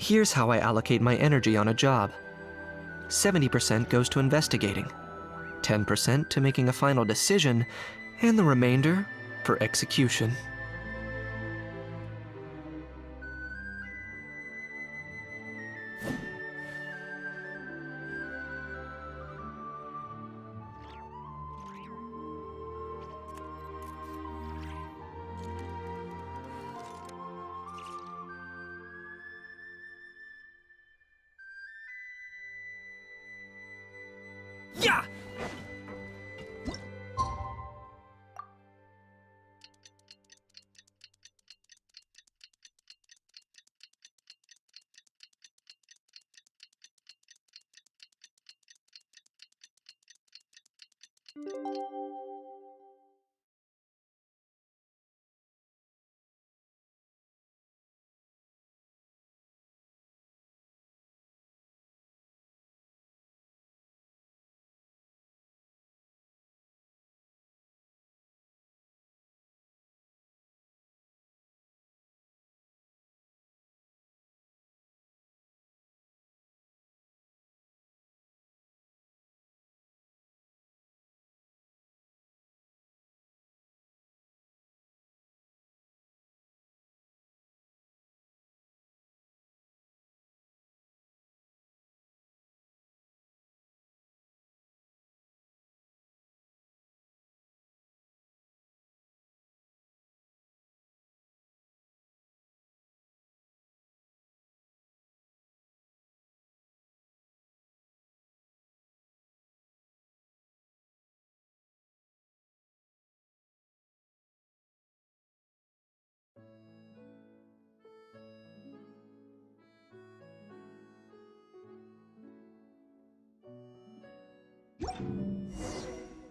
Here's how I allocate my energy on a job. 70% goes to investigating, 10% to making a final decision, and the remainder for execution. Yeah!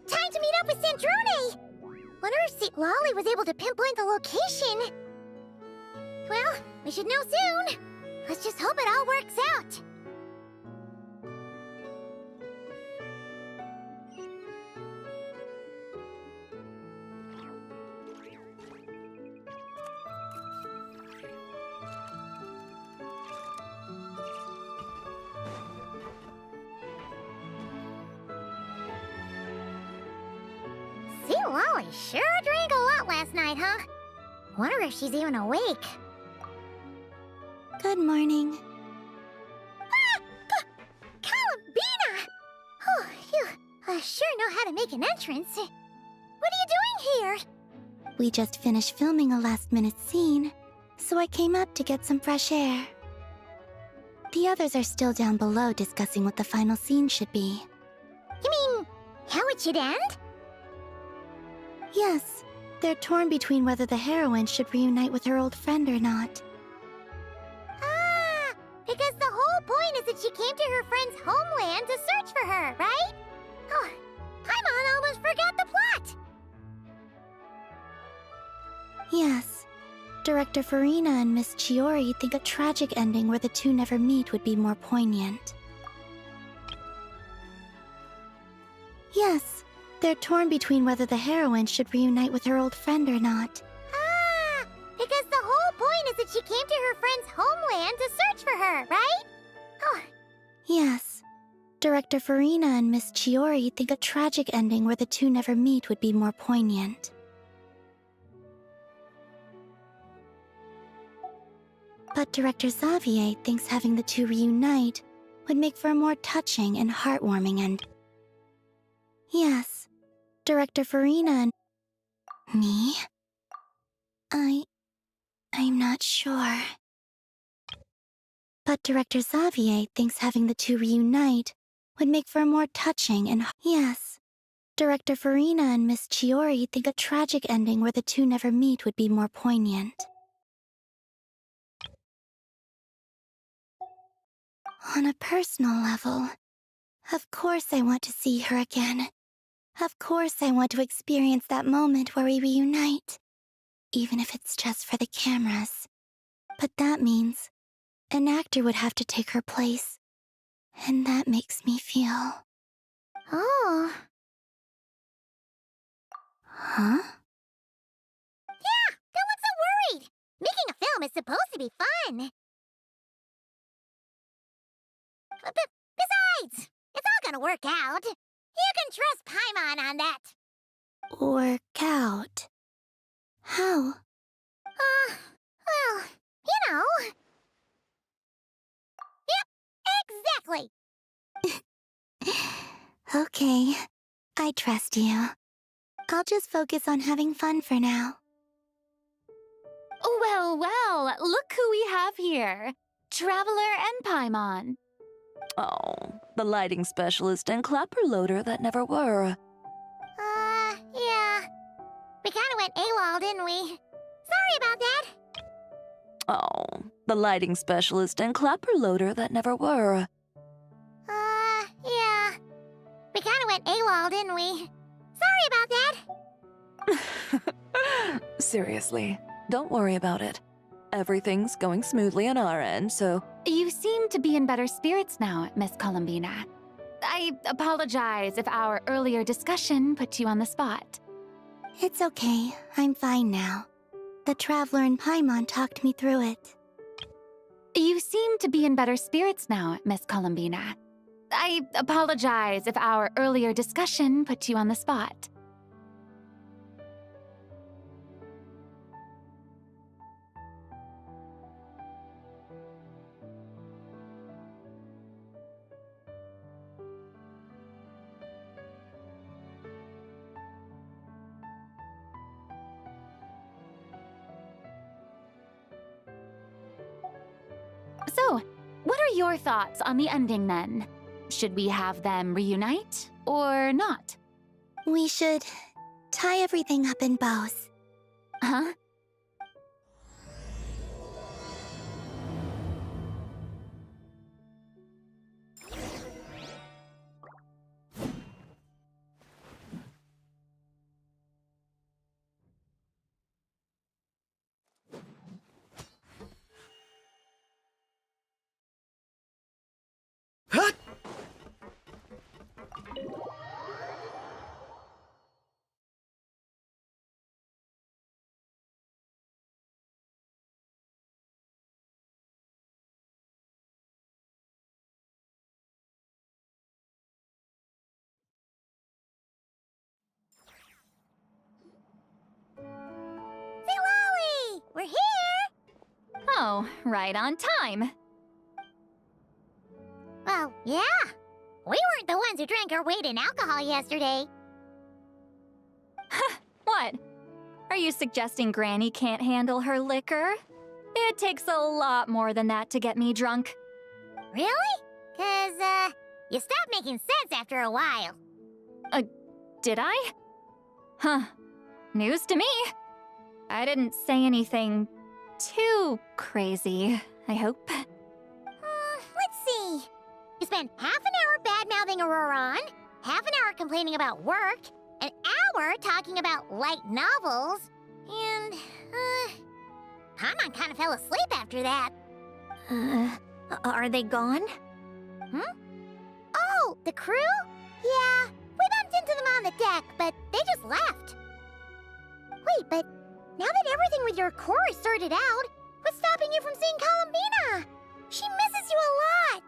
Time to meet up with Sandrone! Wonder if Lolly was able to pinpoint the location. Well, we should know soon. Let's just hope it all works out. Lolly sure drank a lot last night, huh? Wonder if she's even awake. Good morning. Ah! Columbina! Oh, you sure know how to make an entrance. What are you doing here? We just finished filming a last-minute scene, so I came up to get some fresh air. The others are still down below discussing what the final scene should be. You mean, how it should end? Yes, they're torn between whether the heroine should reunite with her old friend or not. Ah, because the whole point is that she came to her friend's homeland to search for her, right? Oh, Paimon almost forgot the plot! Yes. Director Farina and Miss Chiori think a tragic ending where the two never meet would be more poignant. Yes. They're torn between whether the heroine should reunite with her old friend or not. Ah! Because the whole point is that she came to her friend's homeland to search for her, right? Oh. Yes. Director Farina and Miss Chiori think a tragic ending where the two never meet would be more poignant. But Director Xavier thinks having the two reunite would make for a more touching and heartwarming end. Yes. Director Farina and... Me? I'm not sure. But Director Xavier thinks having the two reunite would make for a more touching and... Yes. Director Farina and Miss Chiori think a tragic ending where the two never meet would be more poignant. On a personal level, of course I want to see her again. Of course I want to experience that moment where we reunite, even if it's just for the cameras. But that means an actor would have to take her place, and that makes me feel... Oh. Huh? Yeah, don't look so worried! Making a film is supposed to be fun! Besides, it's all gonna work out. You can trust Paimon on that. Work out? How? Well, you know. Yep, exactly. Okay, I trust you. I'll just focus on having fun for now. Well, well, look who we have here. Traveler and Paimon. Oh, the lighting specialist and clapper loader that never were. Yeah. We kinda went AWOL, didn't we? Sorry about that. Oh, the lighting specialist and clapper loader that never were. Yeah. We kinda went AWOL, didn't we? Sorry about that. Seriously, don't worry about it. Everything's going smoothly on our end, so... You seem to be in better spirits now, Miss Columbina. I apologize if our earlier discussion put you on the spot. It's okay, I'm fine now. The Traveler and Paimon talked me through it. You seem to be in better spirits now, Miss Columbina. I apologize if our earlier discussion put you on the spot. So, what are your thoughts on the ending then? Should we have them reunite or not? We should tie everything up in bows. Huh? Lolly! We're here! Oh, right on time. Well, yeah. We weren't the ones who drank our weight in alcohol yesterday. What? Are you suggesting Granny can't handle her liquor? It takes a lot more than that to get me drunk. Really? 'Cause, you stopped making sense after a while. Did I? Huh. News to me. I didn't say anything too crazy, I hope. Let's see. You spent half an hour bad-mouthing Auroron, half an hour complaining about work, an hour talking about light novels, and, Paimon kind of fell asleep after that. Are they gone? Oh, the crew? Yeah, we bumped into them on the deck, but they just left. Wait, but now that everything with your core is sorted out, what's stopping you from seeing Columbina? She misses you a lot.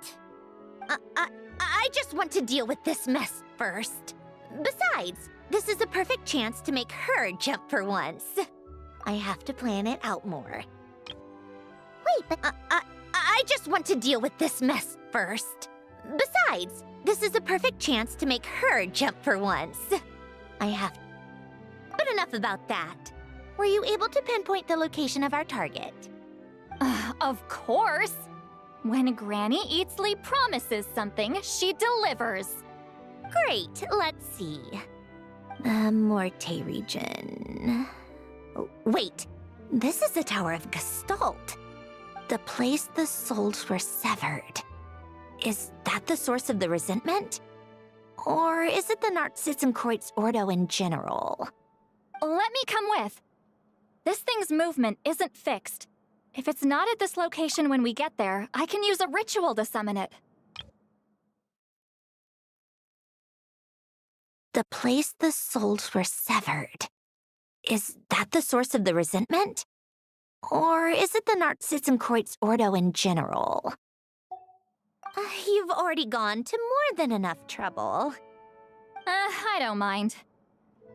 I just want to deal with this mess first. Besides, this is a perfect chance to make her jump for once. I have to plan it out more. Wait, but I just want to deal with this mess first. Besides, this is a perfect chance to make her jump for once. I have... But enough about that. Were you able to pinpoint the location of our target? Of course! When Granny Eatsley promises something, she delivers. Great, let's see. The Morte region. Oh, wait, this is the Tower of Gestalt. The place the souls were severed. Is that the source of the resentment? Or is it the Narcissism Ordo in general? Let me come with. This thing's movement isn't fixed. If it's not at this location when we get there, I can use a ritual to summon it. The place the souls were severed. Is that the source of the resentment? Or is it the Narcissism Ordo in general? You've already gone to more than enough trouble. I don't mind.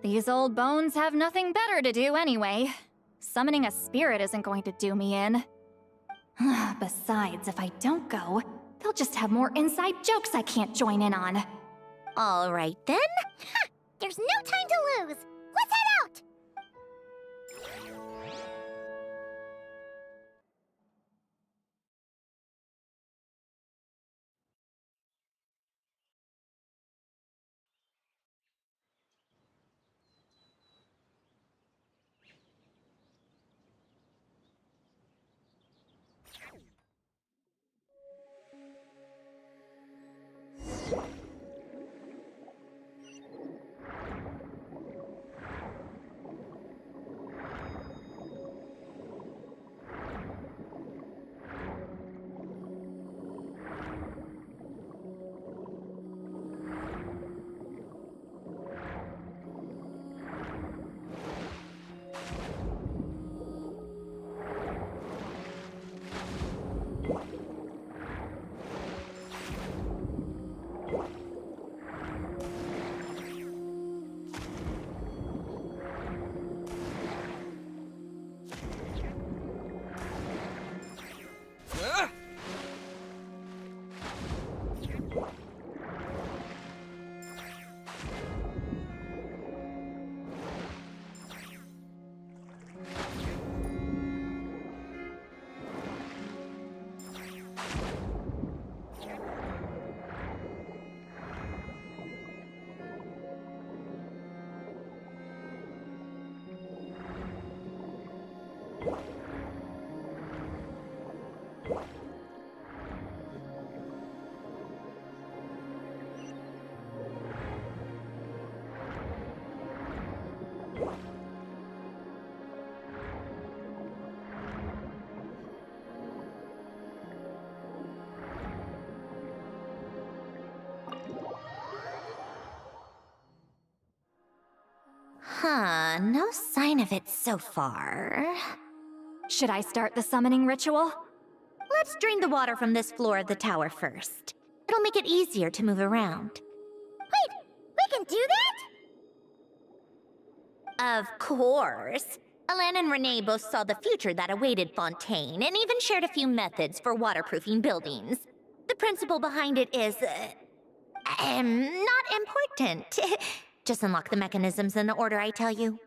These old bones have nothing better to do anyway. Summoning a spirit isn't going to do me in. Besides, if I don't go, they'll just have more inside jokes I can't join in on. All right then. Ha! There's no time to lose. Let's head out! Huh, no sign of it so far. Should I start the summoning ritual? Let's drain the water from this floor of the tower first. It'll make it easier to move around. Wait, we can do that? Of course. Alan and Renee both saw the future that awaited Fontaine, and even shared a few methods for waterproofing buildings. The principle behind it is, not important. Just unlock the mechanisms in the order I tell you.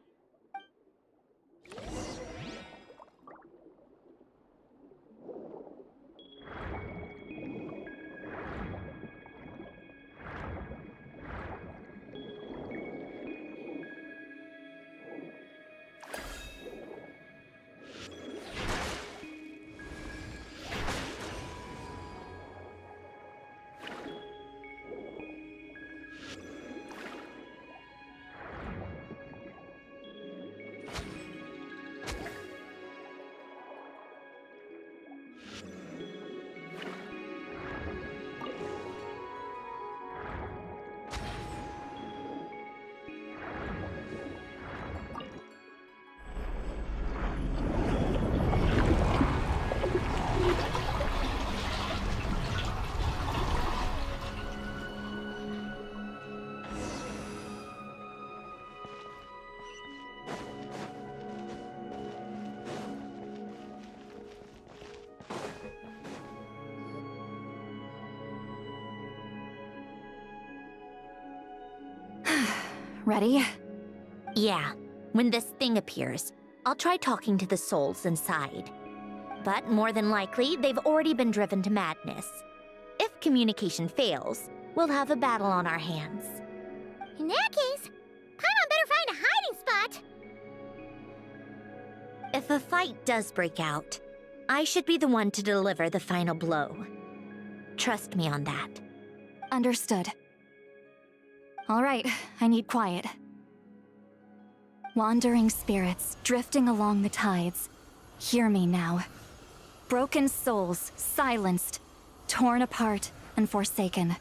Ready? Yeah, when this thing appears, I'll try talking to the souls inside. But more than likely, they've already been driven to madness. If communication fails, we'll have a battle on our hands. In that case, Paimon better find a hiding spot. If a fight does break out, I should be the one to deliver the final blow. Trust me on that. Understood. All right, I need quiet. Wandering spirits drifting along the tides. Hear me now. Broken souls, silenced, torn apart, and forsaken.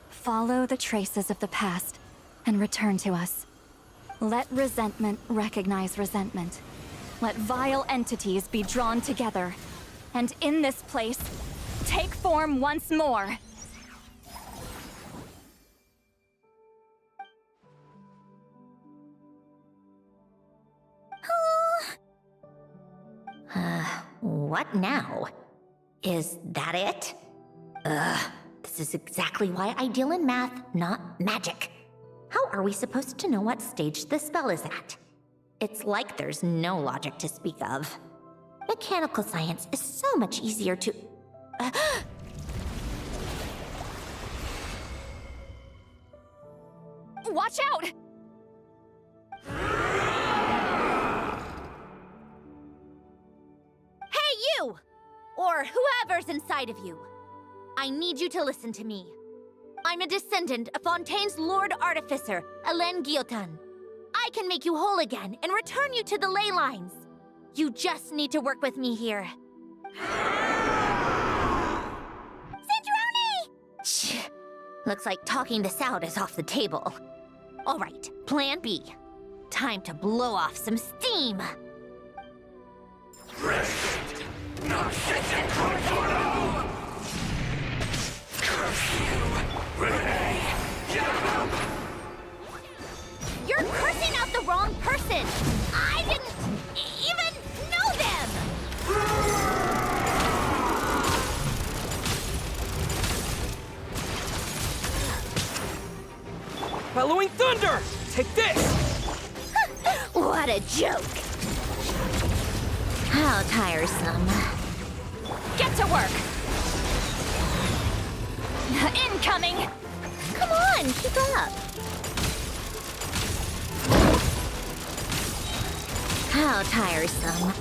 Follow the traces of the past and return to us. Let resentment recognize resentment. Let vile entities be drawn together. And in this place, take form once more. What now? Is that it? Ugh, this is exactly why I deal in math, not magic. How are we supposed to know what stage the spell is at? It's like there's no logic to speak of. Mechanical science is so much easier to... Watch out! Hey, you! Or whoever's inside of you. I need you to listen to me. I'm a descendant of Fontaine's Lord Artificer, Alain Guillotin. I can make you whole again and return you to the ley lines. You just need to work with me here. Centrone! Looks like talking this out is off the table. All right, plan B. Time to blow off some steam. You're cursing out the wrong person! I didn't even know them! Following thunder! Take this! What a joke! How tiresome. Get to work! Incoming! Come on, keep up. How tiresome.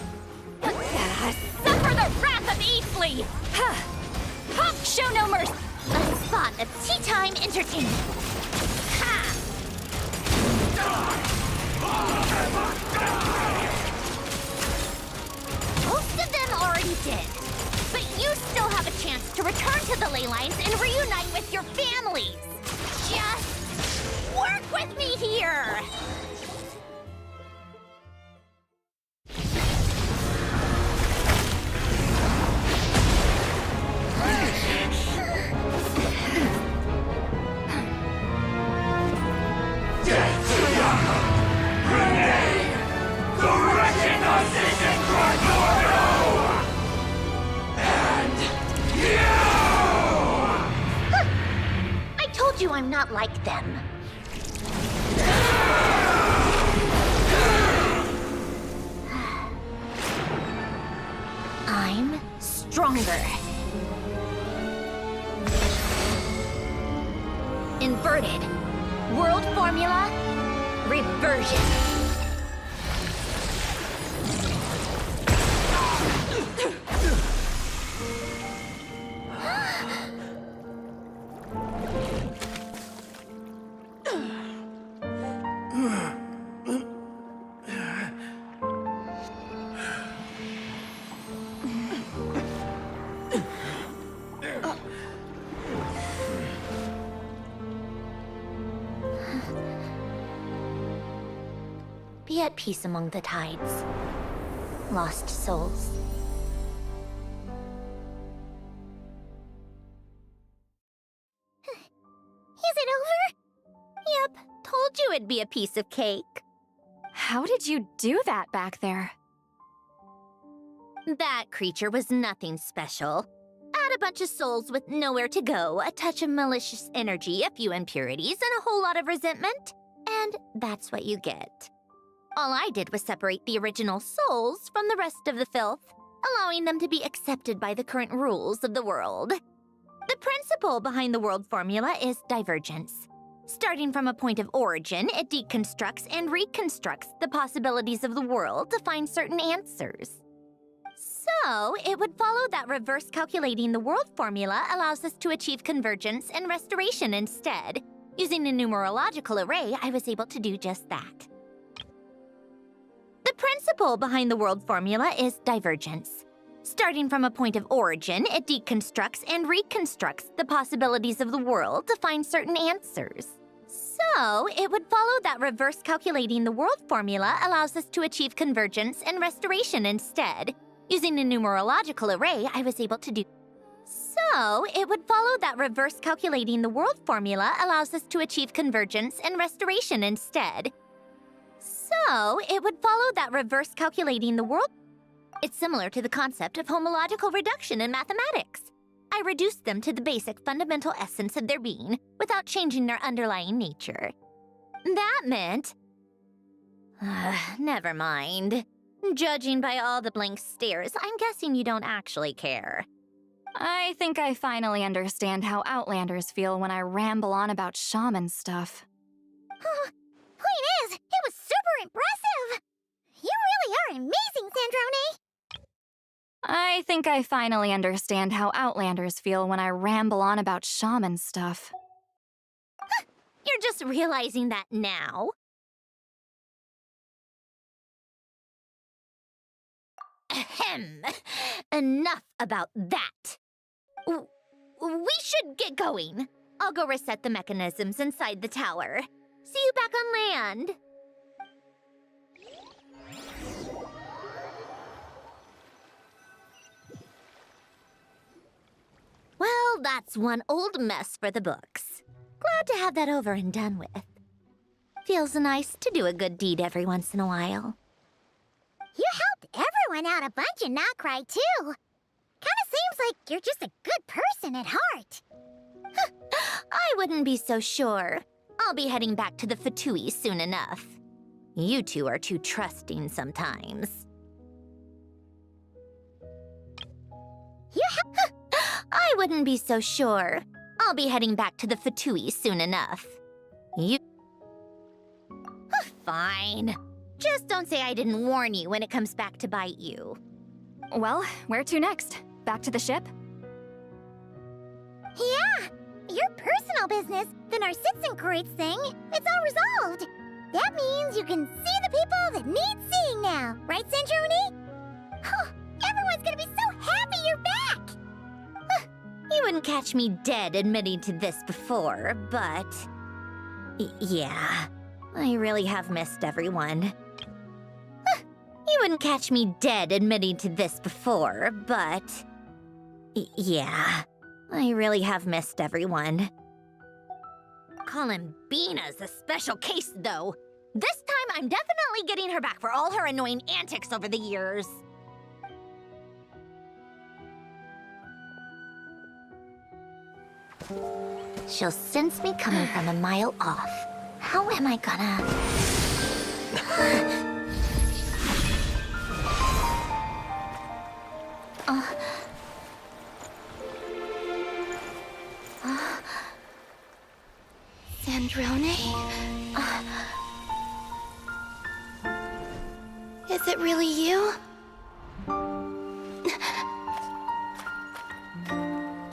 Suffer the wrath of Eastleigh! Show no mercy! A spot of tea time entertainment. Ha! Most of them already did. But you still have a chance to return to the ley lines and reunite with your families. Just work with me here! I'm not like them. I'm stronger. Inverted. World formula. Reversion. Be at peace among the tides. Lost souls. Is it over? Yep, told you it'd be a piece of cake. How did you do that back there? That creature was nothing special. Add a bunch of souls with nowhere to go, a touch of malicious energy, a few impurities, and a whole lot of resentment. And that's what you get. All I did was separate the original souls from the rest of the filth, allowing them to be accepted by the current rules of the world. The principle behind the world formula is divergence. Starting from a point of origin, it deconstructs and reconstructs the possibilities of the world to find certain answers. So, it would follow that reverse calculating the world formula allows us to achieve convergence and restoration instead. Using a numerological array, I was able to do just that. The principle behind the world formula is divergence. Starting from a point of origin, it deconstructs and reconstructs the possibilities of the world to find certain answers. So, it would follow that reverse calculating the world formula allows us to achieve convergence and restoration instead. Using a numerological array, I was able to do... So, it would follow that reverse calculating the world formula allows us to achieve convergence and restoration instead. So, it would follow that reverse calculating the world... It's similar to the concept of homological reduction in mathematics. I reduced them to the basic fundamental essence of their being without changing their underlying nature. That meant... never mind. Judging by all the blank stares, I'm guessing you don't actually care. I think I finally understand how Outlanders feel when I ramble on about shaman stuff. Point is, it was super impressive! You really are amazing, Sandrone! I think I finally understand how Outlanders feel when I ramble on about shaman stuff. You're just realizing that now? Ahem. Enough about that. We should get going. I'll go reset the mechanisms inside the tower. See you back on land. Well, that's one old mess for the books. Glad to have that over and done with. Feels nice to do a good deed every once in a while. You helped everyone out a bunch and not cry, too. Kinda seems like you're just a good person at heart. I wouldn't be so sure. I'll be heading back to the Fatui soon enough. You two are too trusting sometimes. I wouldn't be so sure. I'll be heading back to the Fatui soon enough. You... Fine. Just don't say I didn't warn you when it comes back to bite you. Well, where to next? Back to the ship? Yeah! Your personal business, the Narcitzenkreuz thing, it's all resolved. That means you can see the people that need seeing now, right, Sandrone? Everyone's gonna be so happy you're back! You wouldn't catch me dead admitting to this before, but... yeah, I really have missed everyone. You wouldn't catch me dead admitting to this before, but... yeah, I really have missed everyone. Columbina's a special case, though. This time, I'm definitely getting her back for all her annoying antics over the years. She'll sense me coming from a mile off. How am I gonna... Sandrone? Is it really you?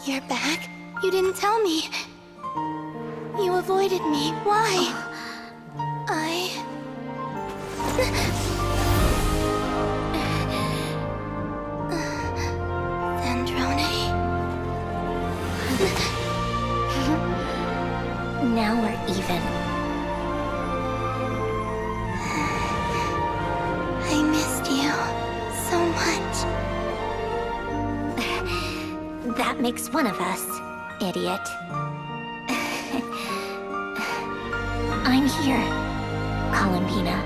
You're back? You didn't tell me. You avoided me. Why? Sandrone? Now we're even. I missed you so much. That makes one of us, idiot. I'm here, Columbina.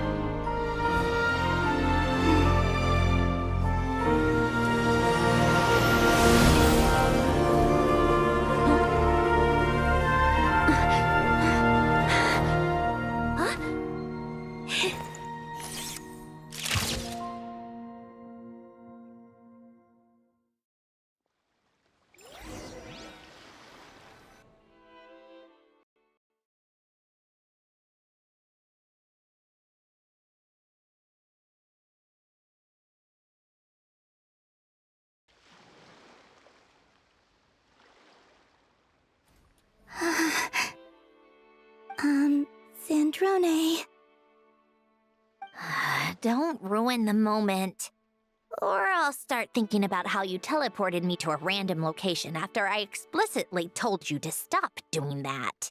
Sandrone. Don't ruin the moment. Or I'll start thinking about how you teleported me to a random location after I explicitly told you to stop doing that.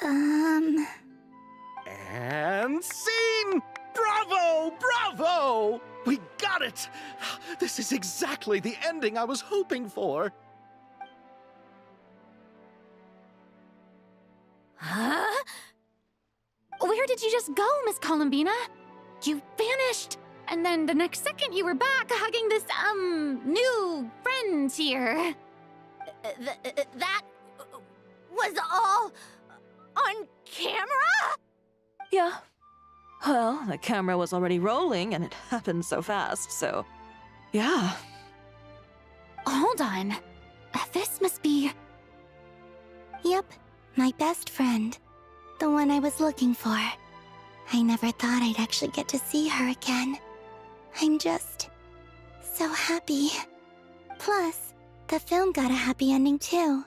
And scene! Bravo! Bravo! We got it! This is exactly the ending I was hoping for. Huh? Where did you just go, Miss Columbina? You vanished and then the next second you were back hugging this, new friend here. That was all on camera? Yeah. Well, the camera was already rolling and it happened so fast, so yeah. Hold on. This must be... Yep, my best friend. The one I was looking for. I never thought I'd actually get to see her again. I'm just... so happy. Plus, the film got a happy ending too.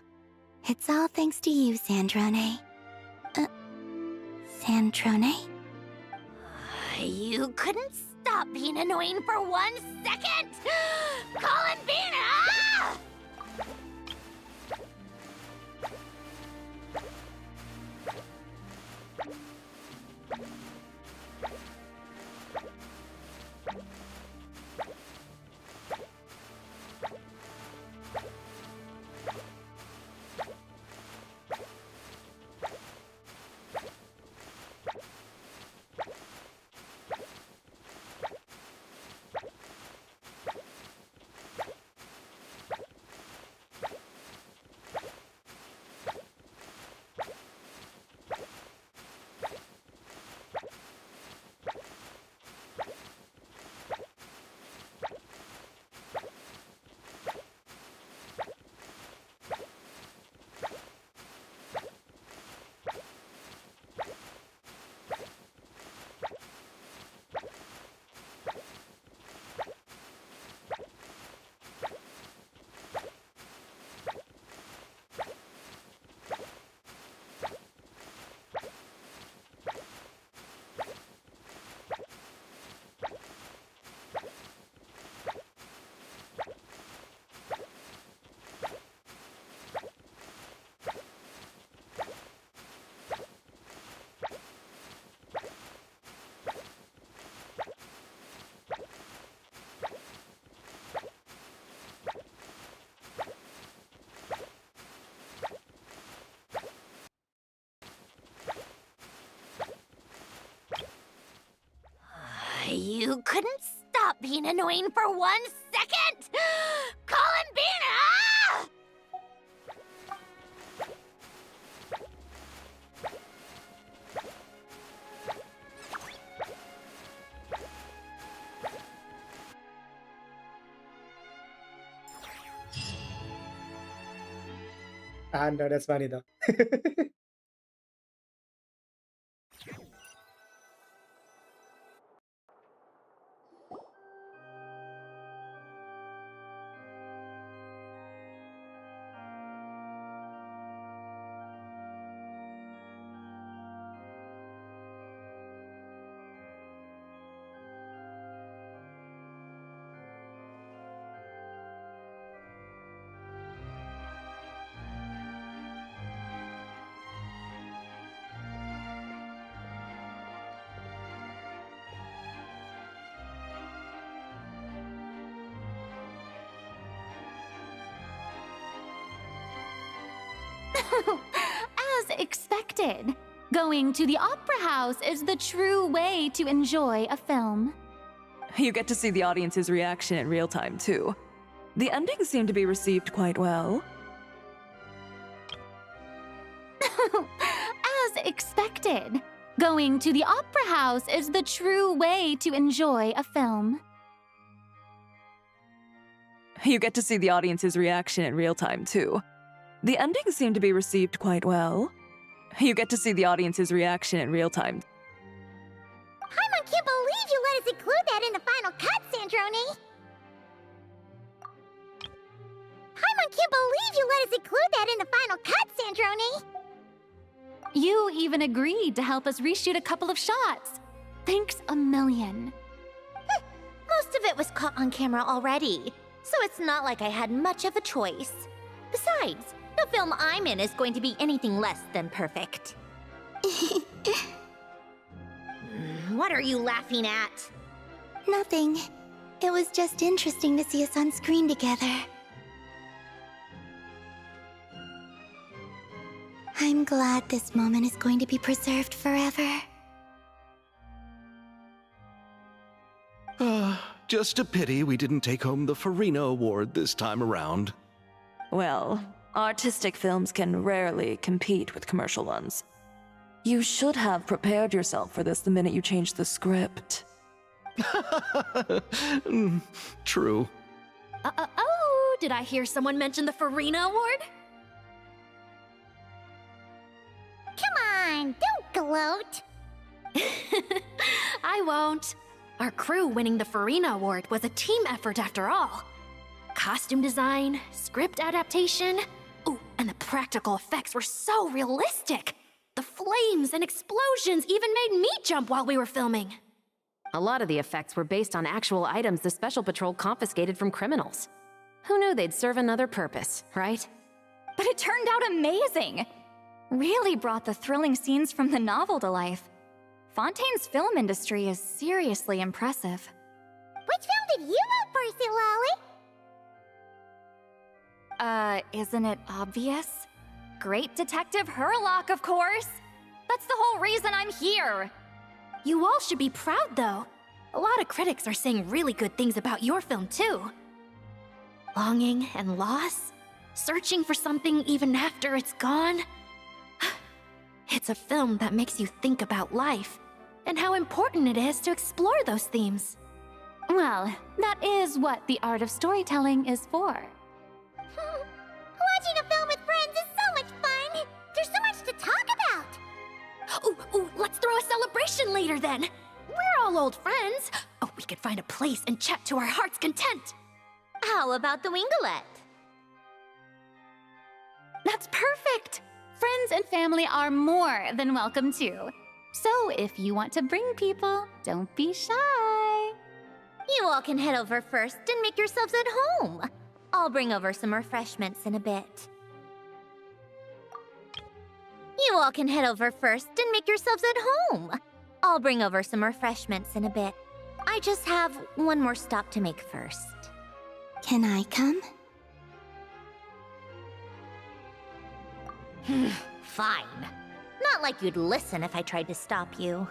It's all thanks to you, Sandrone. Sandrone? You couldn't stop being annoying for 1 second! Colin Bean! Ah! You couldn't stop being annoying for 1 second! Colin Bean! Ah! No, that's funny though. As expected, going to the opera house is the true way to enjoy a film. You get to see the audience's reaction in real time, too. The ending seemed to be received quite well. As expected, going to the opera house is the true way to enjoy a film. You get to see the audience's reaction in real time, too. The ending seemed to be received quite well. You get to see the audience's reaction in real time. I can't believe you let us include that in the final cut, Sandrone! I can't believe you let us include that in the final cut, Sandrone! You even agreed to help us reshoot a couple of shots. Thanks a million. Most of it was caught on camera already, so it's not like I had much of a choice. Besides, the film I'm in is going to be anything less than perfect. What are you laughing at? Nothing. It was just interesting to see us on screen together. I'm glad this moment is going to be preserved forever. Just a pity we didn't take home the Farina Award this time around. Well, artistic films can rarely compete with commercial ones. You should have prepared yourself for this the minute you changed the script. True. Oh, did I hear someone mention the Farina Award? Come on, don't gloat. I won't. Our crew winning the Farina Award was a team effort after all. Costume design, script adaptation. Ooh, and the practical effects were so realistic. The flames and explosions even made me jump while we were filming. A lot of the effects were based on actual items the Special Patrol confiscated from criminals. Who knew they'd serve another purpose, right? But it turned out amazing! Really brought the thrilling scenes from the novel to life. Fontaine's film industry is seriously impressive. Which film did you vote for, St. Lolly? Isn't it obvious? Great Detective Hurlock, of course! That's the whole reason I'm here! You all should be proud, though. A lot of critics are saying really good things about your film, too. Longing and loss, searching for something even after it's gone. It's a film that makes you think about life, and how important it is to explore those themes. Well, that is what the art of storytelling is for. Watching a film with friends is so much fun! There's so much to talk about! Ooh, let's throw a celebration later then! We're all old friends! Oh, we could find a place and chat to our heart's content! How about the Wingalette? That's perfect! Friends and family are more than welcome too. So if you want to bring people, don't be shy. You all can head over first and make yourselves at home. I'll bring over some refreshments in a bit. You all can head over first and make yourselves at home. I'll bring over some refreshments in a bit. I just have one more stop to make first. Can I come? Fine. Not like you'd listen if I tried to stop you.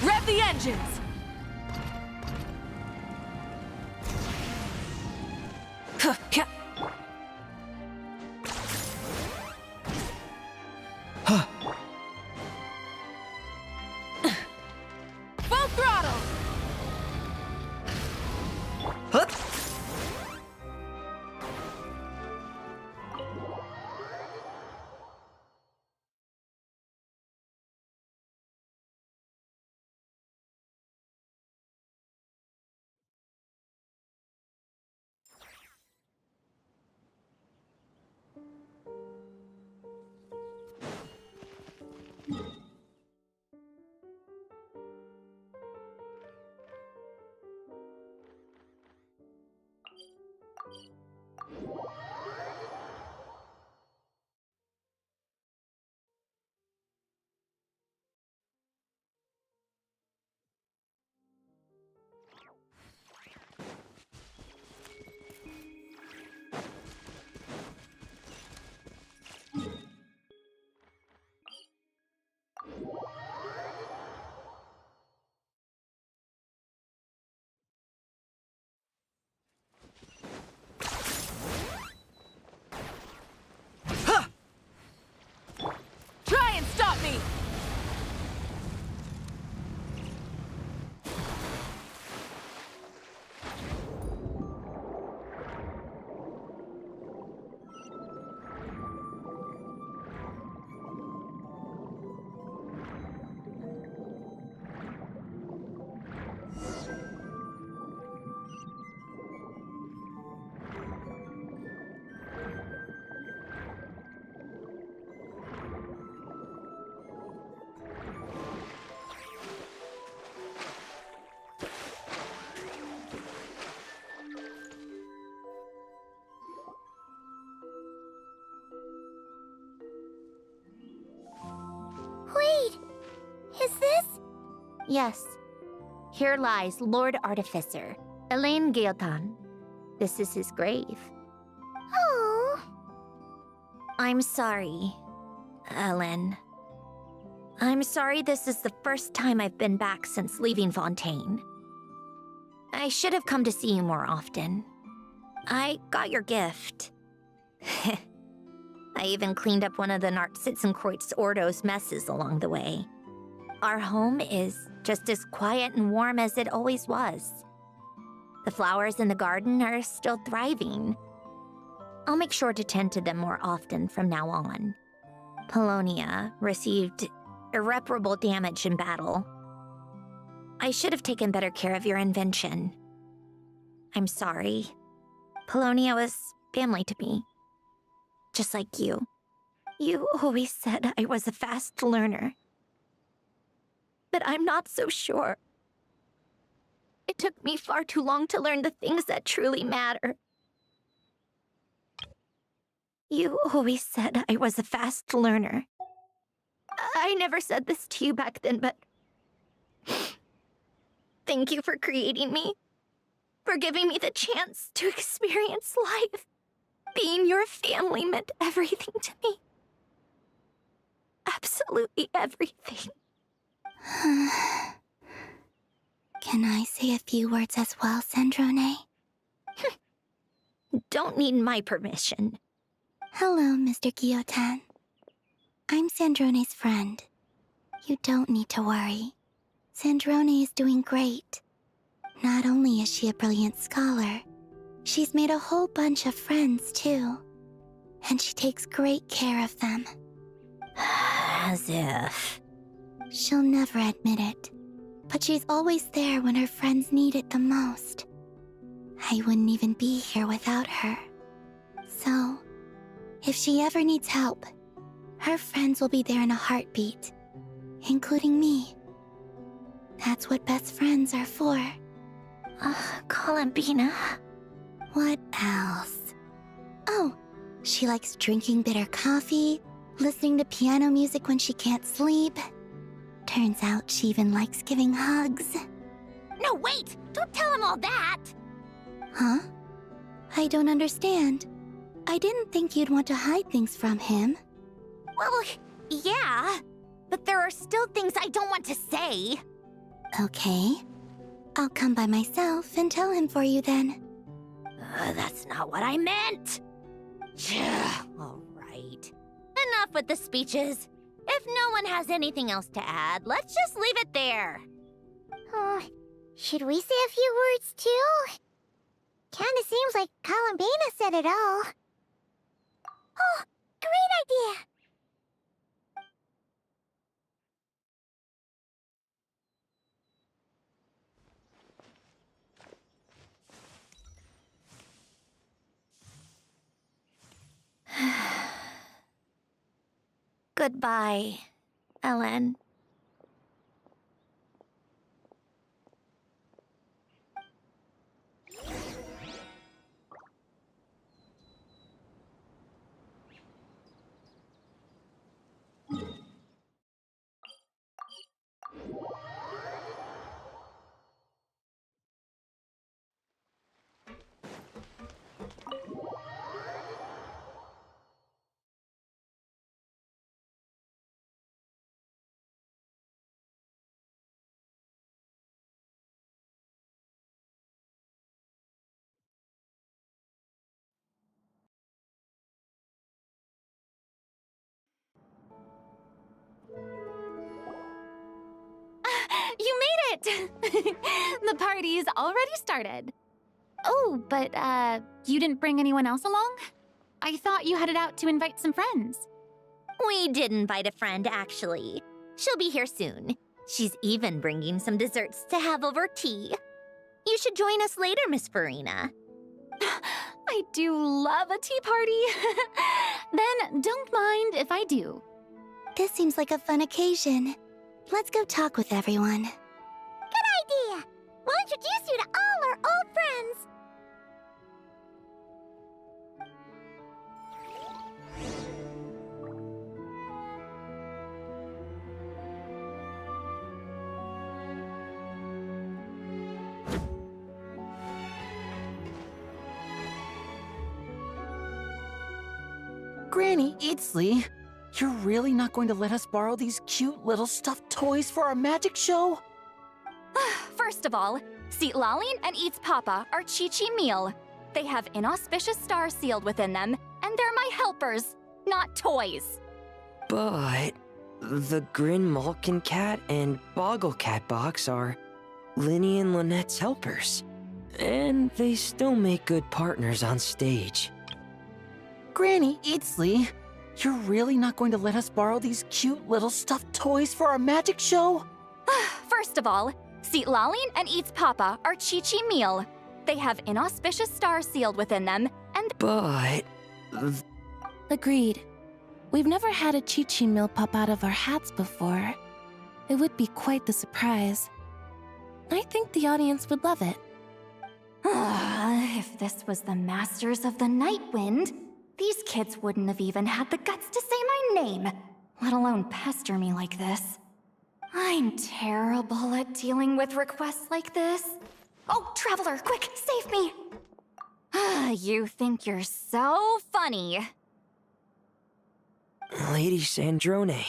Rev the engines! Yes. Here lies Lord Artificer, Elaine Gaeltan. This is his grave. Oh. I'm sorry, Ellen. I'm sorry this is the first time I've been back since leaving Fontaine. I should have come to see you more often. I got your gift. I even cleaned up one of the Nartsitzenkreuz Ordo's messes along the way. Our home is just as quiet and warm as it always was. The flowers in the garden are still thriving. I'll make sure to tend to them more often from now on. Polonia received irreparable damage in battle. I should have taken better care of your invention. I'm sorry. Polonia was family to me. Just like you. You always said I was a fast learner. But I'm not so sure. It took me far too long to learn the things that truly matter. You always said I was a fast learner. I never said this to you back then, but... Thank you for creating me. For giving me the chance to experience life. Being your family meant everything to me. Absolutely everything. Can I say a few words as well, Sandrone? Don't need my permission. Hello, Mr. Guillotin. I'm Sandrone's friend. You don't need to worry. Sandrone is doing great. Not only is she a brilliant scholar, she's made a whole bunch of friends, too. And she takes great care of them. As if... She'll never admit it, but she's always there when her friends need it the most. I wouldn't even be here without her. So, if she ever needs help, her friends will be there in a heartbeat, including me. That's what best friends are for. Columbina. What else? Oh, she likes drinking bitter coffee, listening to piano music when she can't sleep. Turns out she even likes giving hugs. No, wait! Don't tell him all that! Huh? I don't understand. I didn't think you'd want to hide things from him. Well, yeah. But there are still things I don't want to say. Okay. I'll come by myself and tell him for you then. That's not what I meant! All right. Enough with the speeches. If no one has anything else to add, let's just leave it there. Should we say a few words too? Kinda seems like Columbina said it all. Oh, great idea! Goodbye, Ellen. You made it! The party's already started. Oh, but, you didn't bring anyone else along? I thought you headed out to invite some friends. We did invite a friend, actually. She'll be here soon. She's even bringing some desserts to have over tea. You should join us later, Miss Farina. I do love a tea party. Then don't mind if I do. This seems like a fun occasion. Let's go talk with everyone. Good idea! We'll introduce you to all our old friends. Granny Eatsley, you're really not going to let us borrow these cute little stuffed toys for our magic show? First of all, Seat Lalin and Eats Papa are Chi-Chi meal. They have inauspicious stars sealed within them, and they're my helpers, not toys. But the Grin Malkin Cat and Boggle Cat box are Linny and Lynette's helpers. And they still make good partners on stage. Granny Eatsley, you're really not going to let us borrow these cute little stuffed toys for our magic show? First of all, Seat Lalin and Eats Papa are Chi-Chi meal. They have inauspicious stars sealed within them, and— But— Agreed. We've never had a Chi-Chi meal pop out of our hats before. It would be quite the surprise. I think the audience would love it. If this was the Masters of the Night Wind, these kids wouldn't have even had the guts to say my name, let alone pester me like this. I'm terrible at dealing with requests like this. Oh, Traveler, quick, save me! You think you're so funny. Lady Sandrone,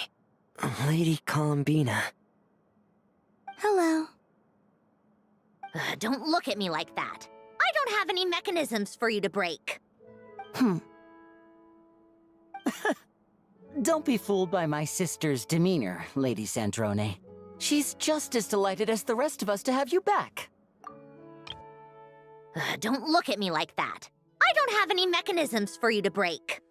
Lady Columbina. Hello. Don't look at me like that. I don't have any mechanisms for you to break. Don't be fooled by my sister's demeanor, Lady Sandrone. She's just as delighted as the rest of us to have you back. Don't look at me like that. I don't have any mechanisms for you to break.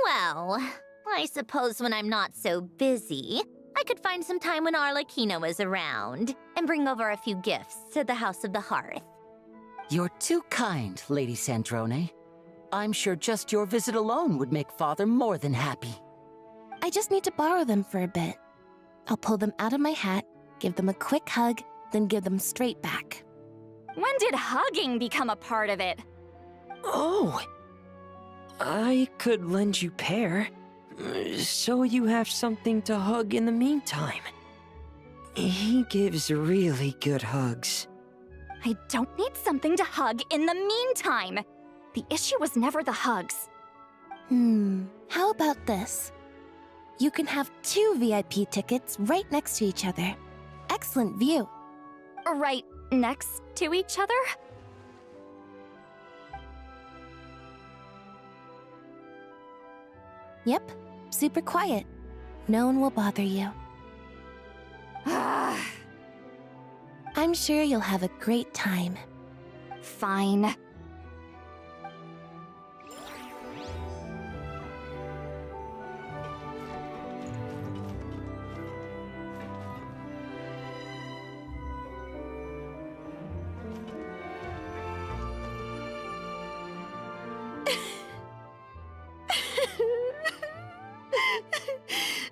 Well, I suppose when I'm not so busy, I could find some time when Arlecchino is around and bring over a few gifts to the House of the Hearth. You're too kind, Lady Sandrone. I'm sure just your visit alone would make Father more than happy. I just need to borrow them for a bit. I'll pull them out of my hat, give them a quick hug, then give them straight back. When did hugging become a part of it? Oh! I could lend you Pear, so you have something to hug in the meantime. He gives really good hugs. I don't need something to hug in the meantime. The issue was never the hugs. How about this? You can have 2 VIP tickets right next to each other. Excellent view. Right next to each other? Yep, super quiet. No one will bother you. I'm sure you'll have a great time. Fine.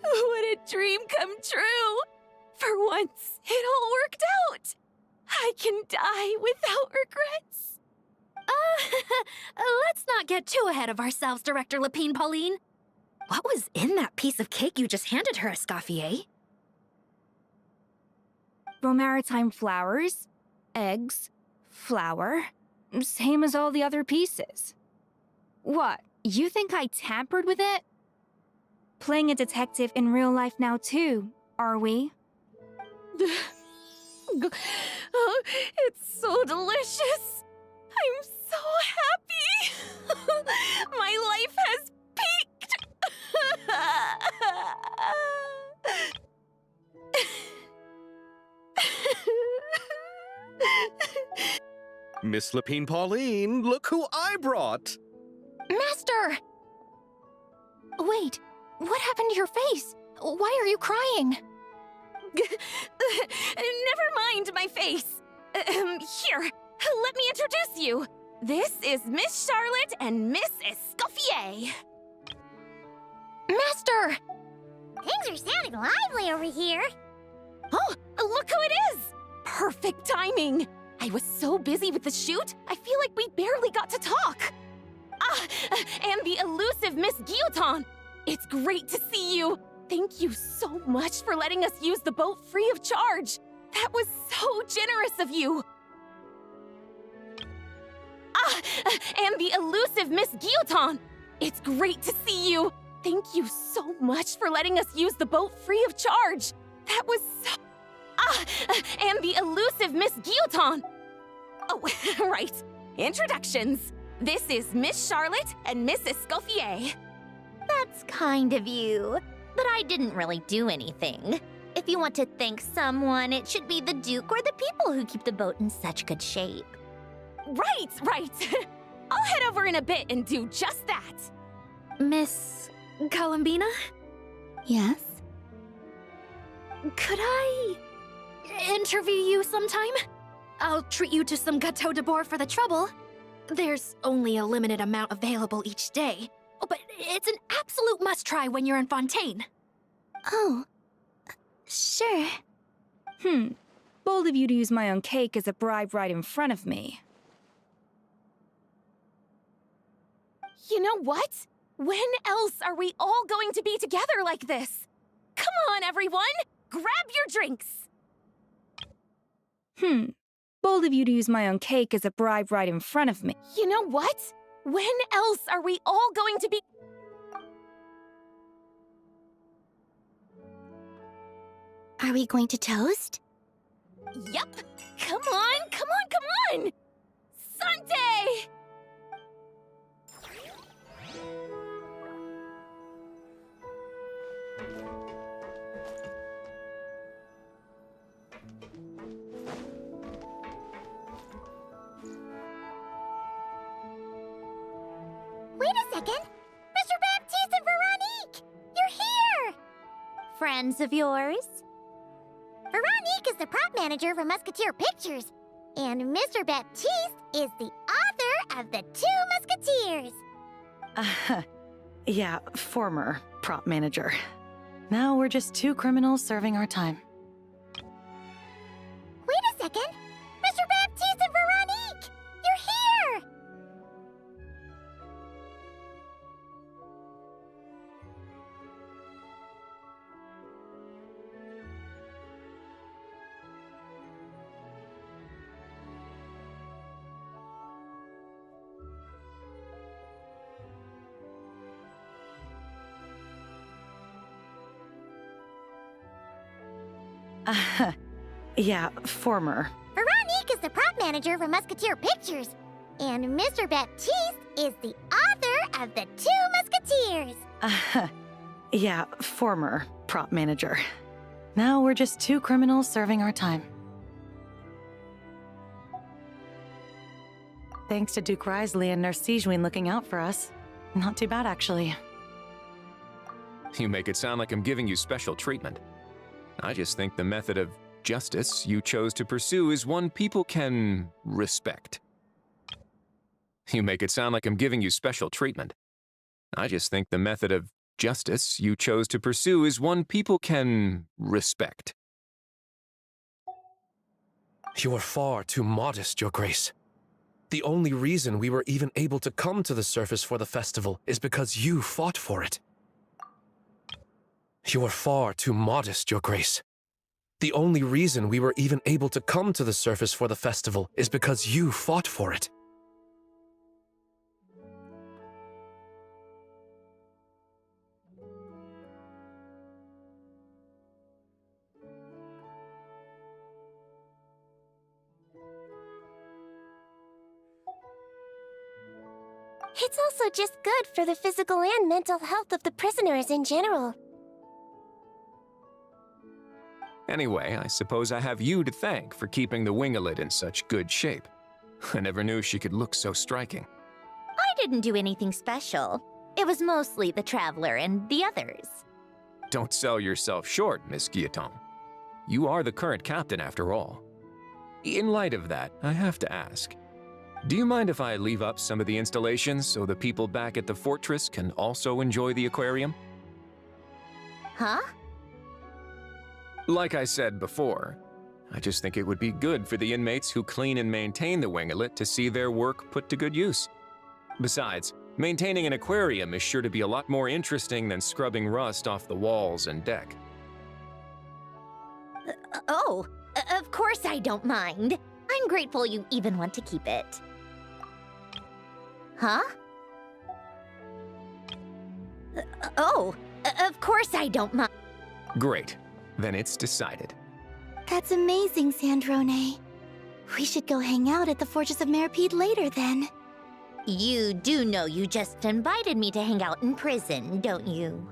What a dream come true! For once, it all worked out! I can die without regrets. Let's not get too ahead of ourselves, Director Lapine Pauline. What was in that piece of cake you just handed her, Escoffier? Romaritime flowers, eggs, flour, same as all the other pieces. What, you think I tampered with it? Playing a detective in real life now too, are we? Oh, it's so delicious! I'm so happy! My life has peaked! Miss Lapine Pauline, look who I brought! Master! Wait, what happened to your face? Why are you crying? Never mind my face. Here, let me introduce you. This is Miss Charlotte and Miss Escoffier. Master! Things are sounding lively over here. Oh, look who it is! Perfect timing. I was so busy with the shoot, I feel like we barely got to talk. And the elusive Miss Guillotin. It's great to see you. Thank you so much for letting us use the boat free of charge. That was so generous of you. and the elusive Miss Guillotin! It's great to see you! Thank you so much for letting us use the boat free of charge! That was so... and the elusive Miss Guillotin! Oh, right. Introductions. This is Miss Charlotte and Miss Escoffier. That's kind of you, but I didn't really do anything. If you want to thank someone, it should be the Duke or the people who keep the boat in such good shape. Right. I'll head over in a bit and do just that. Miss Columbina? Yes? Could I interview you sometime? I'll treat you to some gâteau de bord for the trouble. There's only a limited amount available each day, but it's an absolute must-try when you're in Fontaine. Oh, sure. Bold of you to use my own cake as a bribe right in front of me. You know what? When else are we all going to be together like this? Come on, everyone! Grab your drinks! Bold of you to use my own cake as a bribe right in front of me. You know what? When else are we all going to be... Are we going to toast? Yep! Come on! Sunday! Wait a second! Mr. Baptiste and Veronique! You're here! Friends of yours? Veronique is the prop manager for Musketeer Pictures, and Mr. Baptiste is the author of The Two Musketeers. Yeah, former prop manager. Now we're just two criminals serving our time. Wait a second! Mr. Baptiste and Veronique! You're here! Yeah, former. Veronique is the prop manager for Musketeer Pictures, and Mr. Baptiste is the author of The Two Musketeers. Yeah, former prop manager. Now we're just two criminals serving our time. Thanks to Duke Risley and Nurse Sejuin looking out for us. Not too bad, actually. You make it sound like I'm giving you special treatment. I just think the method of justice you chose to pursue is one people can respect. You make it sound like I'm giving you special treatment. I just think the method of justice you chose to pursue is one people can respect. You are far too modest, Your Grace. The only reason we were even able to come to the surface for the festival is because you fought for it. You are far too modest, Your Grace. The only reason we were even able to come to the surface for the festival is because you fought for it. It's also just good for the physical and mental health of the prisoners in general. Anyway, I suppose I have you to thank for keeping the winglet in such good shape. I never knew she could look so striking. I didn't do anything special. It was mostly the Traveler and the others. Don't sell yourself short, Miss Guillotin. You are the current captain, after all. In light of that, I have to ask, do you mind if I leave up some of the installations so the people back at the fortress can also enjoy the aquarium? Huh? Like I said before, I just think it would be good for the inmates who clean and maintain the winglet to see their work put to good use. Besides, maintaining an aquarium is sure to be a lot more interesting than scrubbing rust off the walls and deck. Of course I don't mind. I'm grateful you even want to keep it. Huh? Oh, of course I don't mind. Great. Then it's decided. That's amazing, Sandrone. We should go hang out at the Fortress of Meripede later, then. You do know you just invited me to hang out in prison, don't you?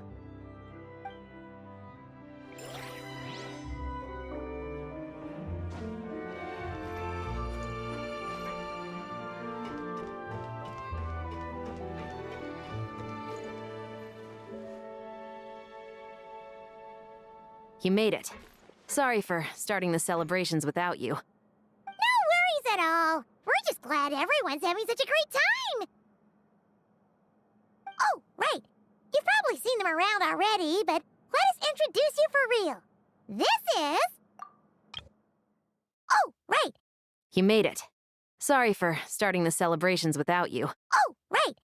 You made it. Sorry for starting the celebrations without you. No worries at all. We're just glad everyone's having such a great time. Oh, right. You've probably seen them around already, but let us introduce you for real. This is... Oh, right. You made it. Sorry for starting the celebrations without you. Oh, right.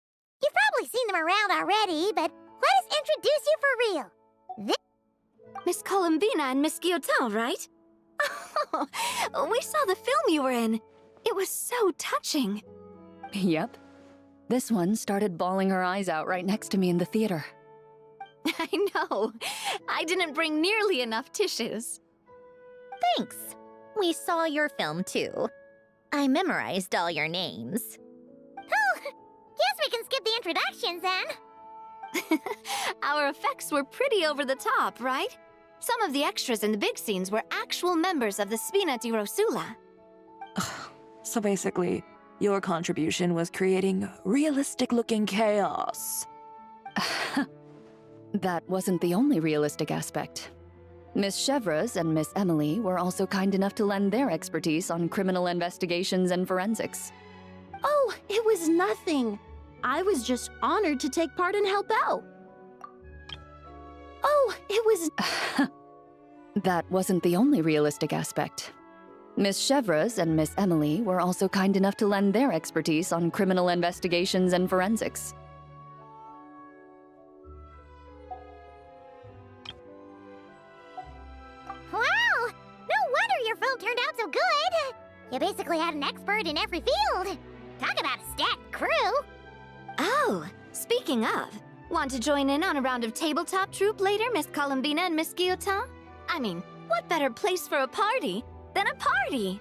You've probably seen them around already, but let us introduce you for real. This... Miss Columbina and Miss Guillotin, right? We saw the film you were in. It was so touching. Yep. This one started bawling her eyes out right next to me in the theater. I know. I didn't bring nearly enough tissues. Thanks. We saw your film too. I memorized all your names. Oh, guess we can skip the introductions then. Our effects were pretty over the top, right? Some of the extras in the big scenes were actual members of the Spina di Rosula. So basically, your contribution was creating realistic-looking chaos. That wasn't the only realistic aspect. Miss Chevreuse and Miss Emily were also kind enough to lend their expertise on criminal investigations and forensics. Oh, it was nothing. I was just honored to take part and help out. Oh, it was... That wasn't the only realistic aspect. Miss Chevreuse and Miss Emily were also kind enough to lend their expertise on criminal investigations and forensics. Wow! No wonder your film turned out so good! You basically had an expert in every field. Talk about a stacked crew! Oh, speaking of, want to join in on a round of tabletop troupe later, Miss Columbina and Miss Guillotin? I mean, what better place for a party than a party?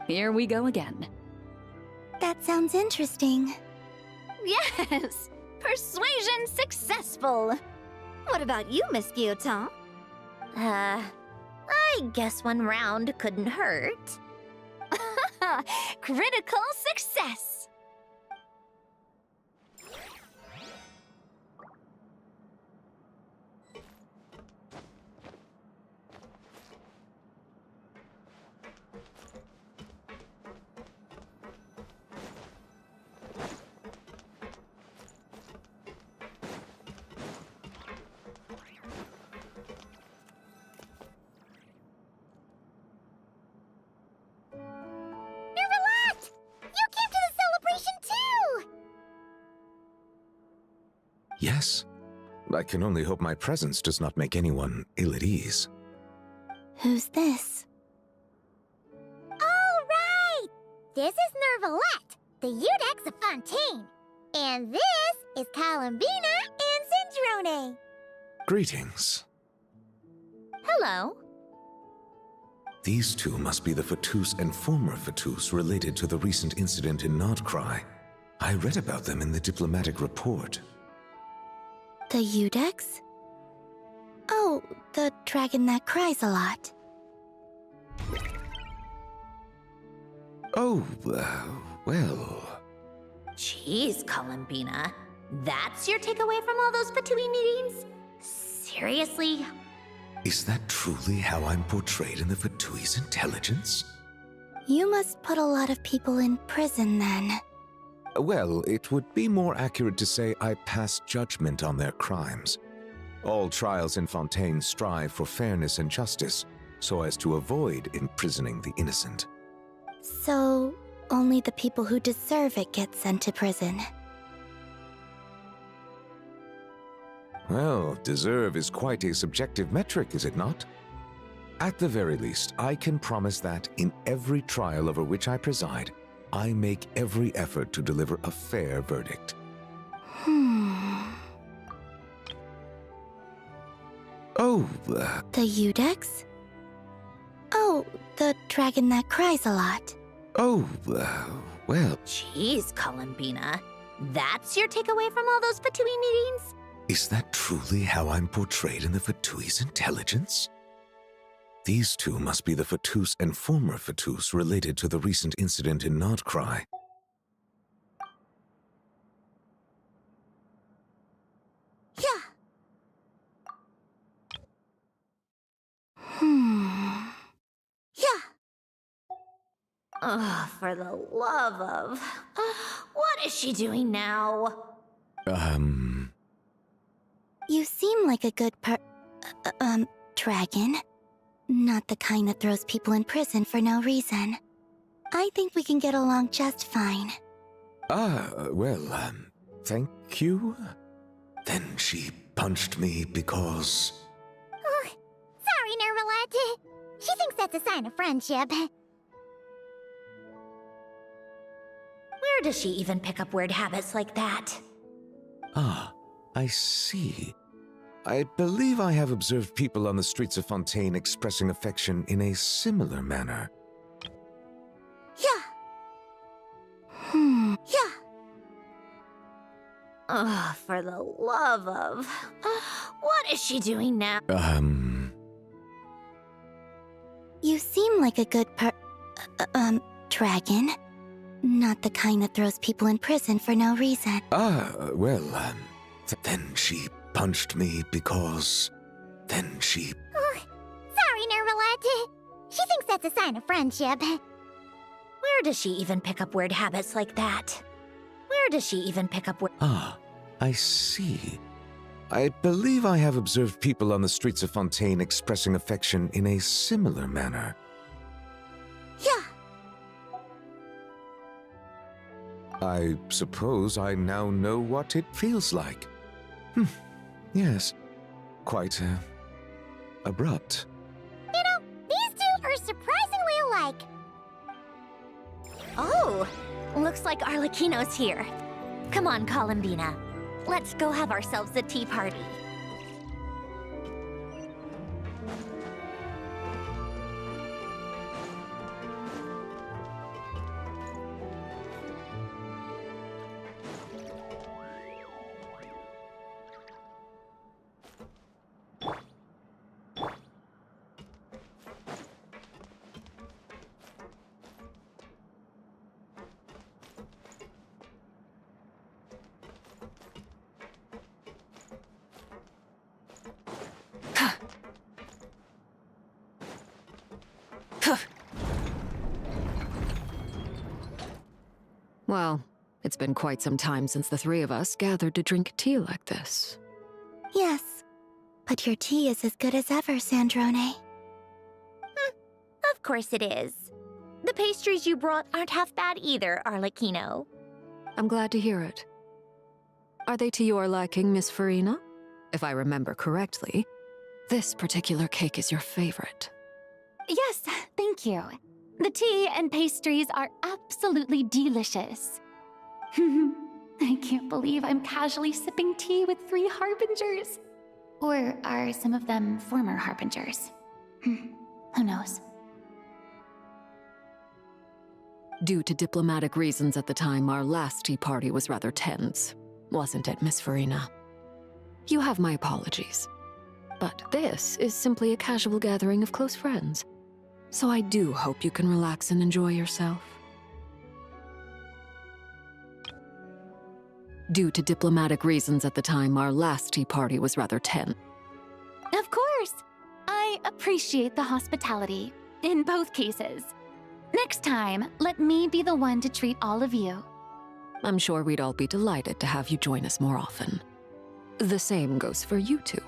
Here we go again. That sounds interesting. Yes! Persuasion successful! What about you, Miss Guillotin? I guess one round couldn't hurt. Critical success! Yes. I can only hope my presence does not make anyone ill at ease. Who's this? All right! This is Nervalette, the Udex of Fontaine. And this is Columbina and Cendrone. Greetings. Hello. These two must be the Fatus and former Fatus related to the recent incident in Nodcry. I read about them in the diplomatic report. The Udex? Oh, the dragon that cries a lot. Oh, well... Jeez, Columbina. That's your takeaway from all those Fatui meetings? Seriously? Is that truly how I'm portrayed in the Fatui's intelligence? You must put a lot of people in prison, then. Well, it would be more accurate to say I pass judgment on their crimes. All trials in Fontaine strive for fairness and justice, so as to avoid imprisoning the innocent. So, only the people who deserve it get sent to prison. Well, deserve is quite a subjective metric, is it not? At the very least, I can promise that in every trial over which I preside, I make every effort to deliver a fair verdict. Oh, The Udex? Oh, the dragon that cries a lot. Oh, well... Jeez, Columbina. That's your takeaway from all those Fatui meetings? Is that truly how I'm portrayed in the Fatui's intelligence? These two must be the Fatus and former Fatus related to the recent incident in Nodcry. Oh, for the love of... what is she doing now? You seem like a good dragon. Not the kind that throws people in prison for no reason. I think we can get along just fine. Well, thank you. Then she punched me because... Oh, sorry, Nervalette. She thinks that's a sign of friendship. Where does she even pick up weird habits like that? Ah, I see. I believe I have observed people on the streets of Fontaine expressing affection in a similar manner. Oh, for the love of... what is she doing now? You seem like a good dragon. Not the kind that throws people in prison for no reason. Well, then she punched me because... Then she... Oh, sorry, Nervalette. She thinks that's a sign of friendship. Where does she even pick up weird habits like that? Where does she even pick up weird... Ah, I see. I believe I have observed people on the streets of Fontaine expressing affection in a similar manner. I suppose I now know what it feels like. Yes, quite, abrupt. You know, these two are surprisingly alike. Oh, looks like Arlecchino's here. Come on, Columbina. Let's go have ourselves a tea party. Well, it's been quite some time since the three of us gathered to drink tea like this. Yes, but your tea is as good as ever, Sandrone. Of course it is. The pastries you brought aren't half bad either, Arlecchino. I'm glad to hear it. Are they to your liking, Miss Farina? If I remember correctly, this particular cake is your favorite. Yes, thank you. The tea and pastries are absolutely delicious. I can't believe I'm casually sipping tea with 3 harbingers. Or are some of them former harbingers? Who knows? Due to diplomatic reasons at the time, our last tea party was rather tense, wasn't it, Miss Farina? You have my apologies. But this is simply a casual gathering of close friends. So I do hope you can relax and enjoy yourself. Due to diplomatic reasons at the time, our last tea party was rather tense. Of course! I appreciate the hospitality, in both cases. Next time, let me be the one to treat all of you. I'm sure we'd all be delighted to have you join us more often. The same goes for you two.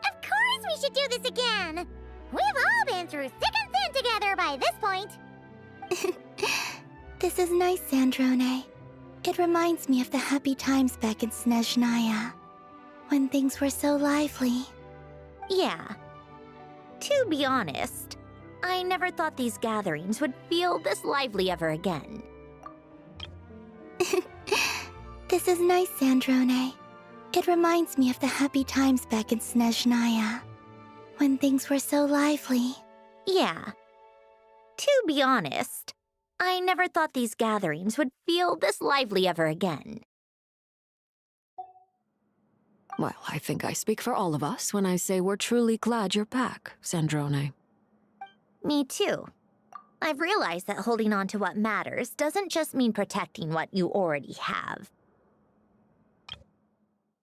Of course we should do this again! We've all been through thick and thin together by this point. This is nice, Sandrone. It reminds me of the happy times back in Snezhnaya, when things were so lively. Yeah. To be honest, I never thought these gatherings would feel this lively ever again. This is nice, Sandrone. It reminds me of the happy times back in Snezhnaya, when things were so lively. Yeah. To be honest, I never thought these gatherings would feel this lively ever again. Well, I think I speak for all of us when I say we're truly glad you're back, Sandrone. Me too. I've realized that holding on to what matters doesn't just mean protecting what you already have.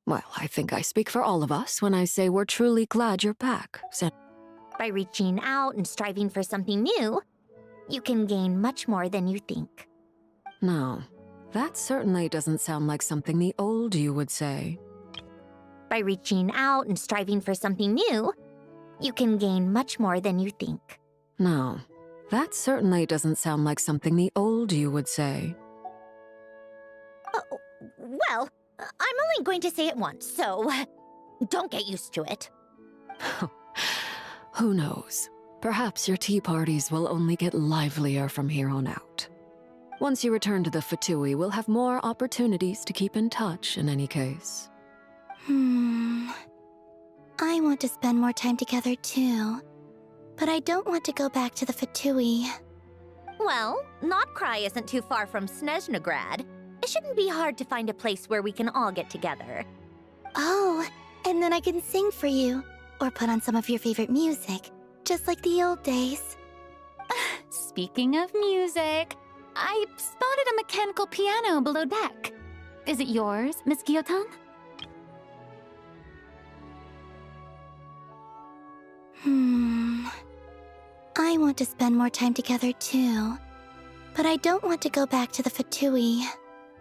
Well, I think I speak for all of us when I say we're truly glad you're back, By reaching out and striving for something new, you can gain much more than you think. No, that certainly doesn't sound like something the old you would say. By reaching out and striving for something new, you can gain much more than you think. No, that certainly doesn't sound like something the old you would say. Well, I'm only going to say it once, so don't get used to it. Who knows? Perhaps your tea parties will only get livelier from here on out. Once you return to the Fatui, we'll have more opportunities to keep in touch in any case. I want to spend more time together too, but I don't want to go back to the Fatui. Well, Notcry isn't too far from Snezhnograd. It shouldn't be hard to find a place where we can all get together. Oh, and then I can sing for you, or put on some of your favorite music, just like the old days. Speaking of music, I spotted a mechanical piano below deck. Is it yours, Miss Guillotin? I want to spend more time together too, but I don't want to go back to the Fatui.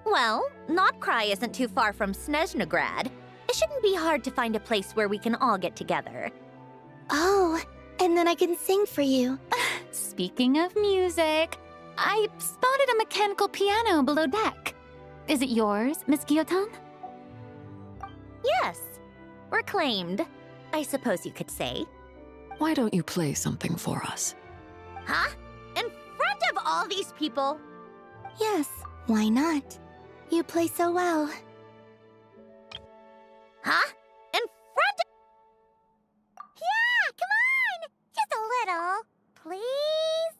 Well, Notcry isn't too far from Snezhnograd. It shouldn't be hard to find a place where we can all get together. Oh, and then I can sing for you. Speaking of music, I spotted a mechanical piano below deck. Is it yours, Miss Guillotin? Yes. Reclaimed, I suppose you could say. Why don't you play something for us? Huh? In front of all these people? Yes, why not? You play so well. Huh? In front of... Yeah, come on! Just a little, please?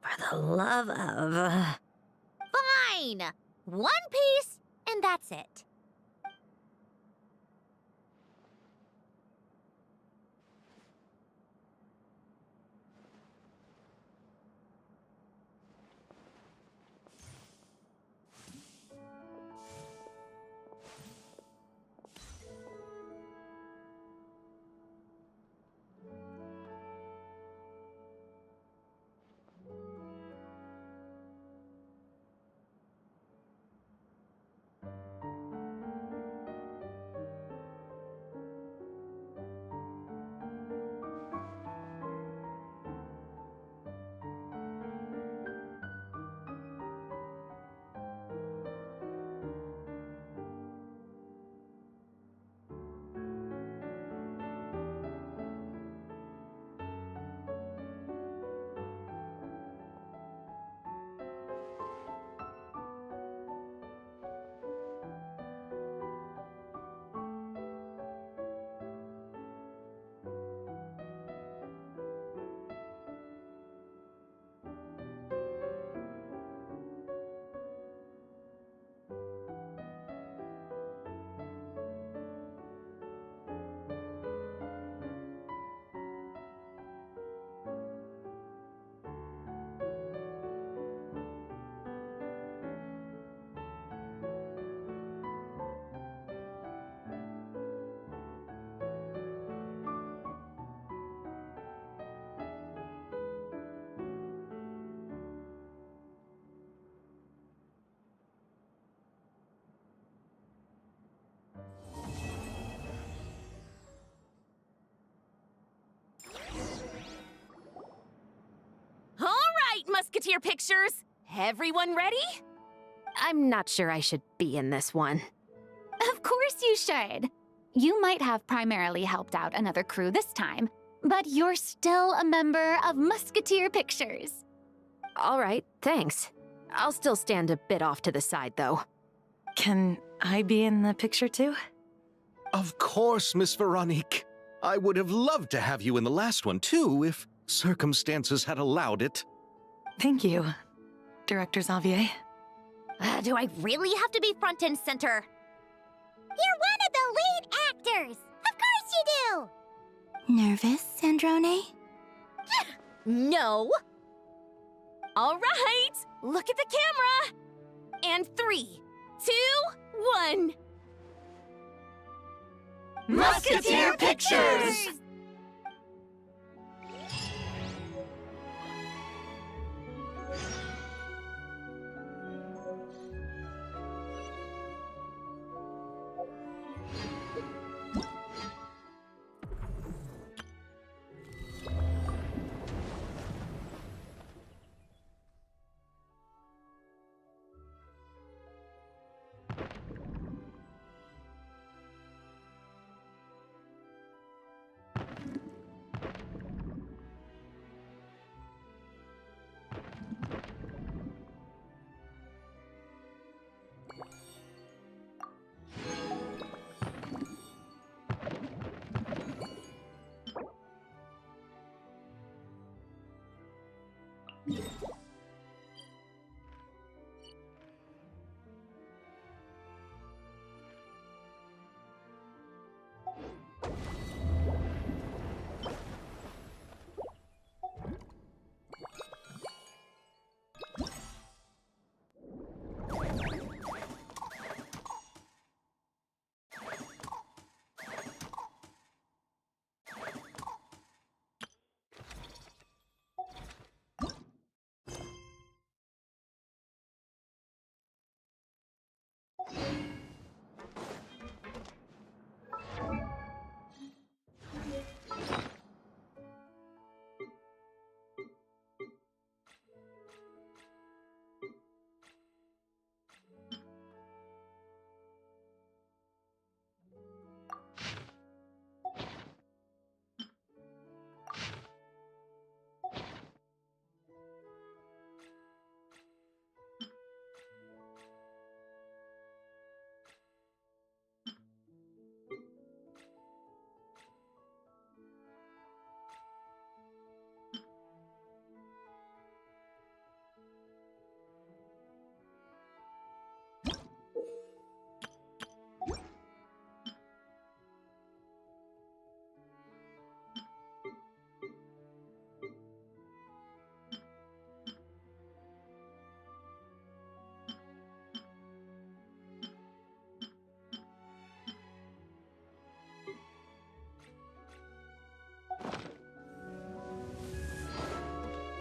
For the love of... Fine! One piece, and that's it. Musketeer pictures! Everyone ready? I'm not sure I should be in this one. Of course you should. You might have primarily helped out another crew this time, but you're still a member of Musketeer Pictures. All right, thanks. I'll still stand a bit off to the side, though. Can I be in the picture too? Of course, Miss Veronique. I would have loved to have you in the last one, too, if circumstances had allowed it. Thank you, Director Xavier. Do I really have to be front and center? You're one of the lead actors! Of course you do! Nervous, Sandrone? No! All right, look at the camera! And 3, 2, 1... Musketeer Pictures!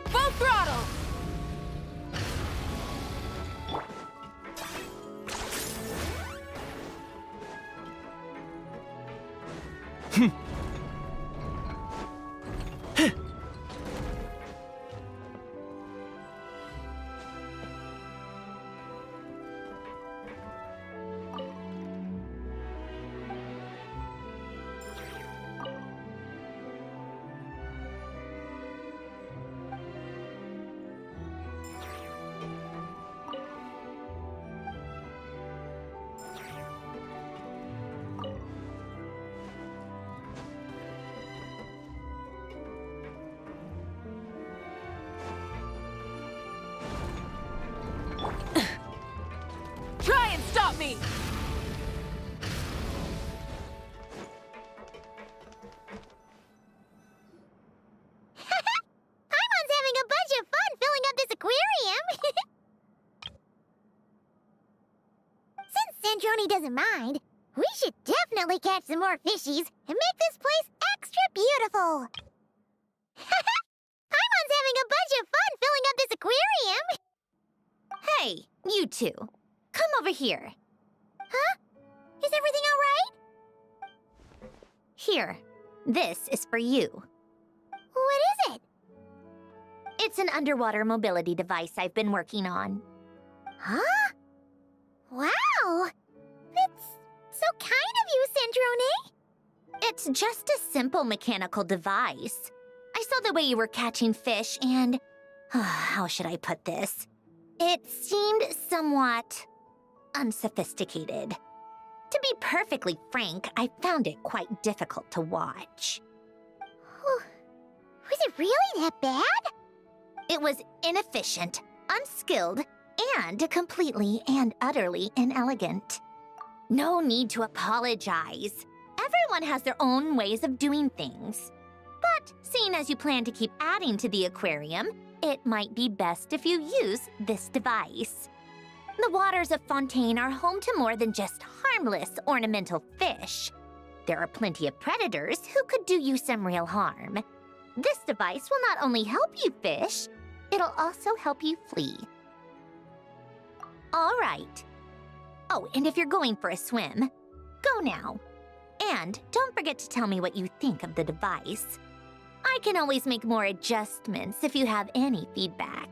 Full throttle! Try and stop me! Paimon's having a bunch of fun filling up this aquarium! Since Sandrone doesn't mind, we should definitely catch some more fishies and make this place extra beautiful! Paimon's having a bunch of fun filling up this aquarium! Hey, you two. Come over here. Huh? Is everything all right? Here. This is for you. What is it? It's an underwater mobility device I've been working on. Huh? Wow! That's so kind of you, Sandrone. It's just a simple mechanical device. I saw the way you were catching fish and... how should I put this? It seemed somewhat unsophisticated. To be perfectly frank, I found it quite difficult to watch. Was it really that bad? It was inefficient, unskilled, and completely and utterly inelegant. No need to apologize. Everyone has their own ways of doing things. But seeing as you plan to keep adding to the aquarium, it might be best if you use this device. The waters of Fontaine are home to more than just harmless ornamental fish. There are plenty of predators who could do you some real harm. This device will not only help you fish, it'll also help you flee. All right. Oh, and if you're going for a swim, go now. And don't forget to tell me what you think of the device. I can always make more adjustments if you have any feedback.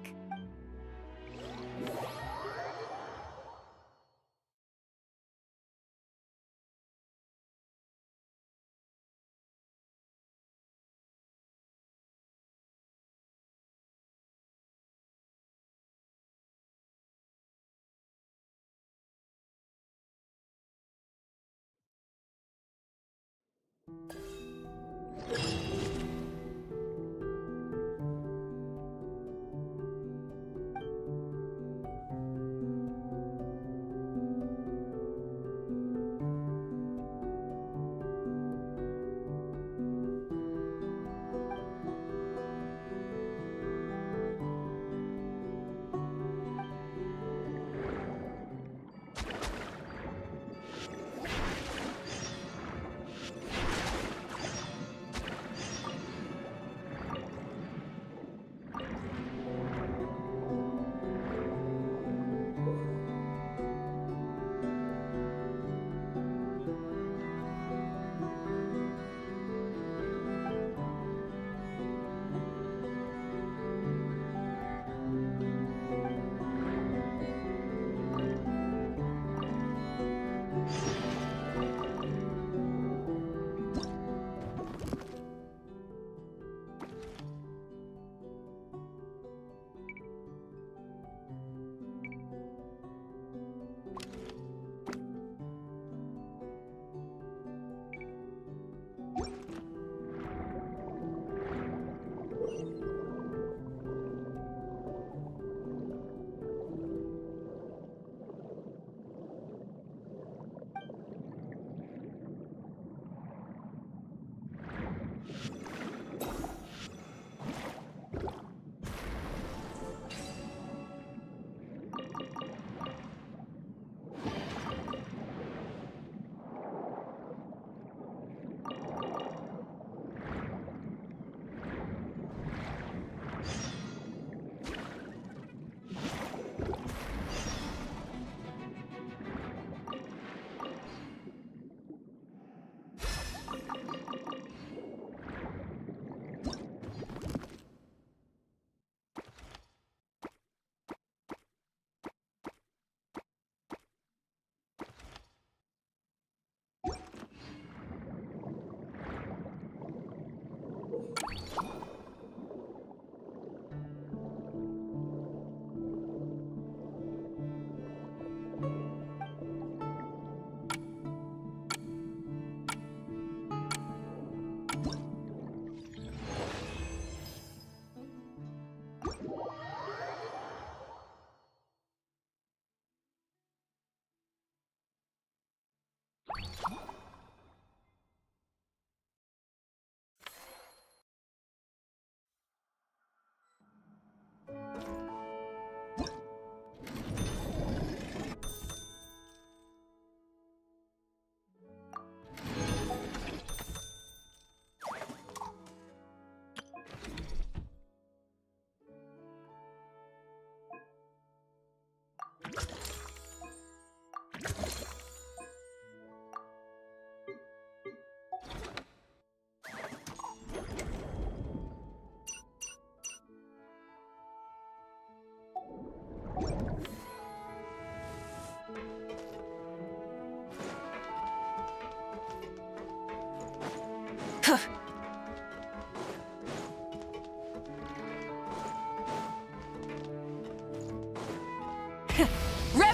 Rev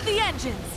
the engines!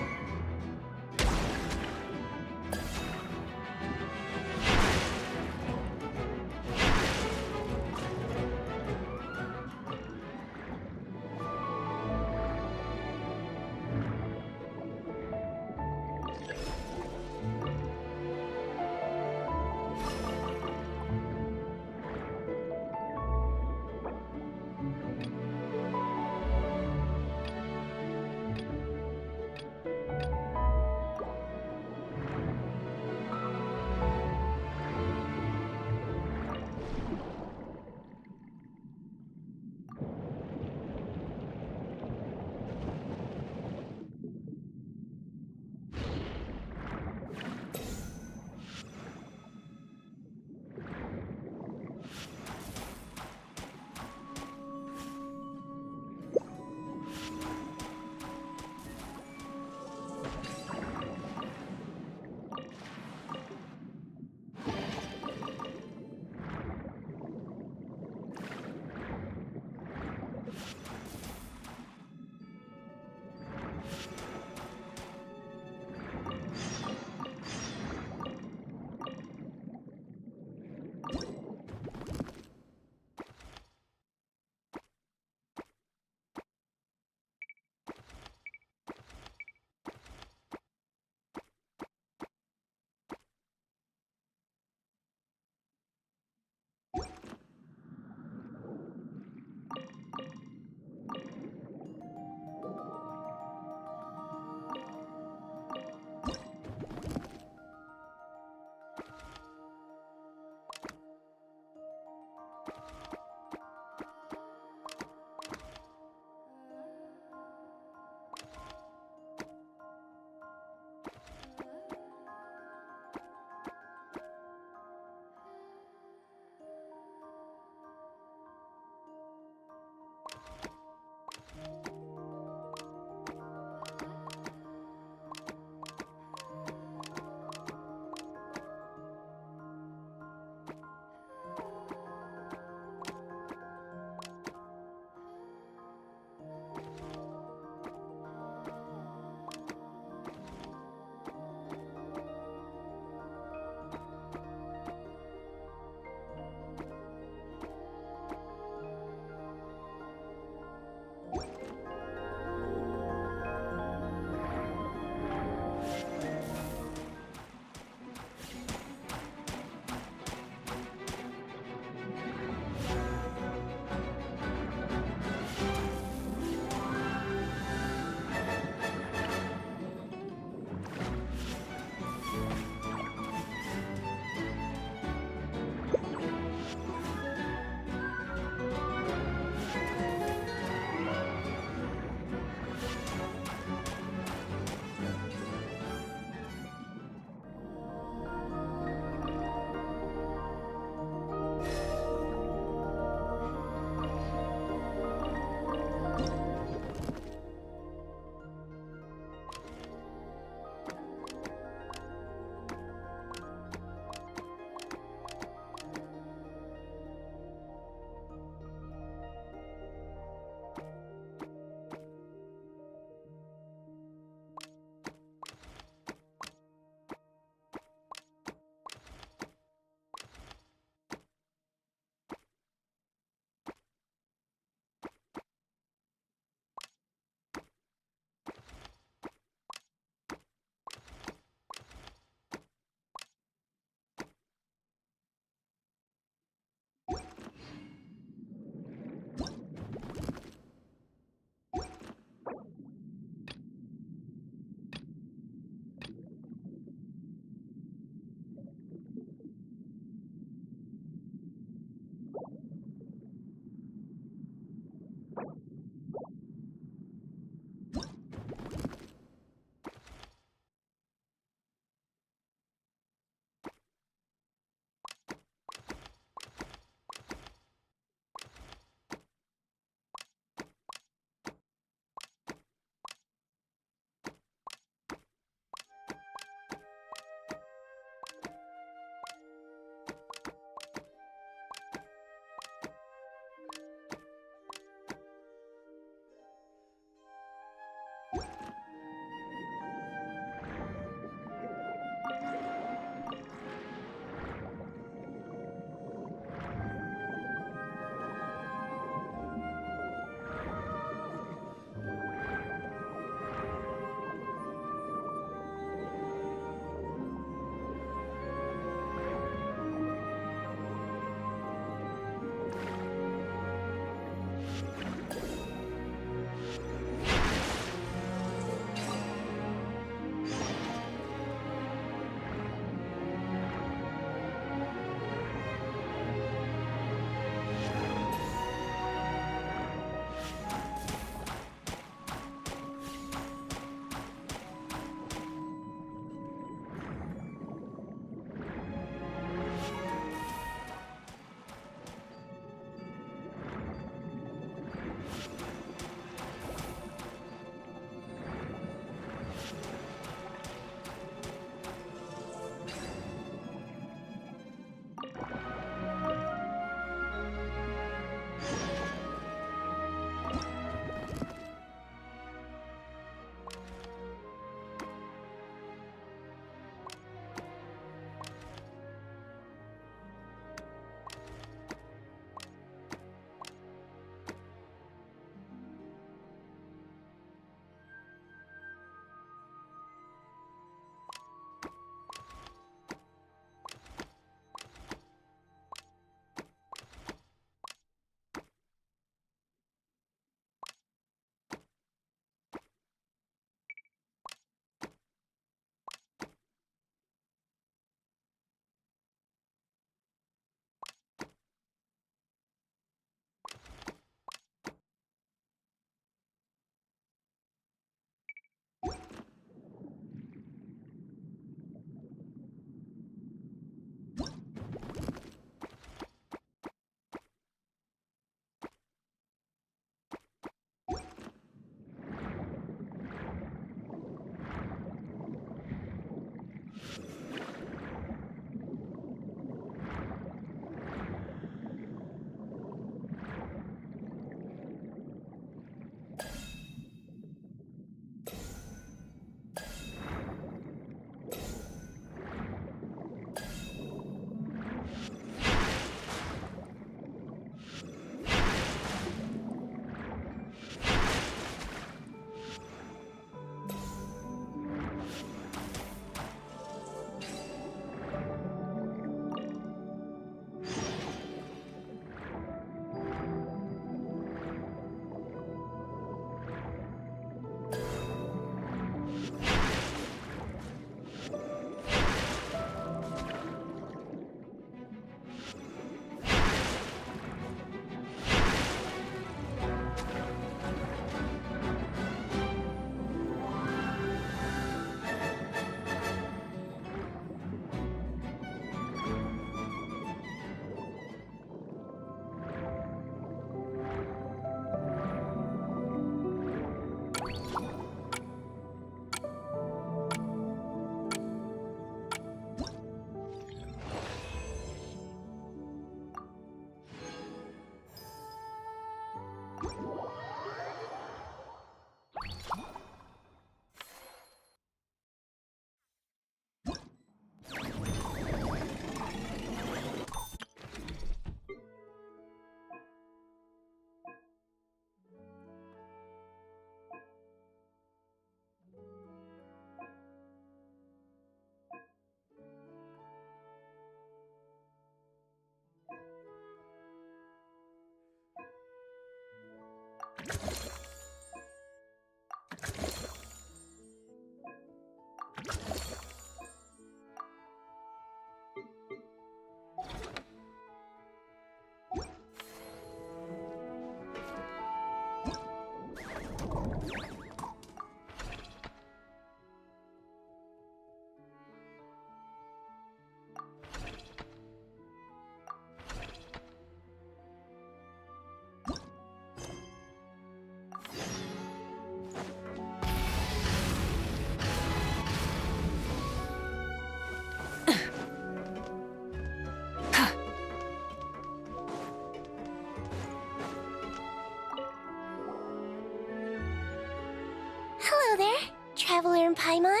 from Paimon?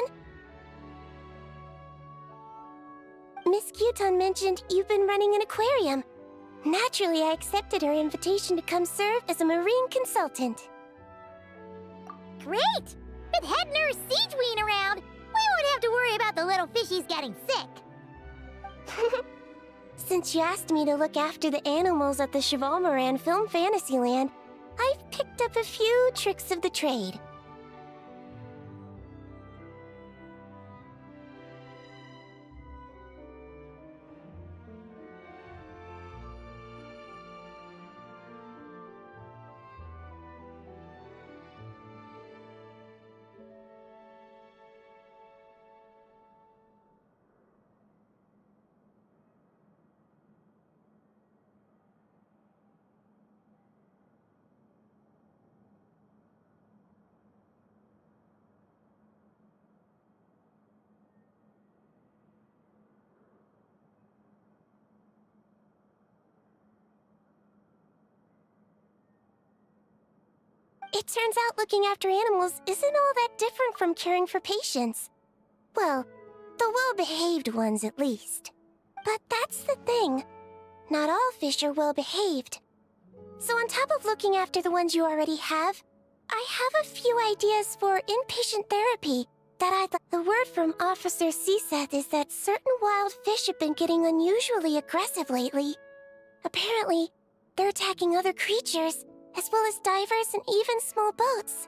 Miss Gyuton mentioned you've been running an aquarium. Naturally, I accepted her invitation to come serve as a marine consultant. Great! With head nurse Siegeween around, we won't have to worry about the little fishies getting sick. Since you asked me to look after the animals at the Chevalmoran Film Fantasyland, I've picked up a few tricks of the trade. It turns out looking after animals isn't all that different from caring for patients. Well, the well-behaved ones at least. But that's the thing. Not all fish are well-behaved. So on top of looking after the ones you already have, I have a few ideas for inpatient therapy that The word from Officer Seaseth is that certain wild fish have been getting unusually aggressive lately. Apparently, they're attacking other creatures, as well as divers and even small boats.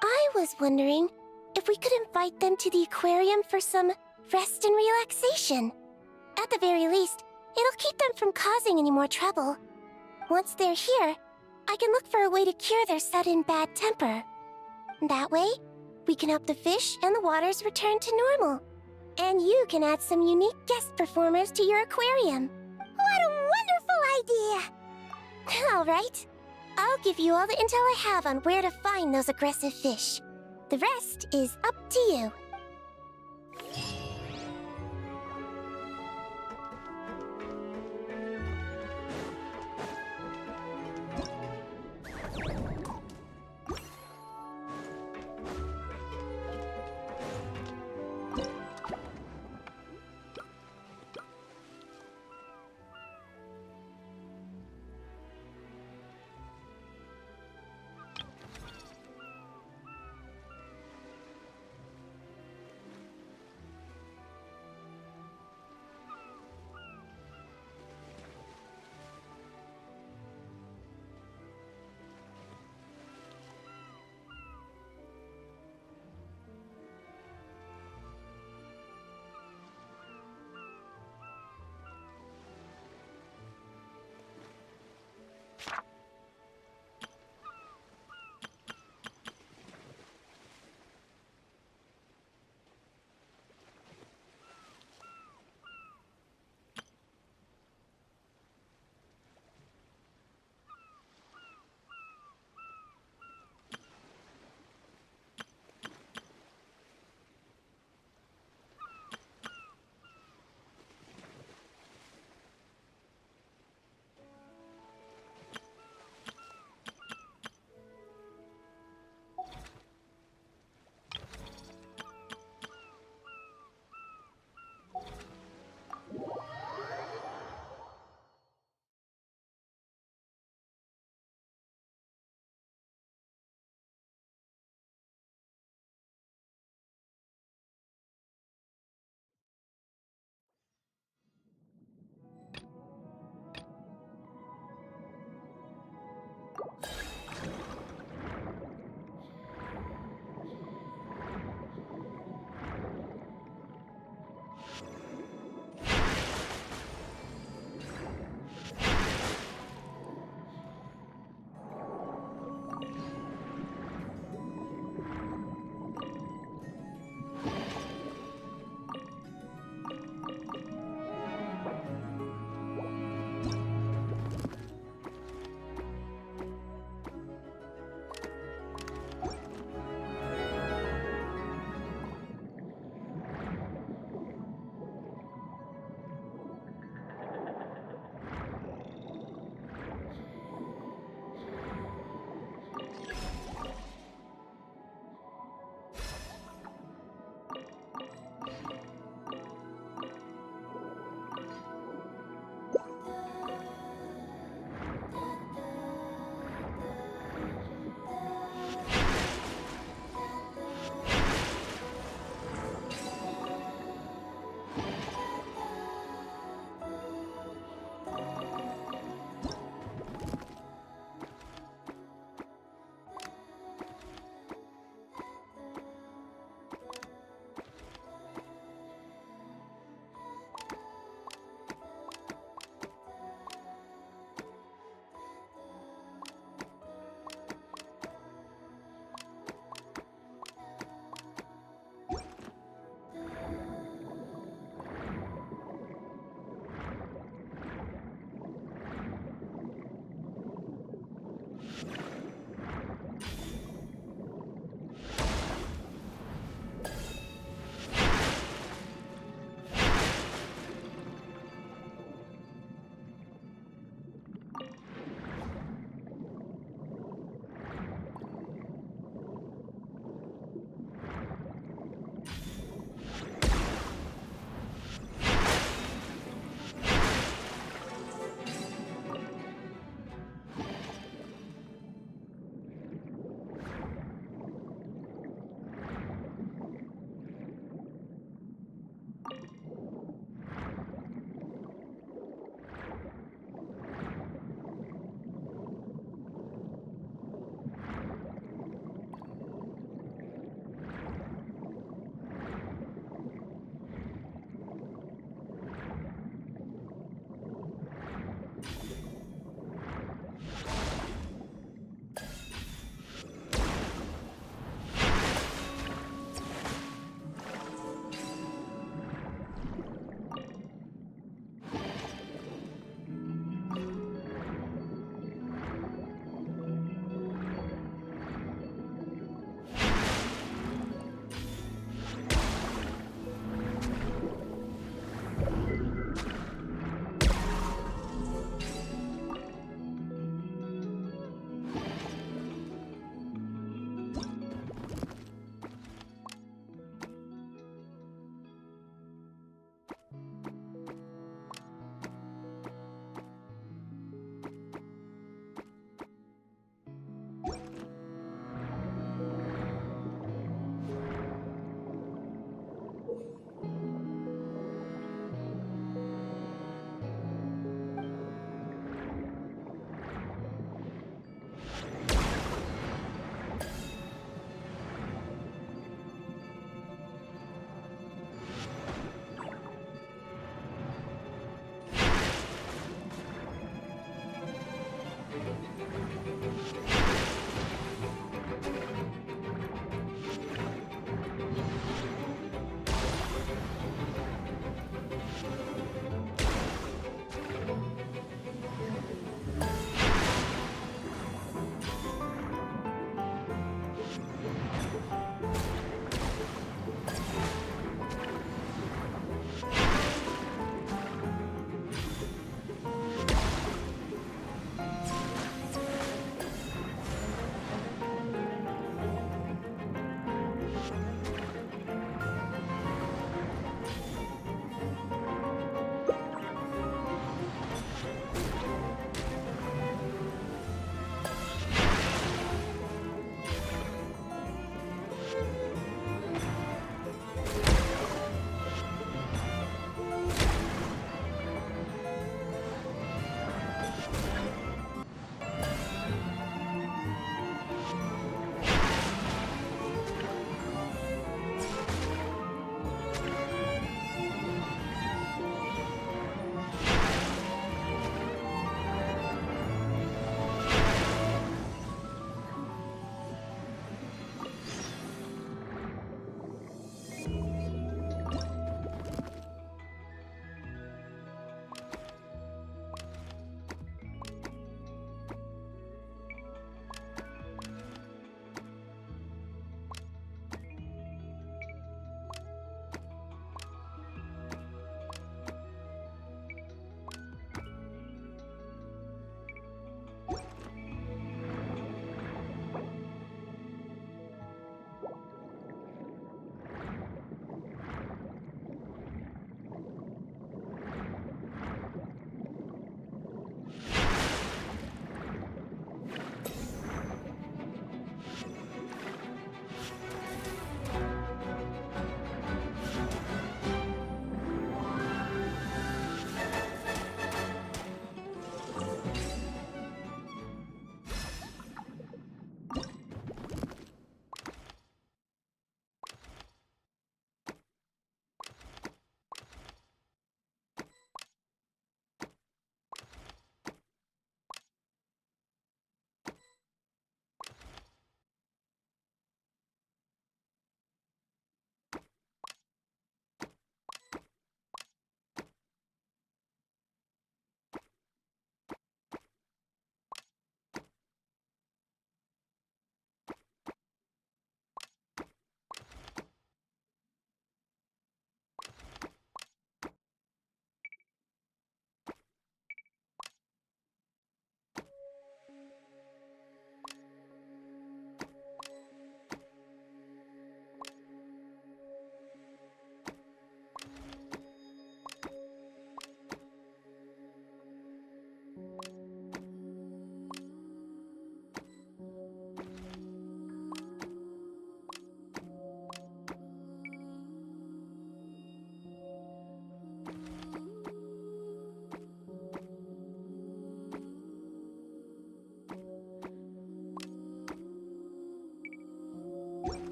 I was wondering if we could invite them to the aquarium for some rest and relaxation. At the very least, it'll keep them from causing any more trouble. Once they're here, I can look for a way to cure their sudden bad temper. That way, we can help the fish and the waters return to normal. And you can add some unique guest performers to your aquarium. What a wonderful idea! All right. I'll give you all the intel I have on where to find those aggressive fish. The rest is up to you.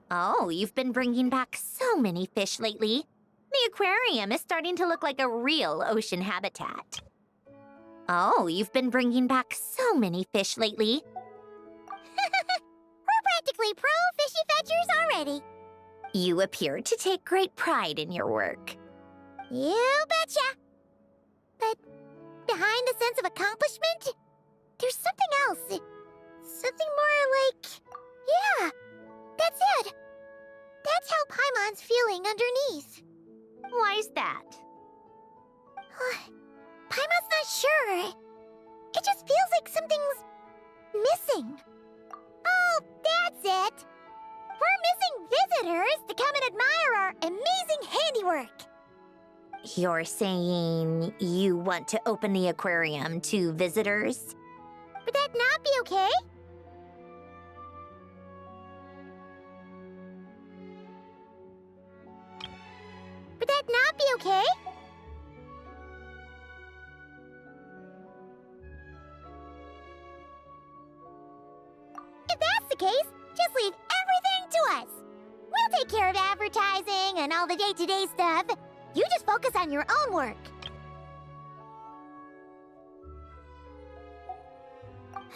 Oh, you've been bringing back so many fish lately. The aquarium is starting to look like a real ocean habitat. Oh, you've been bringing back so many fish lately. We're practically pro fishy fetchers already. You appear to take great pride in your work. You betcha. But behind the sense of accomplishment, there's something else. Something more like... Yeah, that's it. That's how Paimon's feeling underneath. Why's that? Paimon's not sure. It just feels like something's missing. Oh, that's it. We're missing visitors to come and admire our amazing handiwork. You're saying you want to open the aquarium to visitors? Would that not be okay? Would that not be okay? If that's the case, just leave everything to us. We'll take care of advertising and all the day-to-day stuff. You just focus on your own work.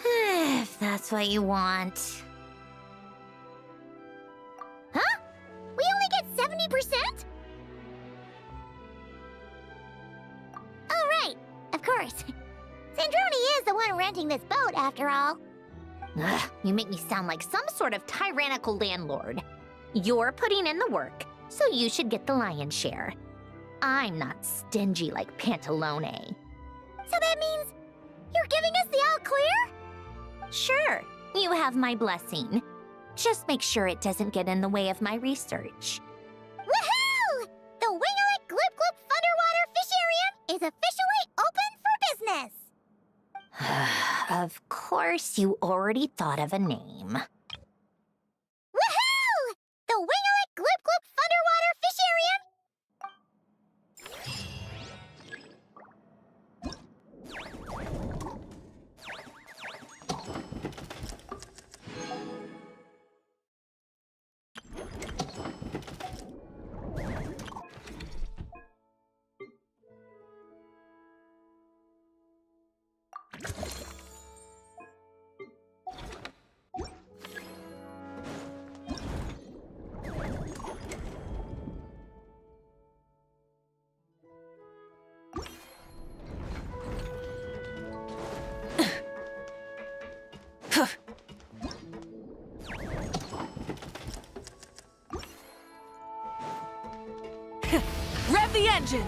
If that's what you want. Huh? We only get 70%? Oh, right. Of course. Sandroni is the one renting this boat, after all. Ugh, you make me sound like some sort of tyrannical landlord. You're putting in the work, so you should get the lion's share. I'm not stingy like Pantalone. So that means you're giving us the all clear? Sure, you have my blessing. Just make sure it doesn't get in the way of my research. Woohoo! The Winglet Gloop Gloop Thunderwater Fisharium is officially open for business! Of course, you already thought of a name. Woohoo! The Winglet Gloop Gloop Thunderwater Fisharium. Rev the engines!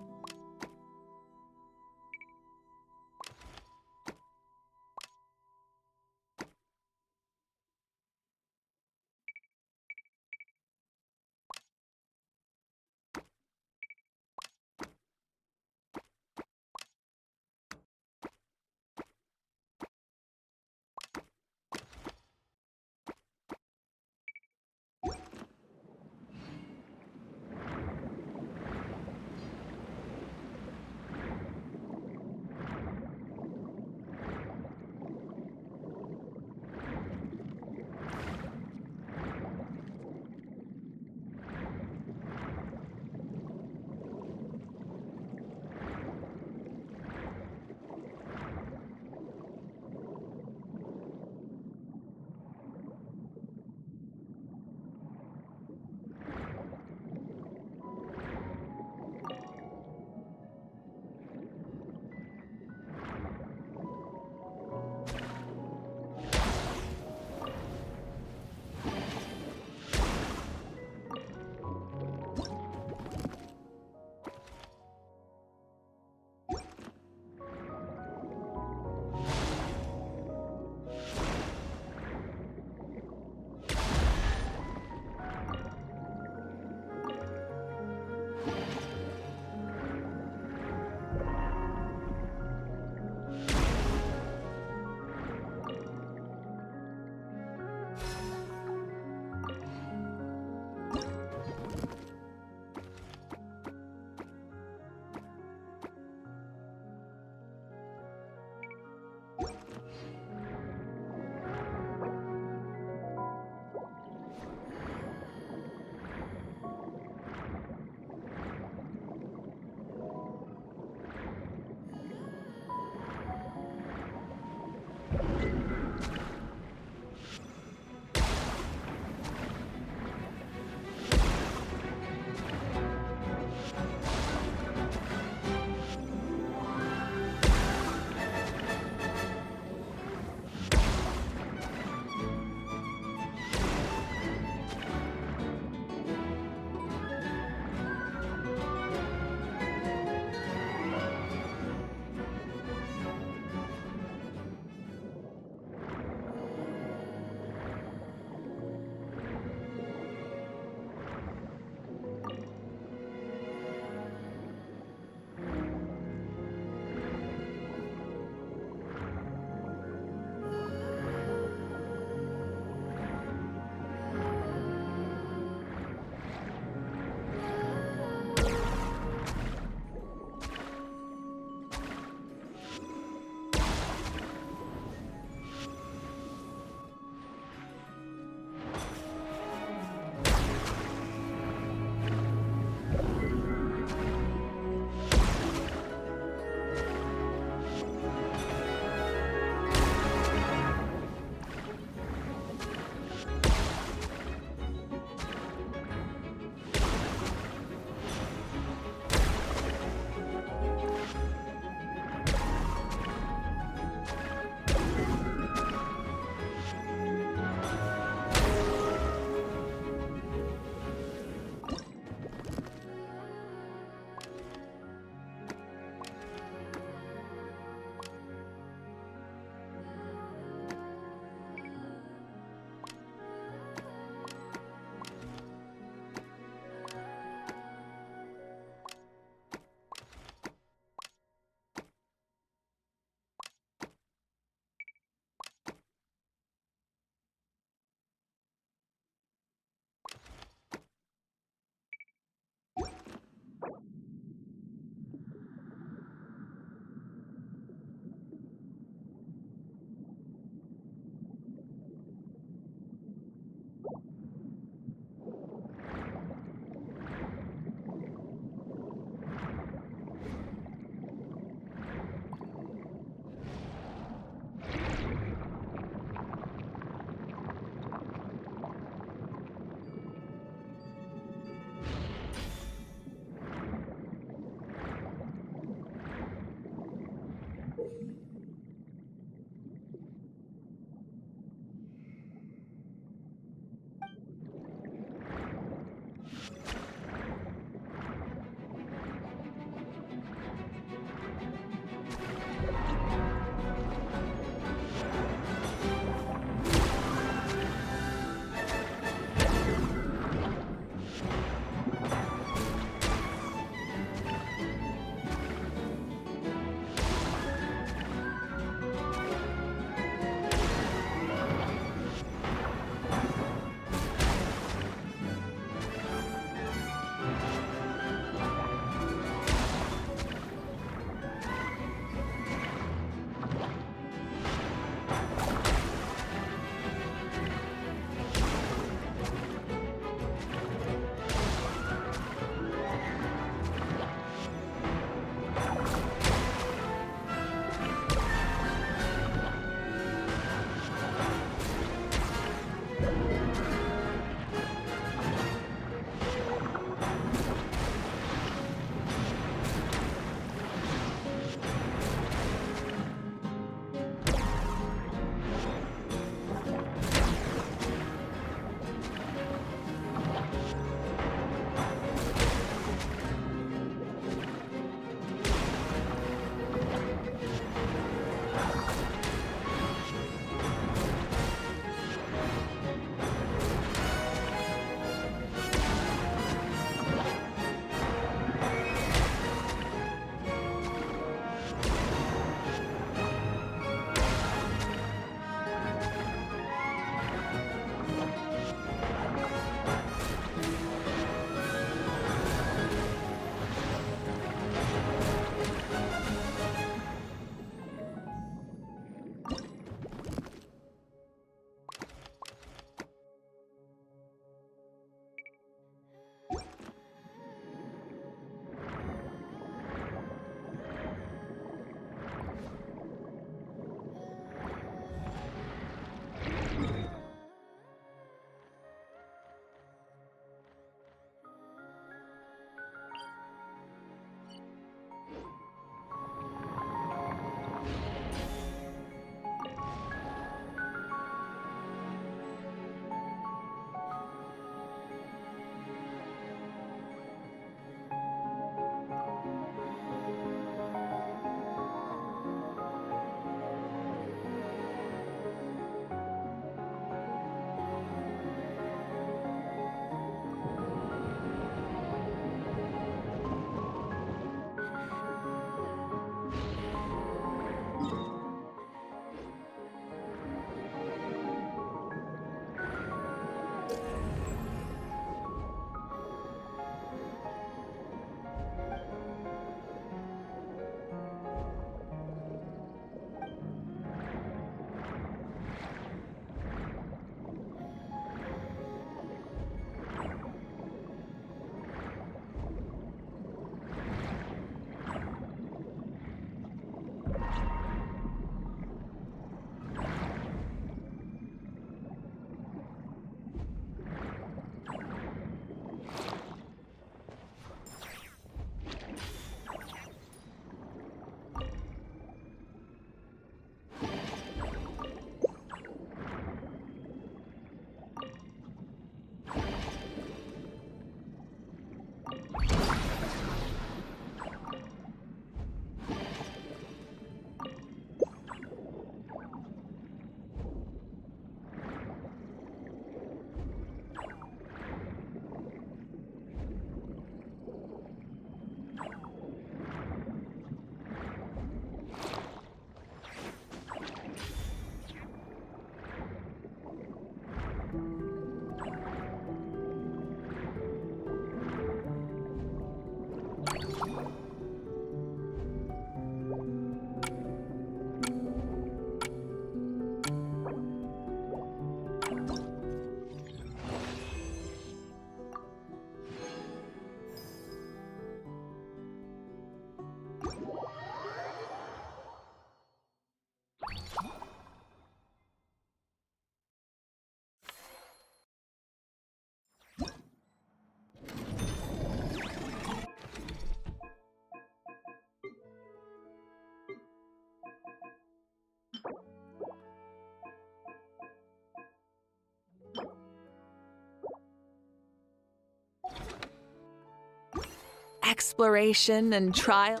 Exploration and trial.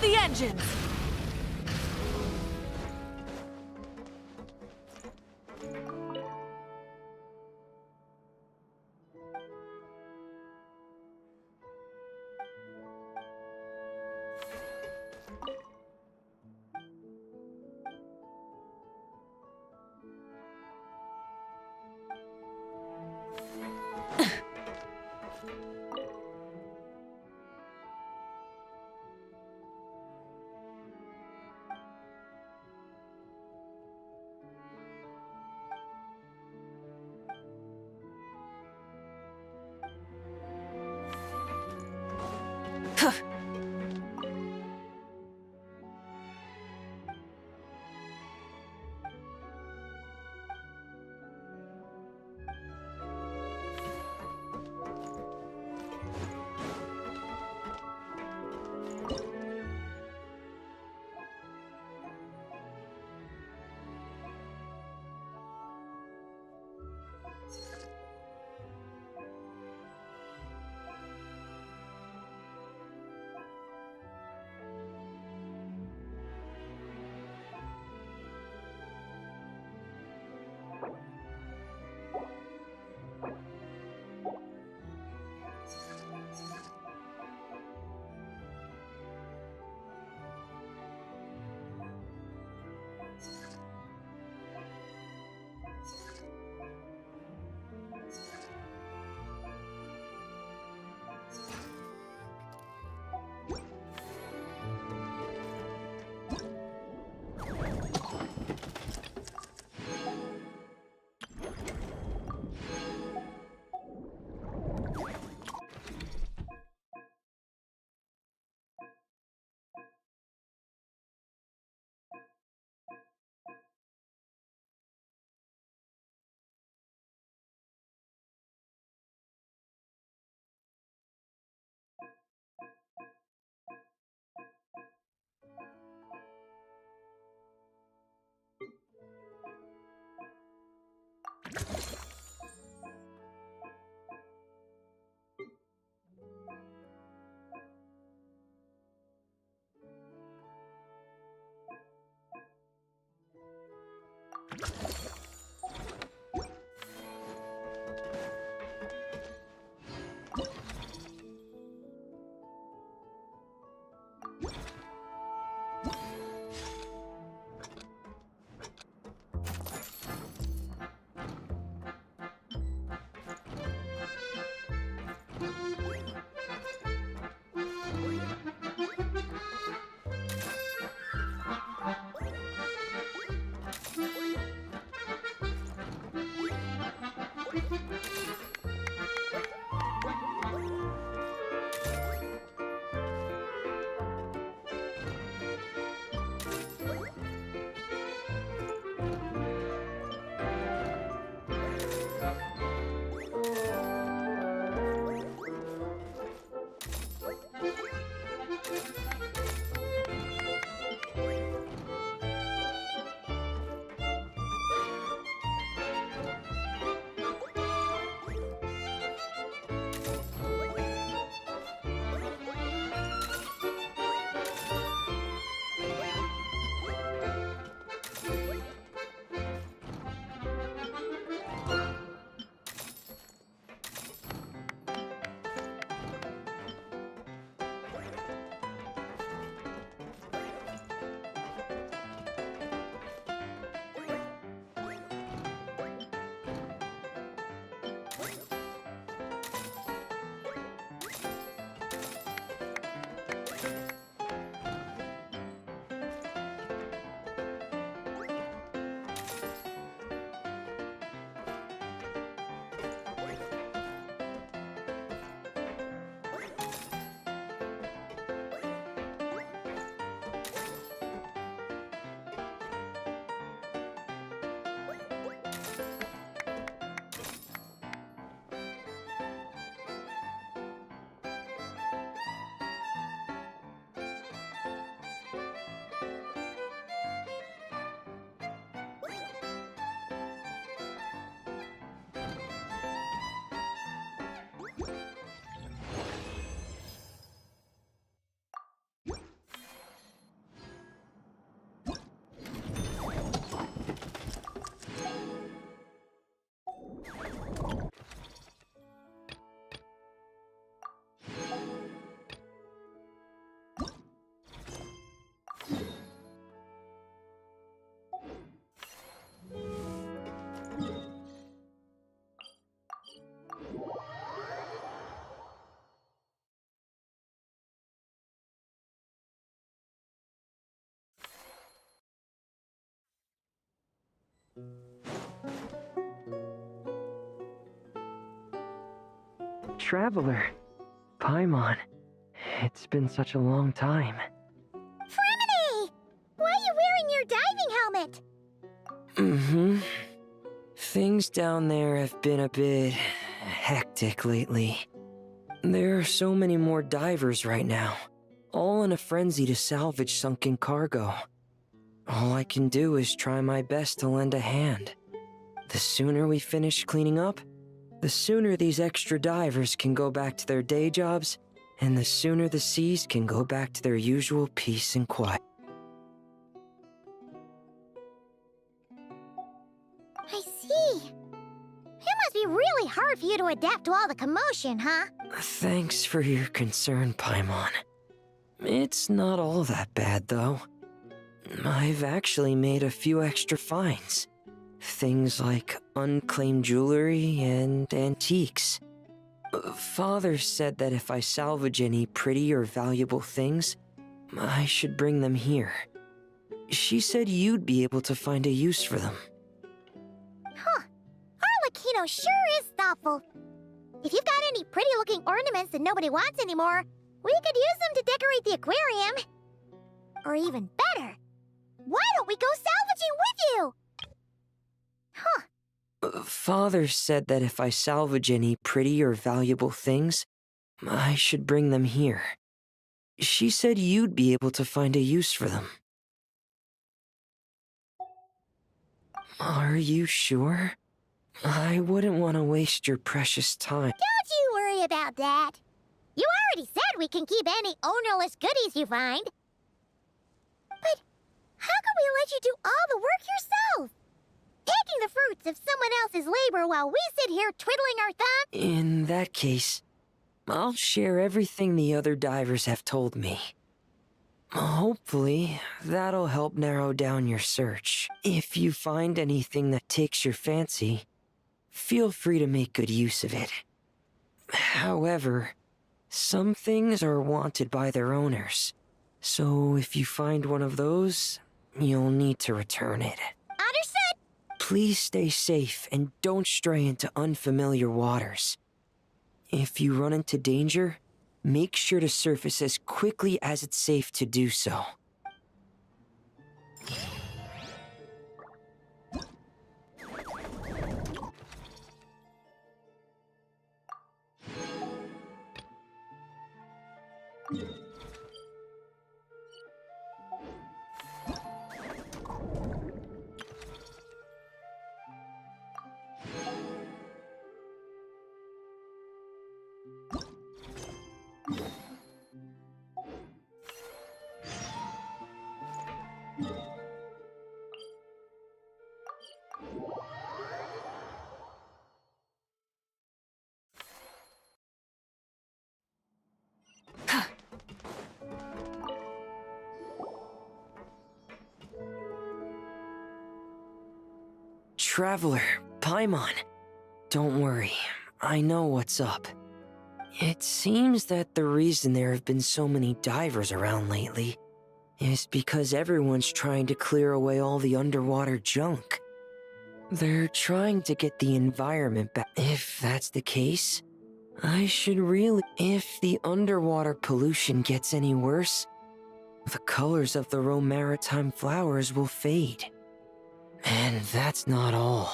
the engines! Traveler. Paimon. It's been such a long time. Fremini! Why are you wearing your diving helmet? Mm-hmm. Things down there have been a bit hectic lately. There are so many more divers right now, all in a frenzy to salvage sunken cargo. All I can do is try my best to lend a hand. The sooner we finish cleaning up, the sooner these extra divers can go back to their day jobs, and the sooner the seas can go back to their usual peace and quiet. I see. It must be really hard for you to adapt to all the commotion, huh? Thanks for your concern, Paimon. It's not all that bad, though. I've actually made a few extra finds. Things like unclaimed jewelry and antiques. Father said that if I salvage any pretty or valuable things, I should bring them here. She said you'd be able to find a use for them. Huh. Arlecchino sure is thoughtful. If you've got any pretty-looking ornaments that nobody wants anymore, we could use them to decorate the aquarium. Or even better, why don't we go salvaging with you? Huh. Father said that if I salvage any pretty or valuable things, I should bring them here. She said you'd be able to find a use for them. Are you sure? I wouldn't want to waste your precious time. Don't you worry about that. You already said we can keep any ownerless goodies you find. But how can we let you do all the work yourself? Taking the fruits of someone else's labor while we sit here twiddling our thumbs? In that case, I'll share everything the other divers have told me. Hopefully, that'll help narrow down your search. If you find anything that takes your fancy, feel free to make good use of it. However, some things are wanted by their owners, so if you find one of those, you'll need to return it. Understood! Please stay safe and don't stray into unfamiliar waters. If you run into danger, make sure to surface as quickly as it's safe to do so. Traveler, Paimon. Don't worry, I know what's up. It seems that the reason there have been so many divers around lately is because everyone's trying to clear away all the underwater junk. They're trying to get the environment back. If that's the case, I should really... If the underwater pollution gets any worse, the colors of the Rome maritime flowers will fade. And that's not all.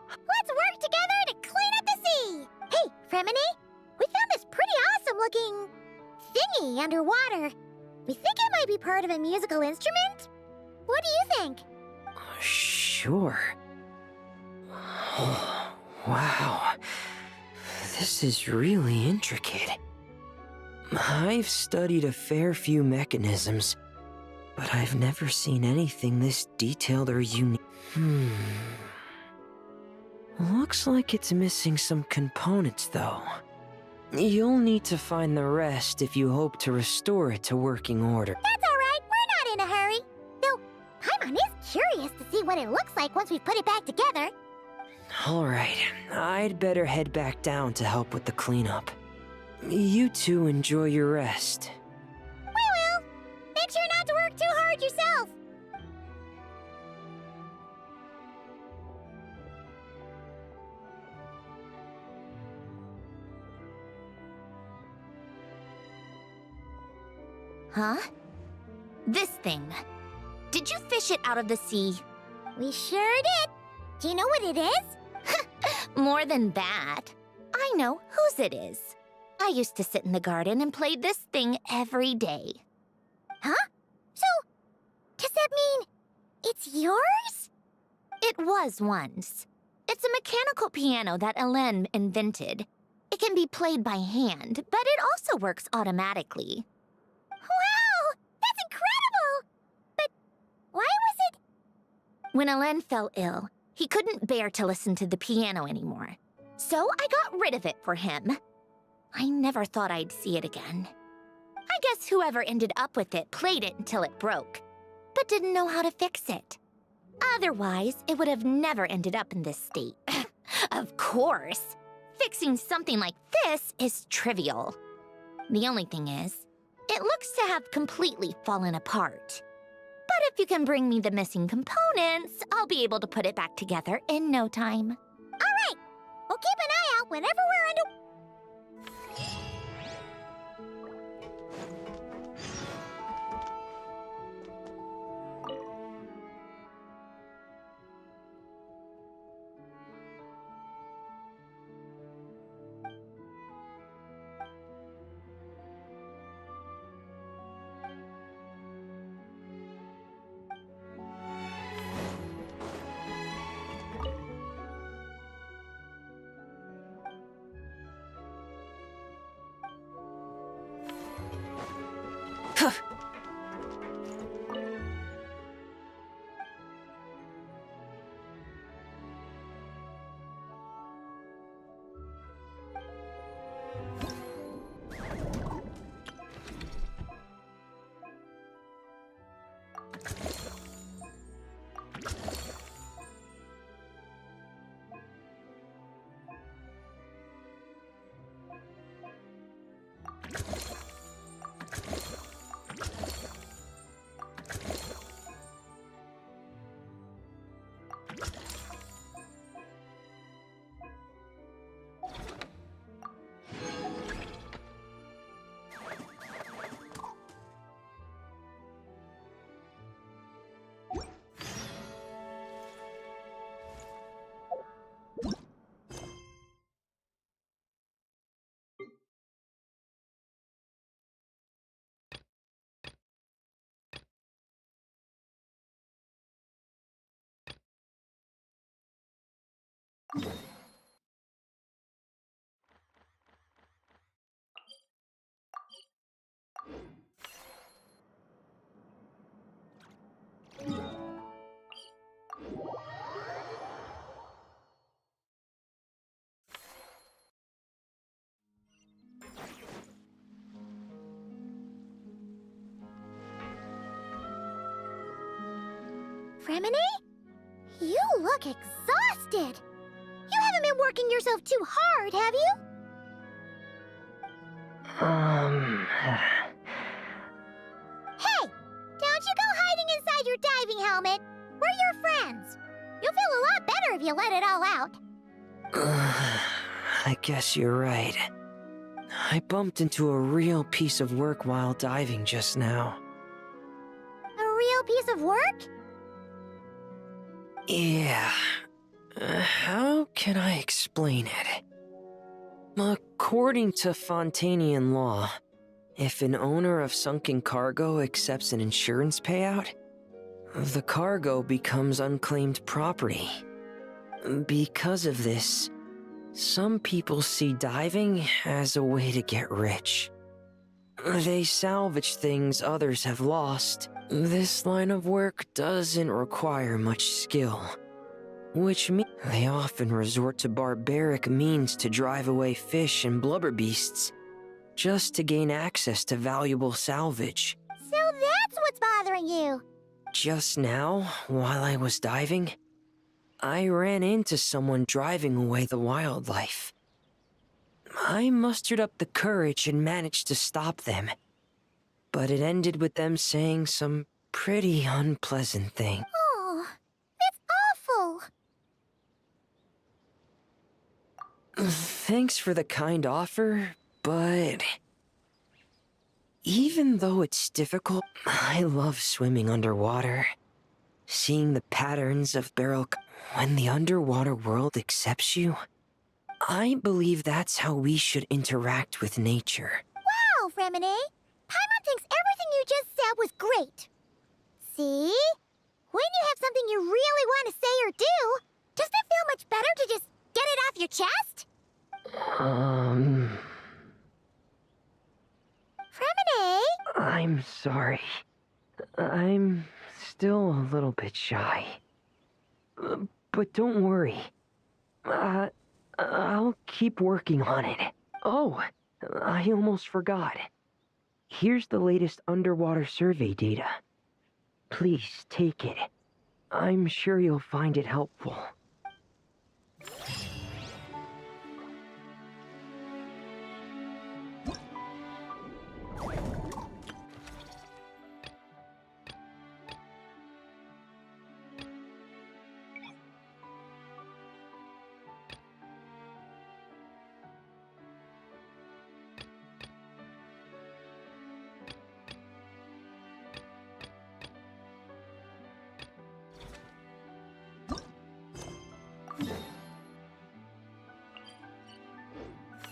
Let's work together to clean up the sea! Hey, Fremini, we found this pretty awesome-looking thingy underwater. We think it might be part of a musical instrument. What do you think? Sure. Oh, wow. This is really intricate. I've studied a fair few mechanisms, but I've never seen anything this detailed or unique. Looks like it's missing some components, though. You'll need to find the rest if you hope to restore it to working order. That's all right. We're not in a hurry. Though, Paimon is curious to see what it looks like once we've put it back together. All right, I'd better head back down to help with the cleanup. You two enjoy your rest. We will. Make sure not to work too hard yourself. Huh? This thing. Did you fish it out of the sea? We sure did. Do you know what it is? More than that. I know whose it is. I used to sit in the garden and play this thing every day. Huh? So, does that mean it's yours? It was once. It's a mechanical piano that Ellen invented. It can be played by hand, but it also works automatically. Wow! That's incredible! But why was it... When Ellen fell ill, he couldn't bear to listen to the piano anymore. So I got rid of it for him. I never thought I'd see it again. I guess whoever ended up with it played it until it broke, but didn't know how to fix it. Otherwise, it would have never ended up in this state. Of course! Fixing something like this is trivial. The only thing is, it looks to have completely fallen apart. But if you can bring me the missing components, I'll be able to put it back together in no time. All right! We'll keep an eye out whenever we're under... Remini? You look exhausted! You haven't been working yourself too hard, have you? Hey! Don't you go hiding inside your diving helmet! We're your friends! You'll feel a lot better if you let it all out. I guess you're right. I bumped into a real piece of work while diving just now. A real piece of work? Yeah. How can I explain it? According to Fontanian law, if an owner of sunken cargo accepts an insurance payout, the cargo becomes unclaimed property. Because of this, some people see diving as a way to get rich. They salvage things others have lost. This line of work doesn't require much skill, which means they often resort to barbaric means to drive away fish and blubber beasts, just to gain access to valuable salvage. So that's what's bothering you! Just now, while I was diving, I ran into someone driving away the wildlife. I mustered up the courage and managed to stop them, but it ended with them saying some pretty unpleasant thing. Oh, that's awful! Thanks for the kind offer, but Even though it's difficult, I love swimming underwater. Seeing the patterns of when the underwater world accepts you, I believe that's how we should interact with nature. Wow, Remine! Paimon thinks everything you just said was great. See? When you have something you really want to say or do, doesn't it feel much better to just get it off your chest? Remine! I'm sorry. I'm still a little bit shy. But don't worry. I'll keep working on it. Oh, I almost forgot. Here's the latest underwater survey data. Please take it. I'm sure you'll find it helpful.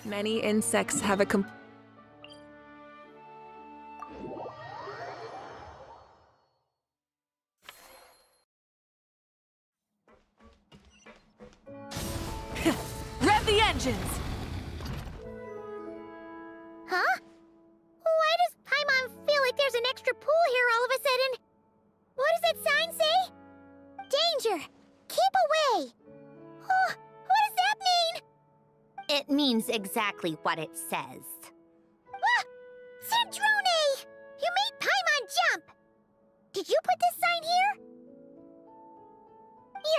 Many insects have a Rev the engines! Huh? Why does Paimon feel like there's an extra pool here all of a sudden? What does that sign say? Danger! Keep away! Oh, what does that mean? It means exactly what it says. Ah! Cendrone! You made Paimon jump! Did you put this sign here?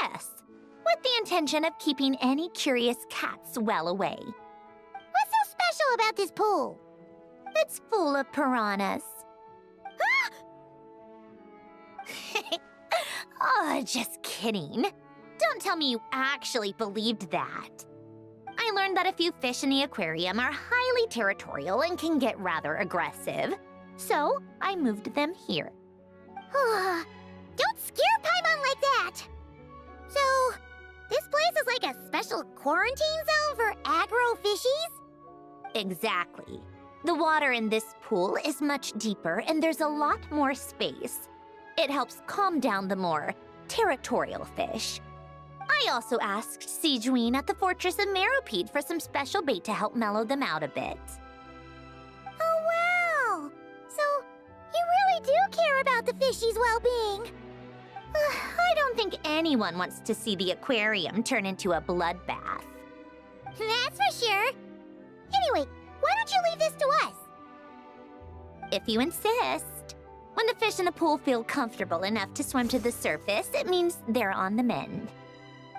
Yes, with the intention of keeping any curious cats well away. What's so special about this pool? It's full of piranhas. Oh, just kidding. Don't tell me you actually believed that. I learned that a few fish in the aquarium are highly territorial and can get rather aggressive. So, I moved them here. Don't scare Paimon like that! So, this place is like a special quarantine zone for aggro fishies? Exactly. The water in this pool is much deeper and there's a lot more space. It helps calm down the more territorial fish. I also asked Sijuin at the Fortress of Meropide for some special bait to help mellow them out a bit. Oh, wow! So, you really do care about the fishies' well-being. I don't think anyone wants to see the aquarium turn into a bloodbath. That's for sure. Anyway, why don't you leave this to us? If you insist. When the fish in the pool feel comfortable enough to swim to the surface, it means they're on the mend.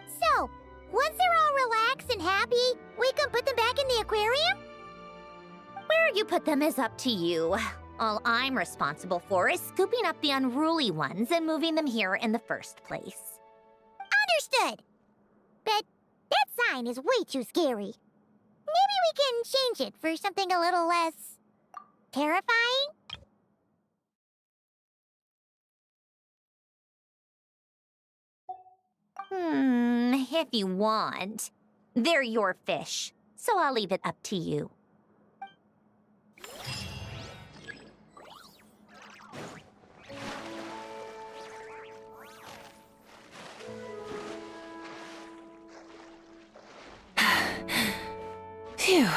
So, once they're all relaxed and happy, we can put them back in the aquarium? Where you put them is up to you. All I'm responsible for is scooping up the unruly ones and moving them here in the first place. Understood. But that sign is way too scary. Maybe we can change it for something a little less terrifying? If you want. They're your fish, so I'll leave it up to you. Phew.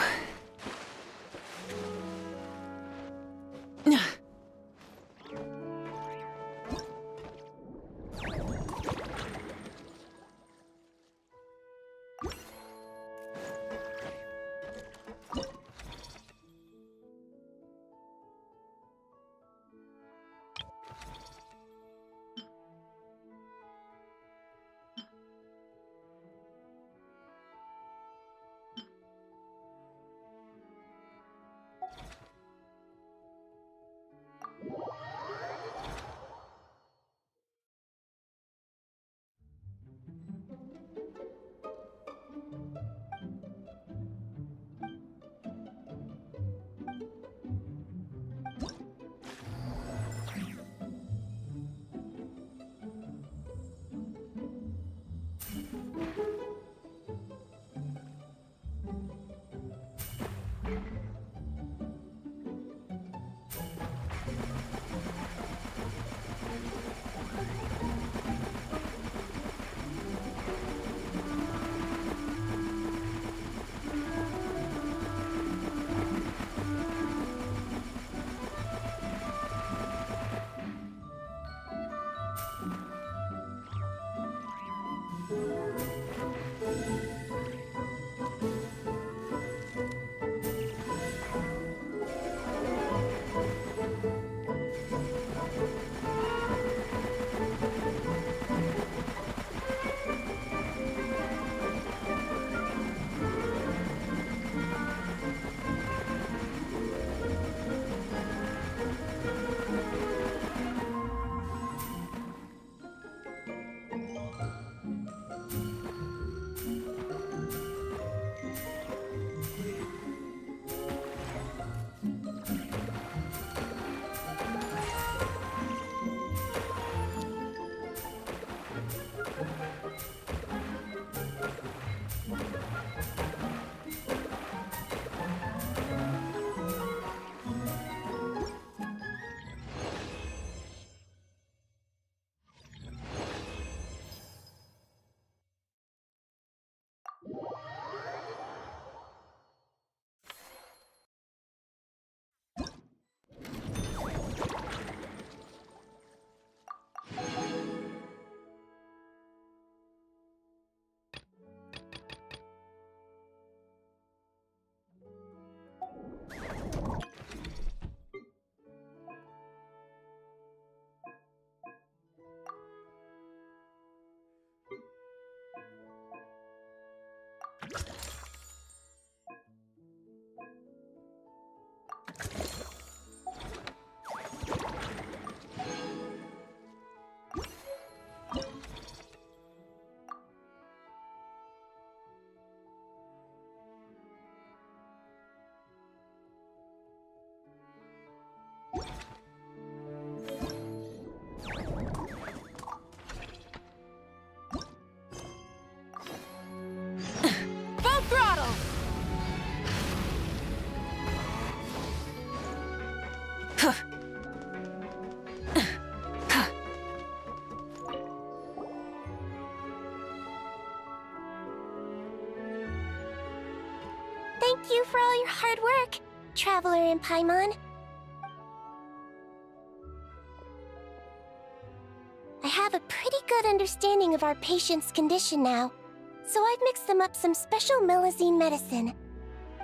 Thank you for all your hard work, Traveler in Paimon. I have a pretty good understanding of our patient's condition now, so I've mixed them up some special melazine medicine.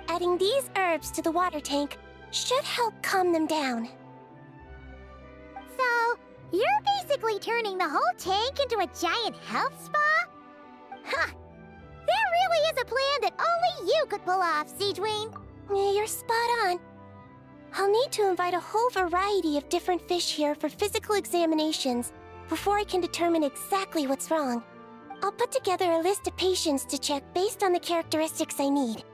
Adding these herbs to the water tank should help calm them down. So, you're basically turning the whole tank into a giant health spa? Huh. That really is a plan that only you could pull off, Siegeween. You're spot on. I'll need to invite a whole variety of different fish here for physical examinations before I can determine exactly what's wrong. I'll put together a list of patients to check based on the characteristics I need.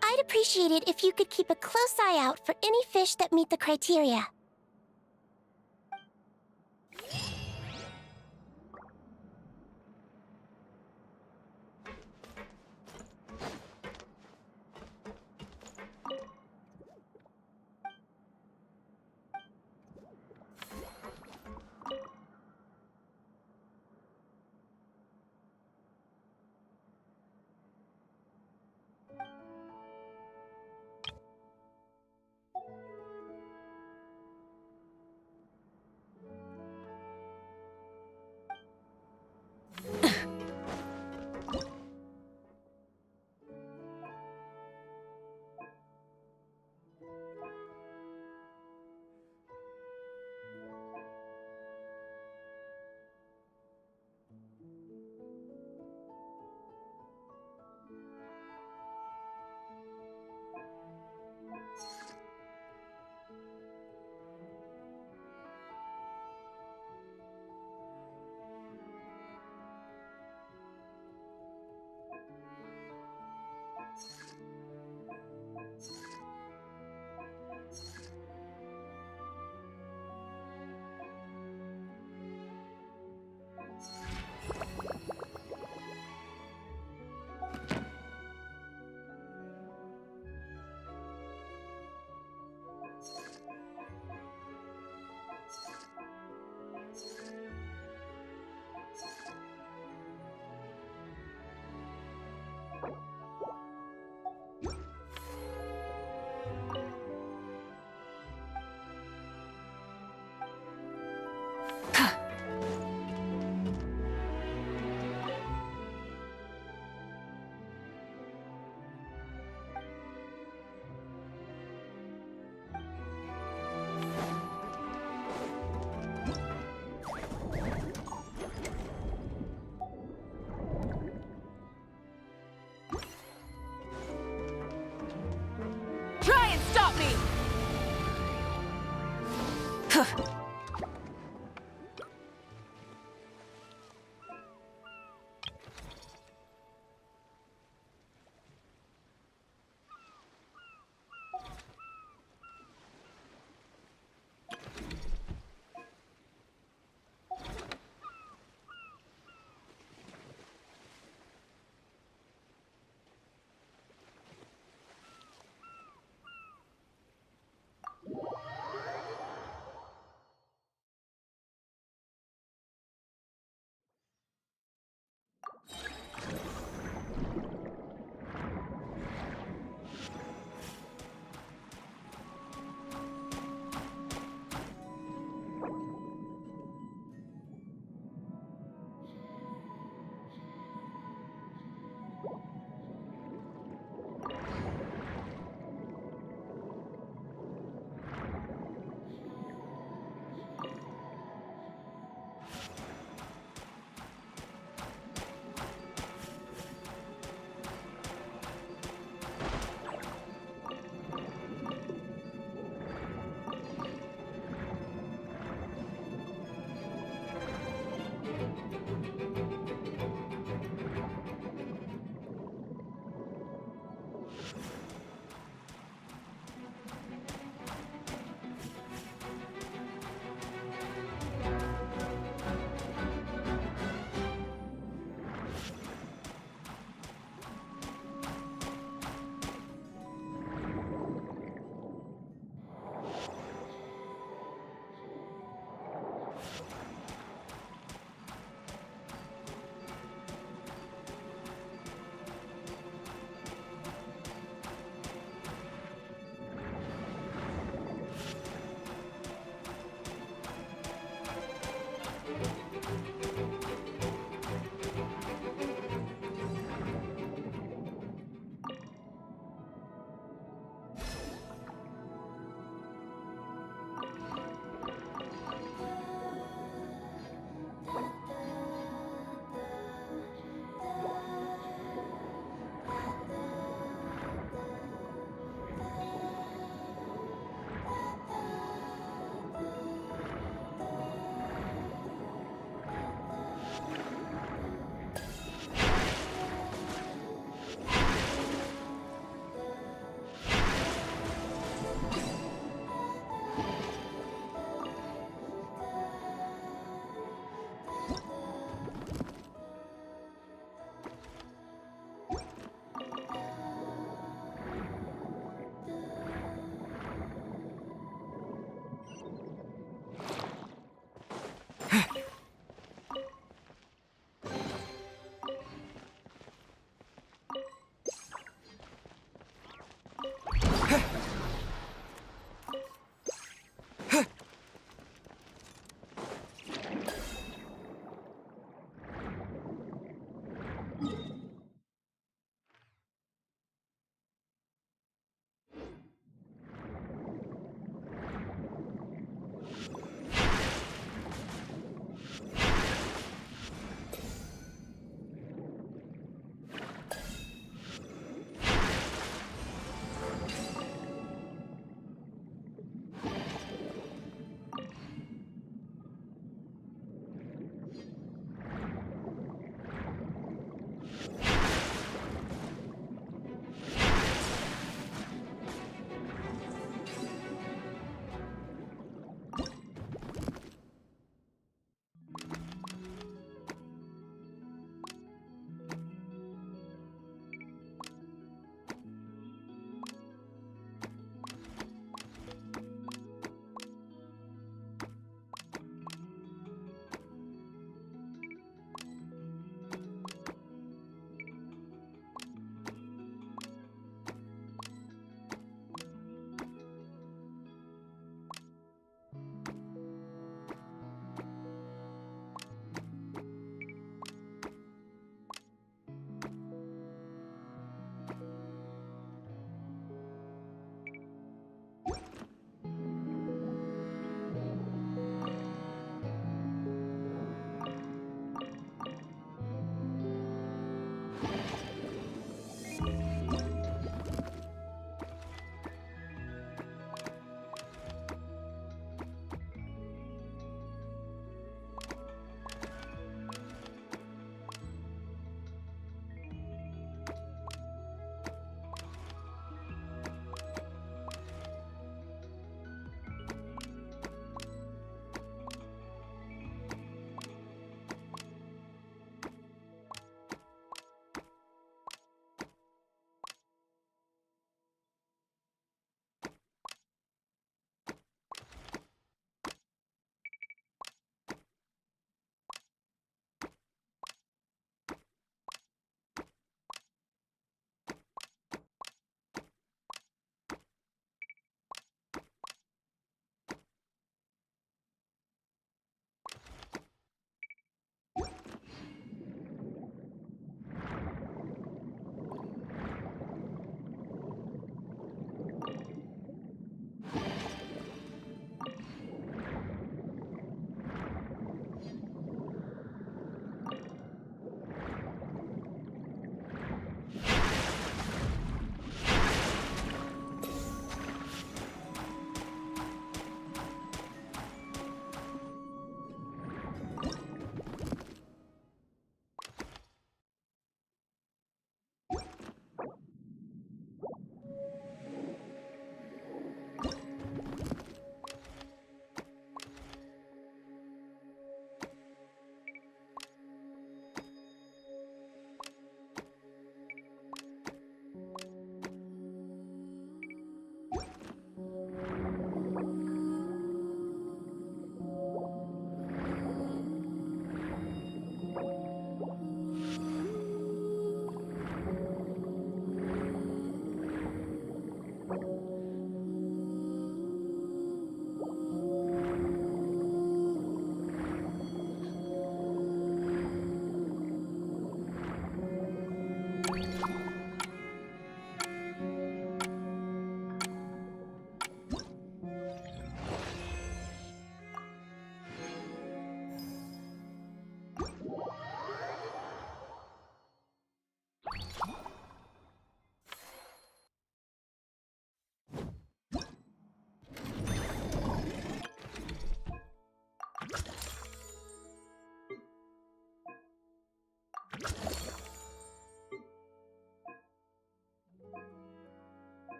I'd appreciate it if you could keep a close eye out for any fish that meet the criteria. Try and stop me!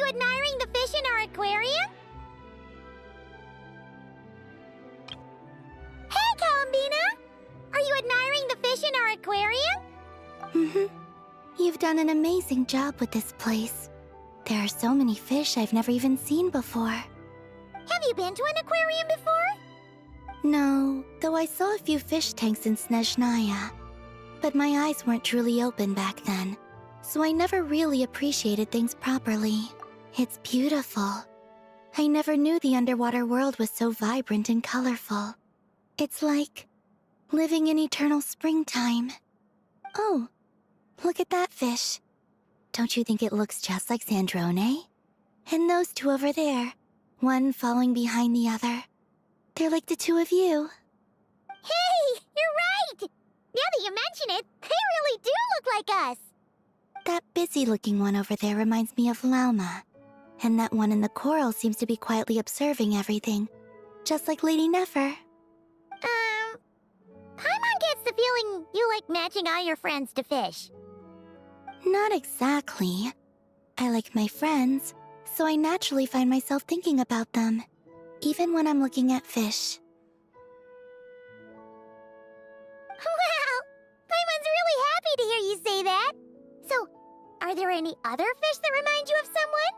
you admiring the fish in our aquarium? Hey, Columbina! Are you admiring the fish in our aquarium? You've done an amazing job with this place. There are so many fish I've never even seen before. Have you been to an aquarium before? No, though I saw a few fish tanks in Snezhnaya. But my eyes weren't truly open back then, so I never really appreciated things properly. It's beautiful. I never knew the underwater world was so vibrant and colorful. It's like living in eternal springtime. Oh, look at that fish. Don't you think it looks just like Sandrone? And those two over there, one following behind the other. They're like the two of you. Hey, you're right! Now that you mention it, they really do look like us! That busy-looking one over there reminds me of Lauma. And that one in the coral seems to be quietly observing everything, just like Lady Nefer. Paimon gets the feeling you like matching all your friends to fish. Not exactly. I like my friends, so I naturally find myself thinking about them, even when I'm looking at fish. Wow! Paimon's really happy to hear you say that! So, are there any other fish that remind you of someone?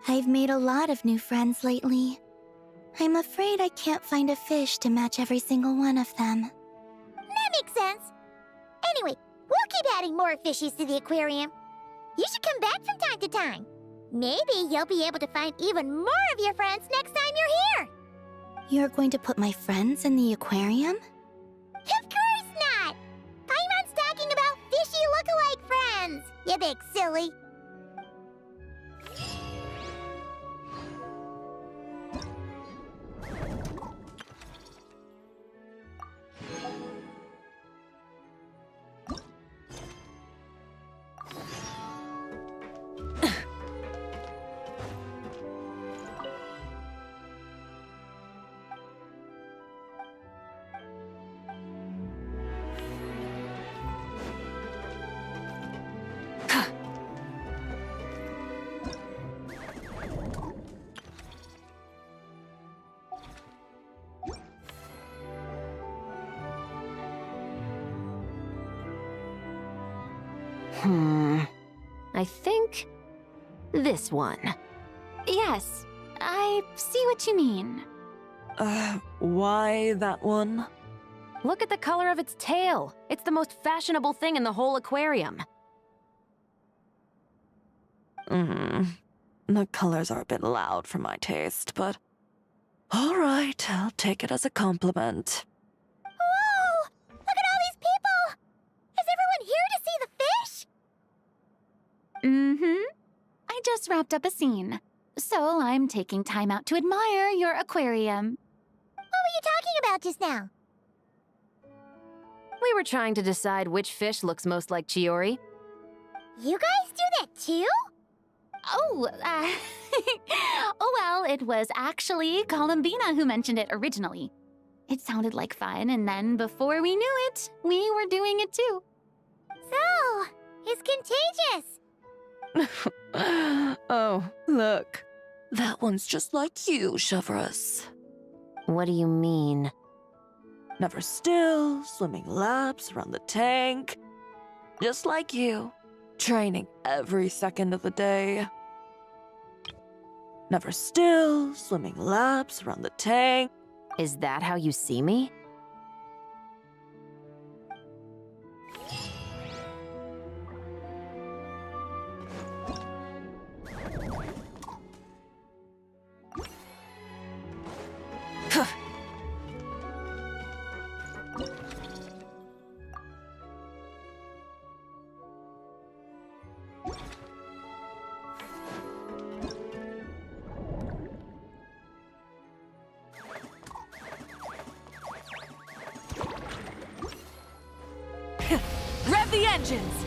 I've made a lot of new friends lately. I'm afraid I can't find a fish to match every single one of them. That makes sense. Anyway, we'll keep adding more fishies to the aquarium. You should come back from time to time. Maybe you'll be able to find even more of your friends next time you're here. You're going to put my friends in the aquarium? Of course not! Paimon's talking about fishy look-alike friends, you big silly. I think this one. Yes, I see what you mean. Why that one? Look at the color of its tail. It's the most fashionable thing in the whole aquarium. The colors are a bit loud for my taste, but... Alright, I'll take it as a compliment. Whoa! Look at all these people! Is everyone here to see the fish? I just wrapped up a scene, so I'm taking time out to admire your aquarium. What were you talking about just now? We were trying to decide which fish looks most like Chiori. You guys do that too? Oh, oh well, it was actually Columbina who mentioned it originally. It sounded like fun, and then before we knew it, we were doing it too. So, it's contagious! Oh, look. That one's just like you, Chevrus. What do you mean? Never still, swimming laps around the tank. Just like you. Training every second of the day. Never still, swimming laps around the tank. Is that how you see me? Rev the engines!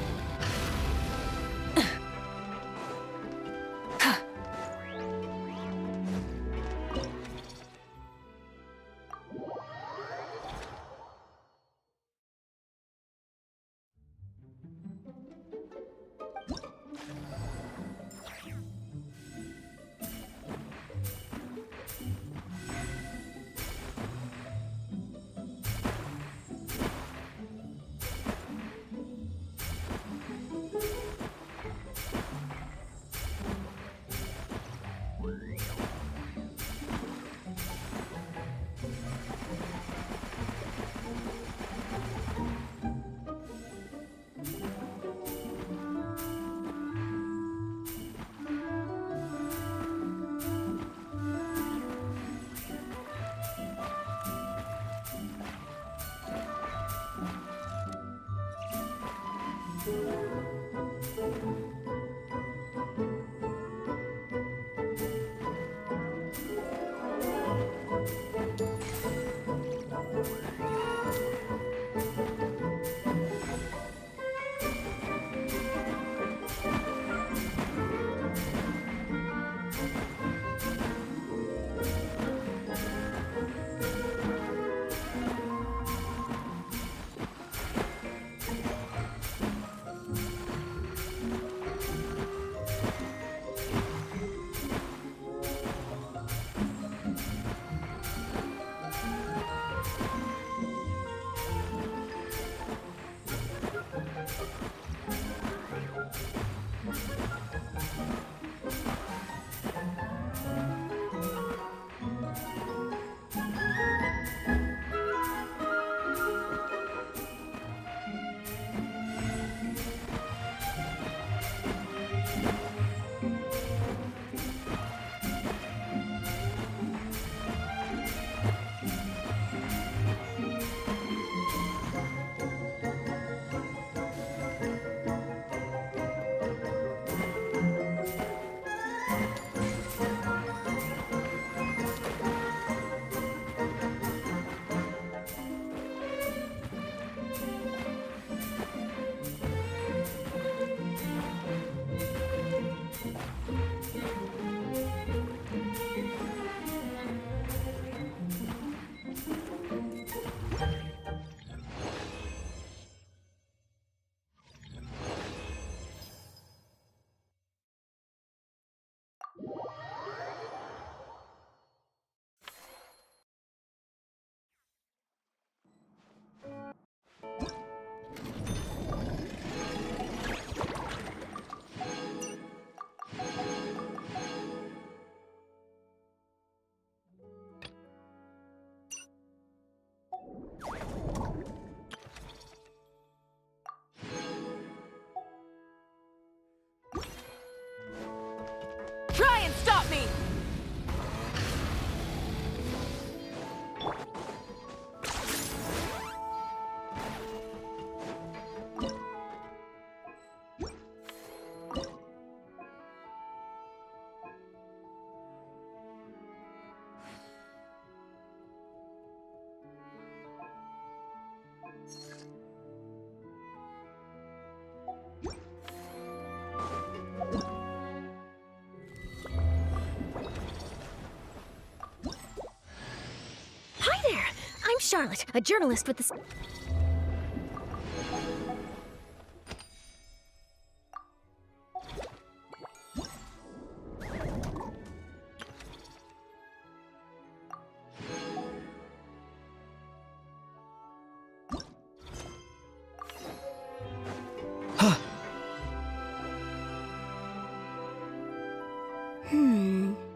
Charlotte, a journalist with the...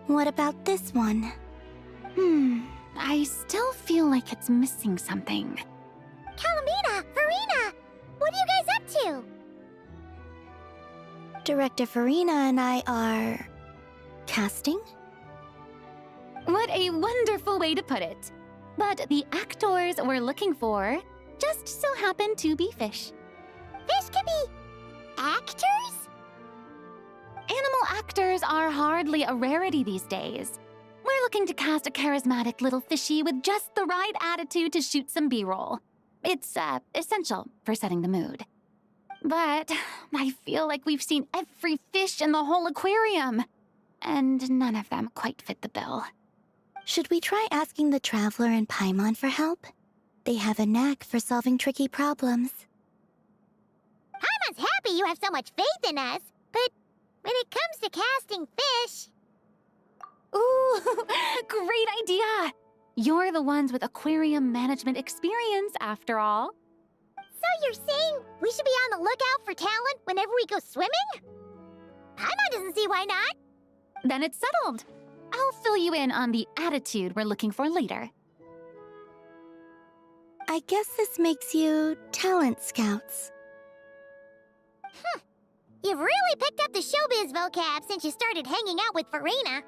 What about this one? I still feel like it's missing something. Calamina! Farina! What are you guys up to? Director Farina and I are... casting? What a wonderful way to put it. But the actors we're looking for just so happen to be fish. Fish can be... actors? Animal actors are hardly a rarity these days. We're looking to cast a charismatic little fishy with just the right attitude to shoot some B-roll. It's, essential for setting the mood. But I feel like we've seen every fish in the whole aquarium, and none of them quite fit the bill. Should we try asking the Traveler and Paimon for help? They have a knack for solving tricky problems. Paimon's happy you have so much faith in us, but when it comes to casting fish... Ooh, great idea! You're the ones with aquarium management experience, after all. So you're saying we should be on the lookout for talent whenever we go swimming? Paimon doesn't see why not. Then it's settled. I'll fill you in on the attitude we're looking for later. I guess this makes you talent scouts. You've really picked up the showbiz vocab since you started hanging out with Farina.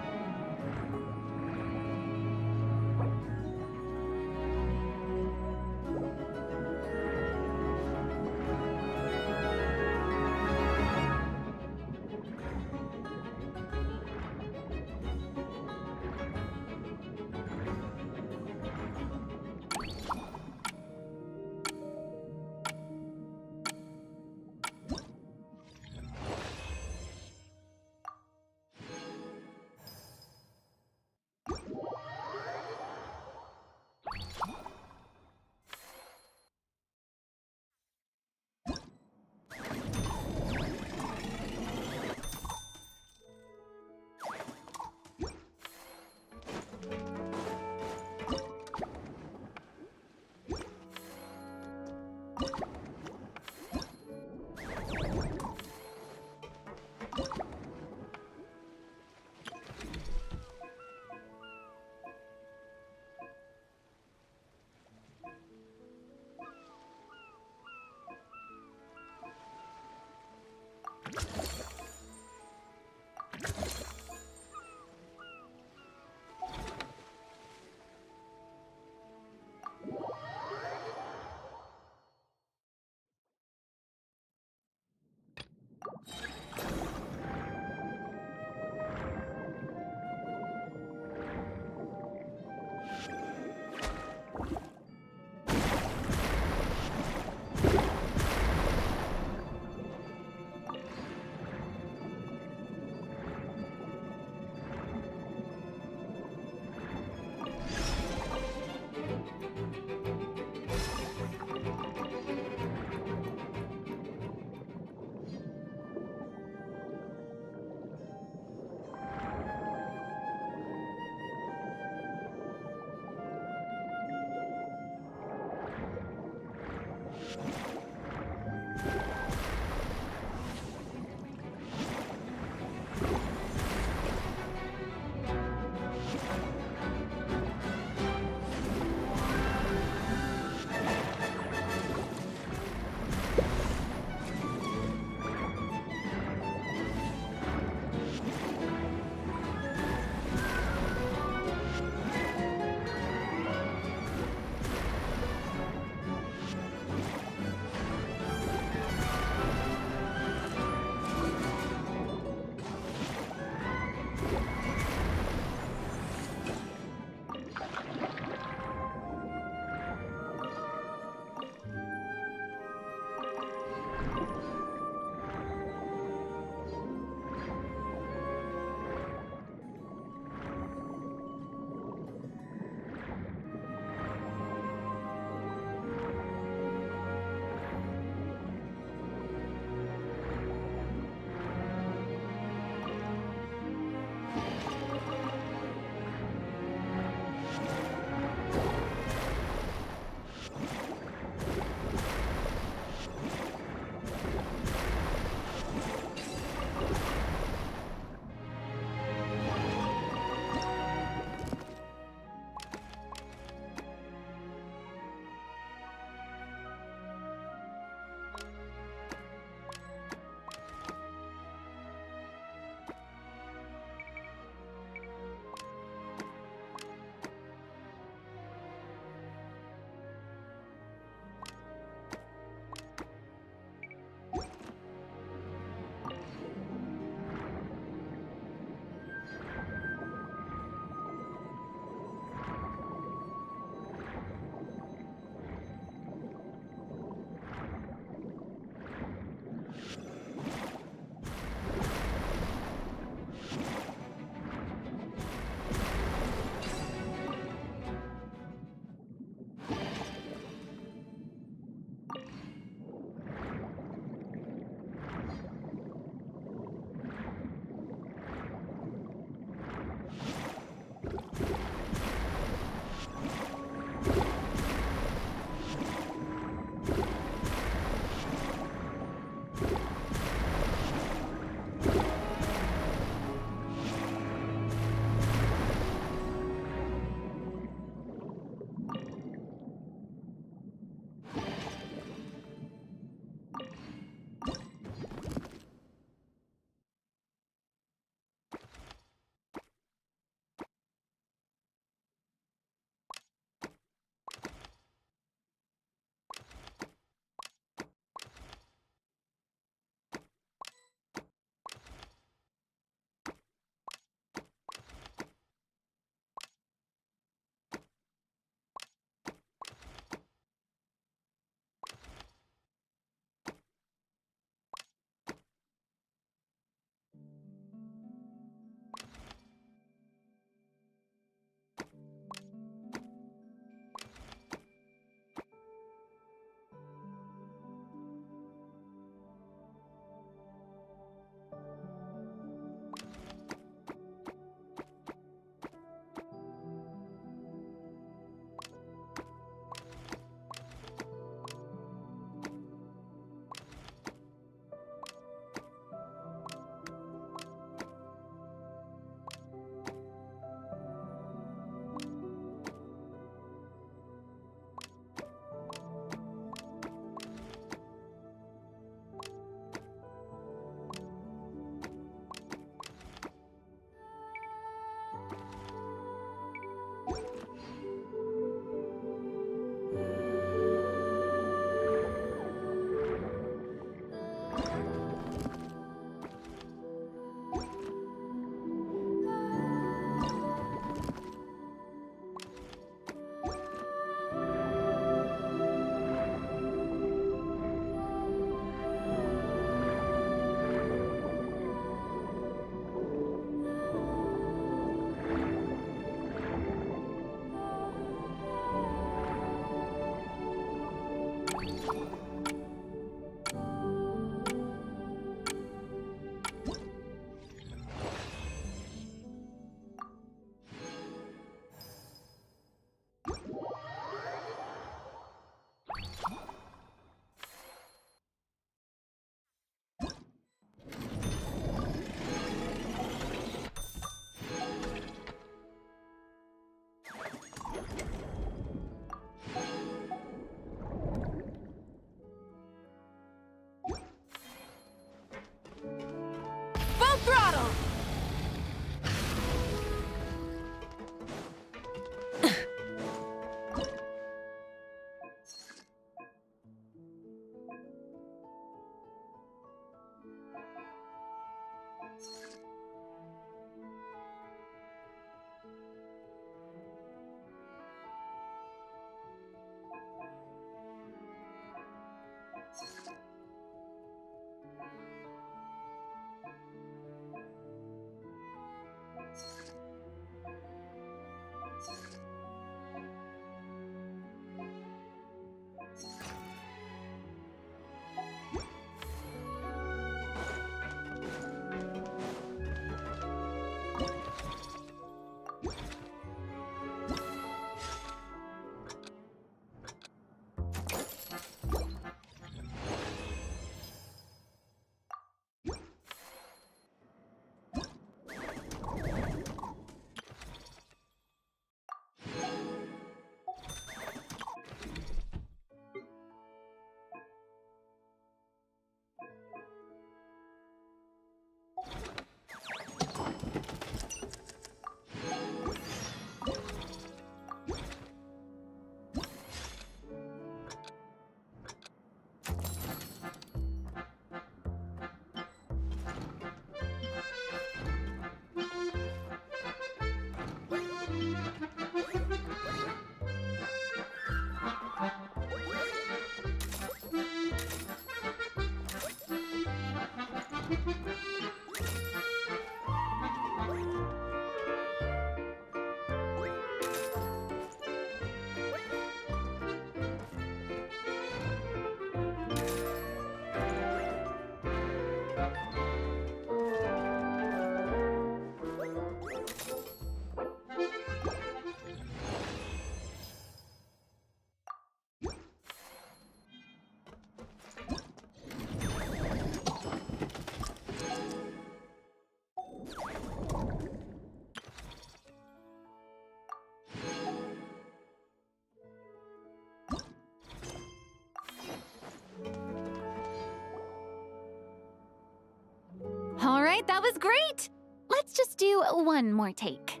All right, that was great. Let's just do one more take.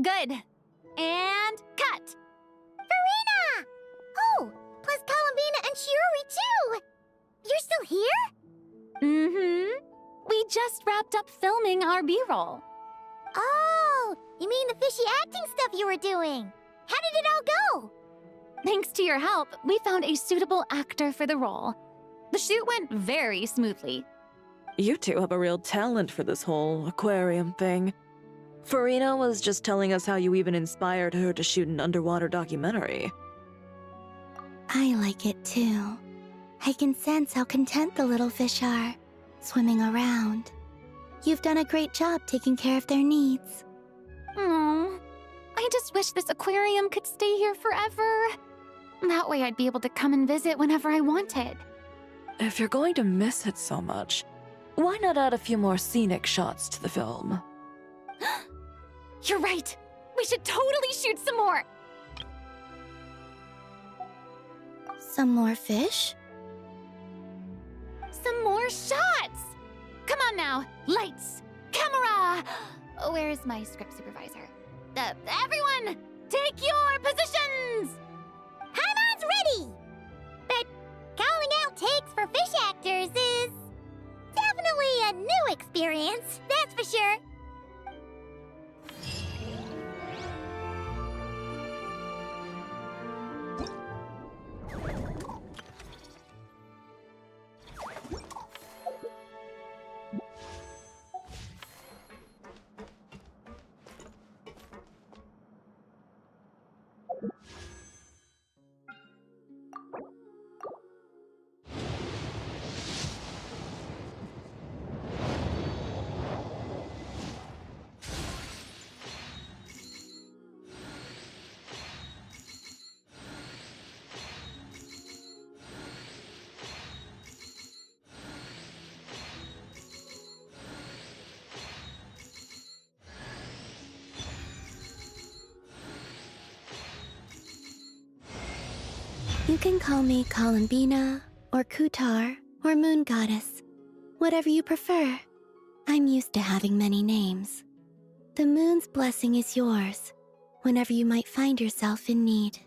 Good. And cut. Farina! Oh, plus Columbina and Shiori too! You're still here? Mm-hmm. We just wrapped up filming our B-roll. Oh, you mean the fishy acting stuff you were doing? How did it all go? Thanks to your help, we found a suitable actor for the role. The shoot went very smoothly. You two have a real talent for this whole aquarium thing. Farina was just telling us how you even inspired her to shoot an underwater documentary. I like it too. I can sense how content the little fish are, swimming around. You've done a great job taking care of their needs. Aww. I just wish this aquarium could stay here forever. That way I'd be able to come and visit whenever I wanted. If you're going to miss it so much, why not add a few more scenic shots to the film? You're right. We should totally shoot some more. Some more fish? Some more shots! Come on now. Lights. Camera! Where's my script supervisor? Everyone, take your positions! Haimon's ready! But calling out takes for fish actors is definitely a new experience, that's for sure. You can call me Columbina, or Kutar, or Moon Goddess. Whatever you prefer. I'm used to having many names. The moon's blessing is yours, whenever you might find yourself in need.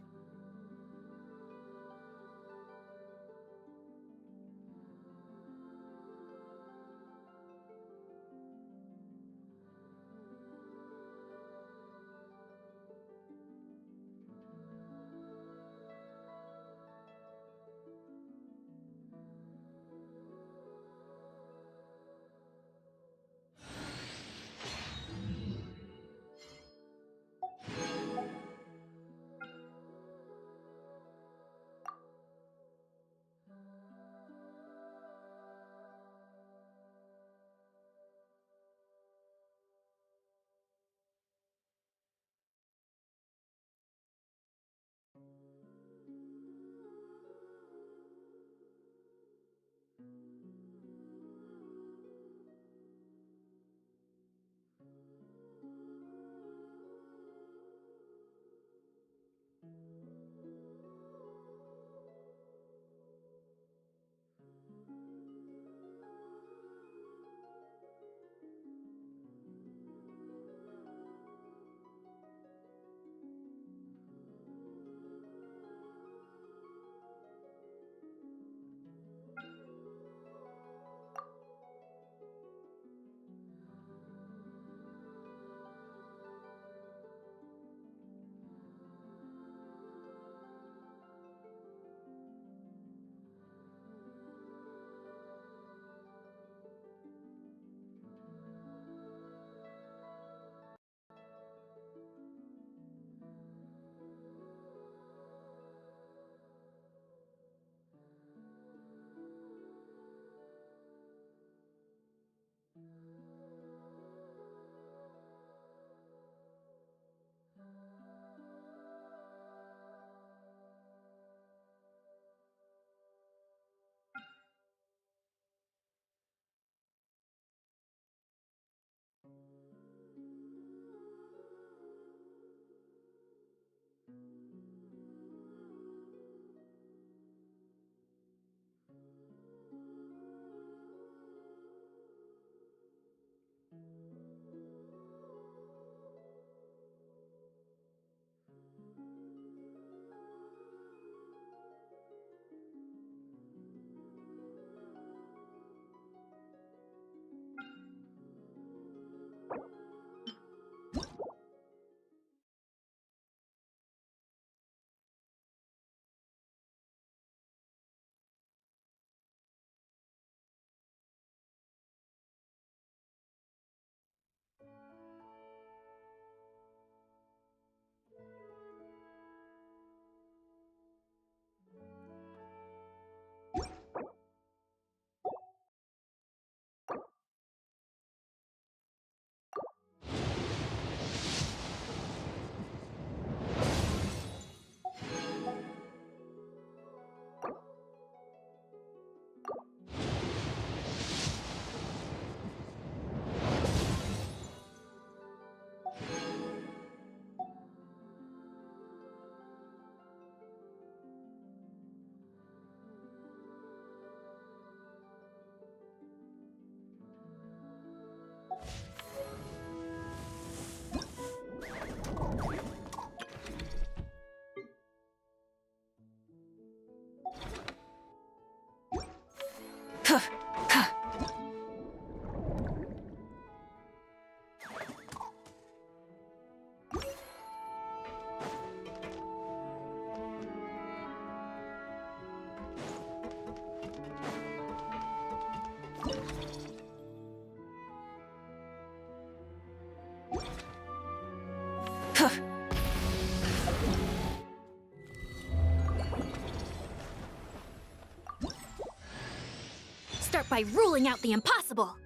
Start by ruling out the impossible.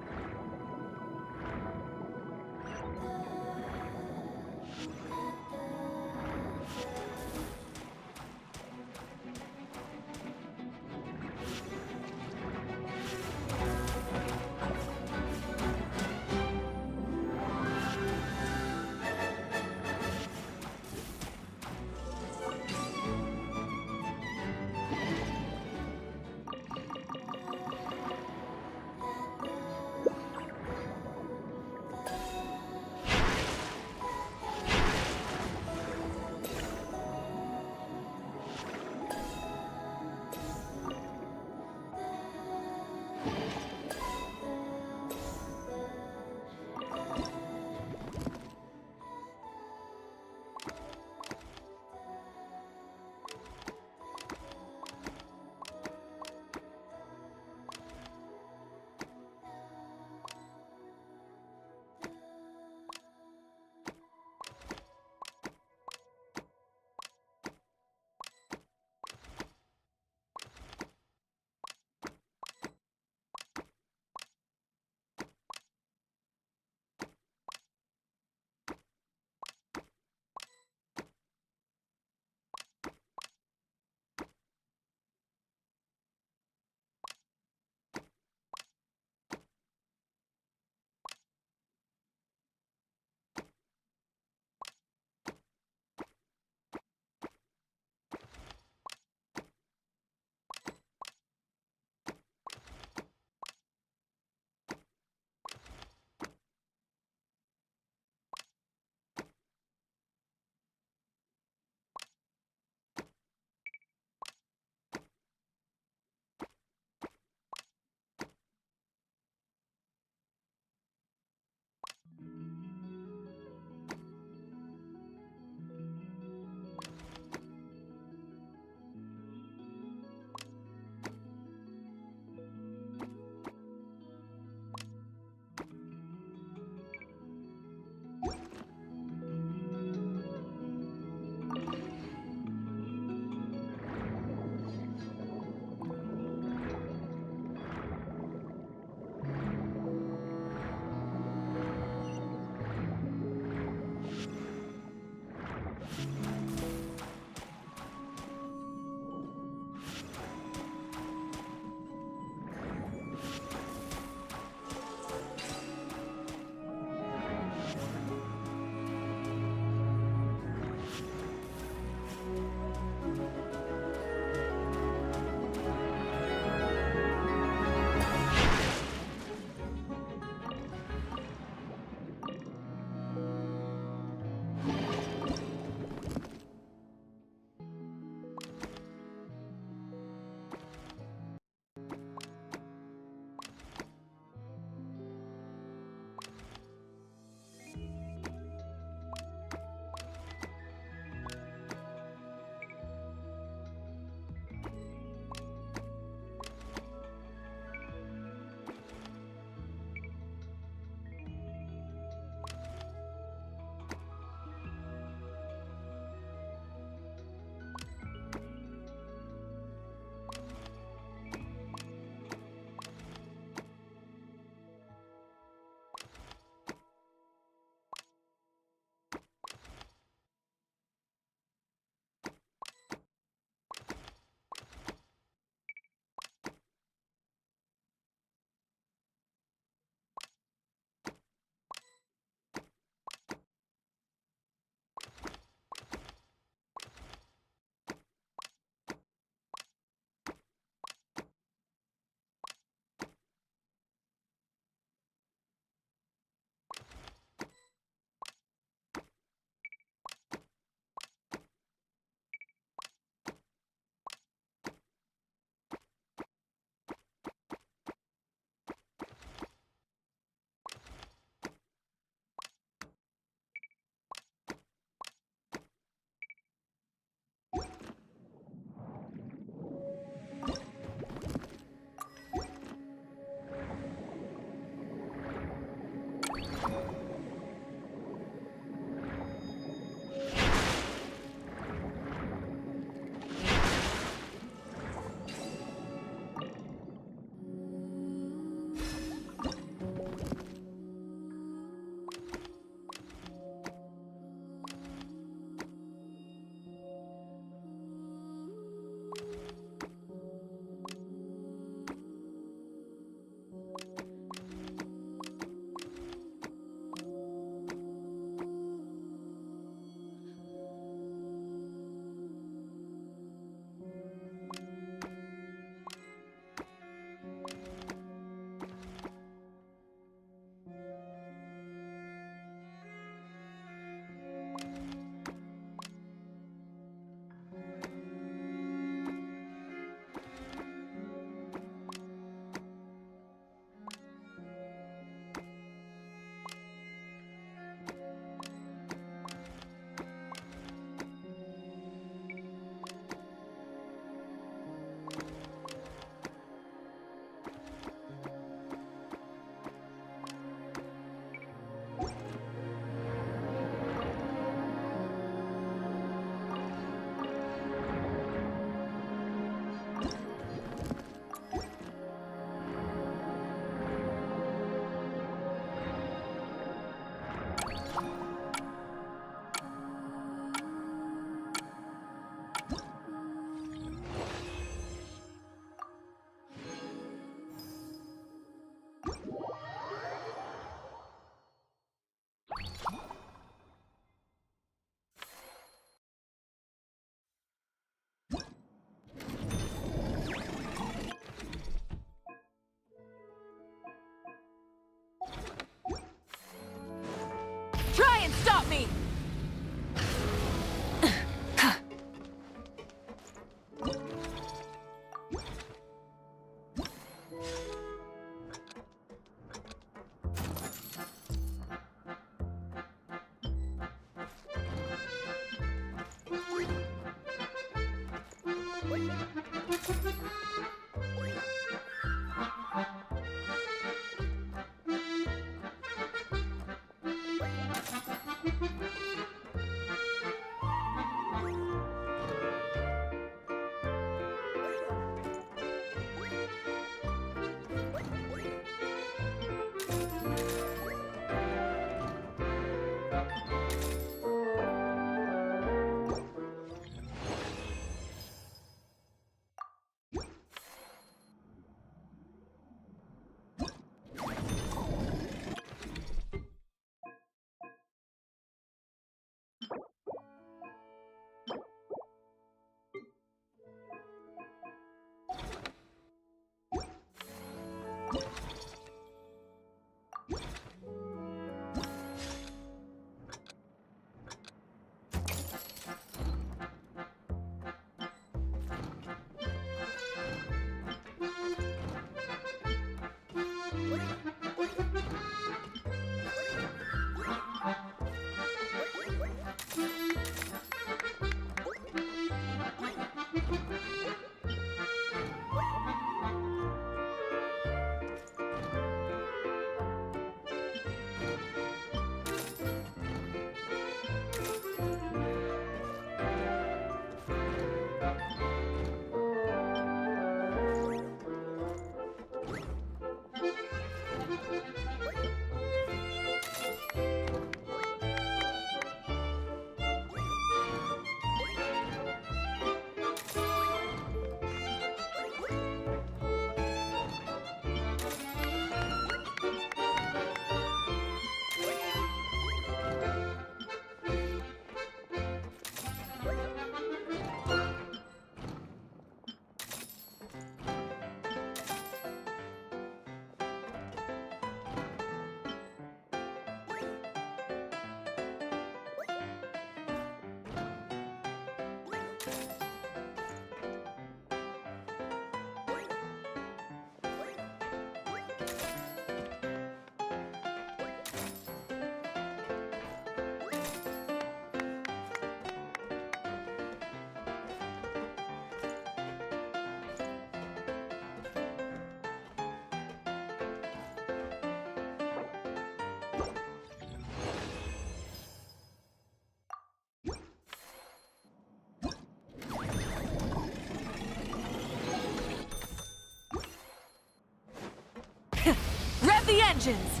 Rev the engines!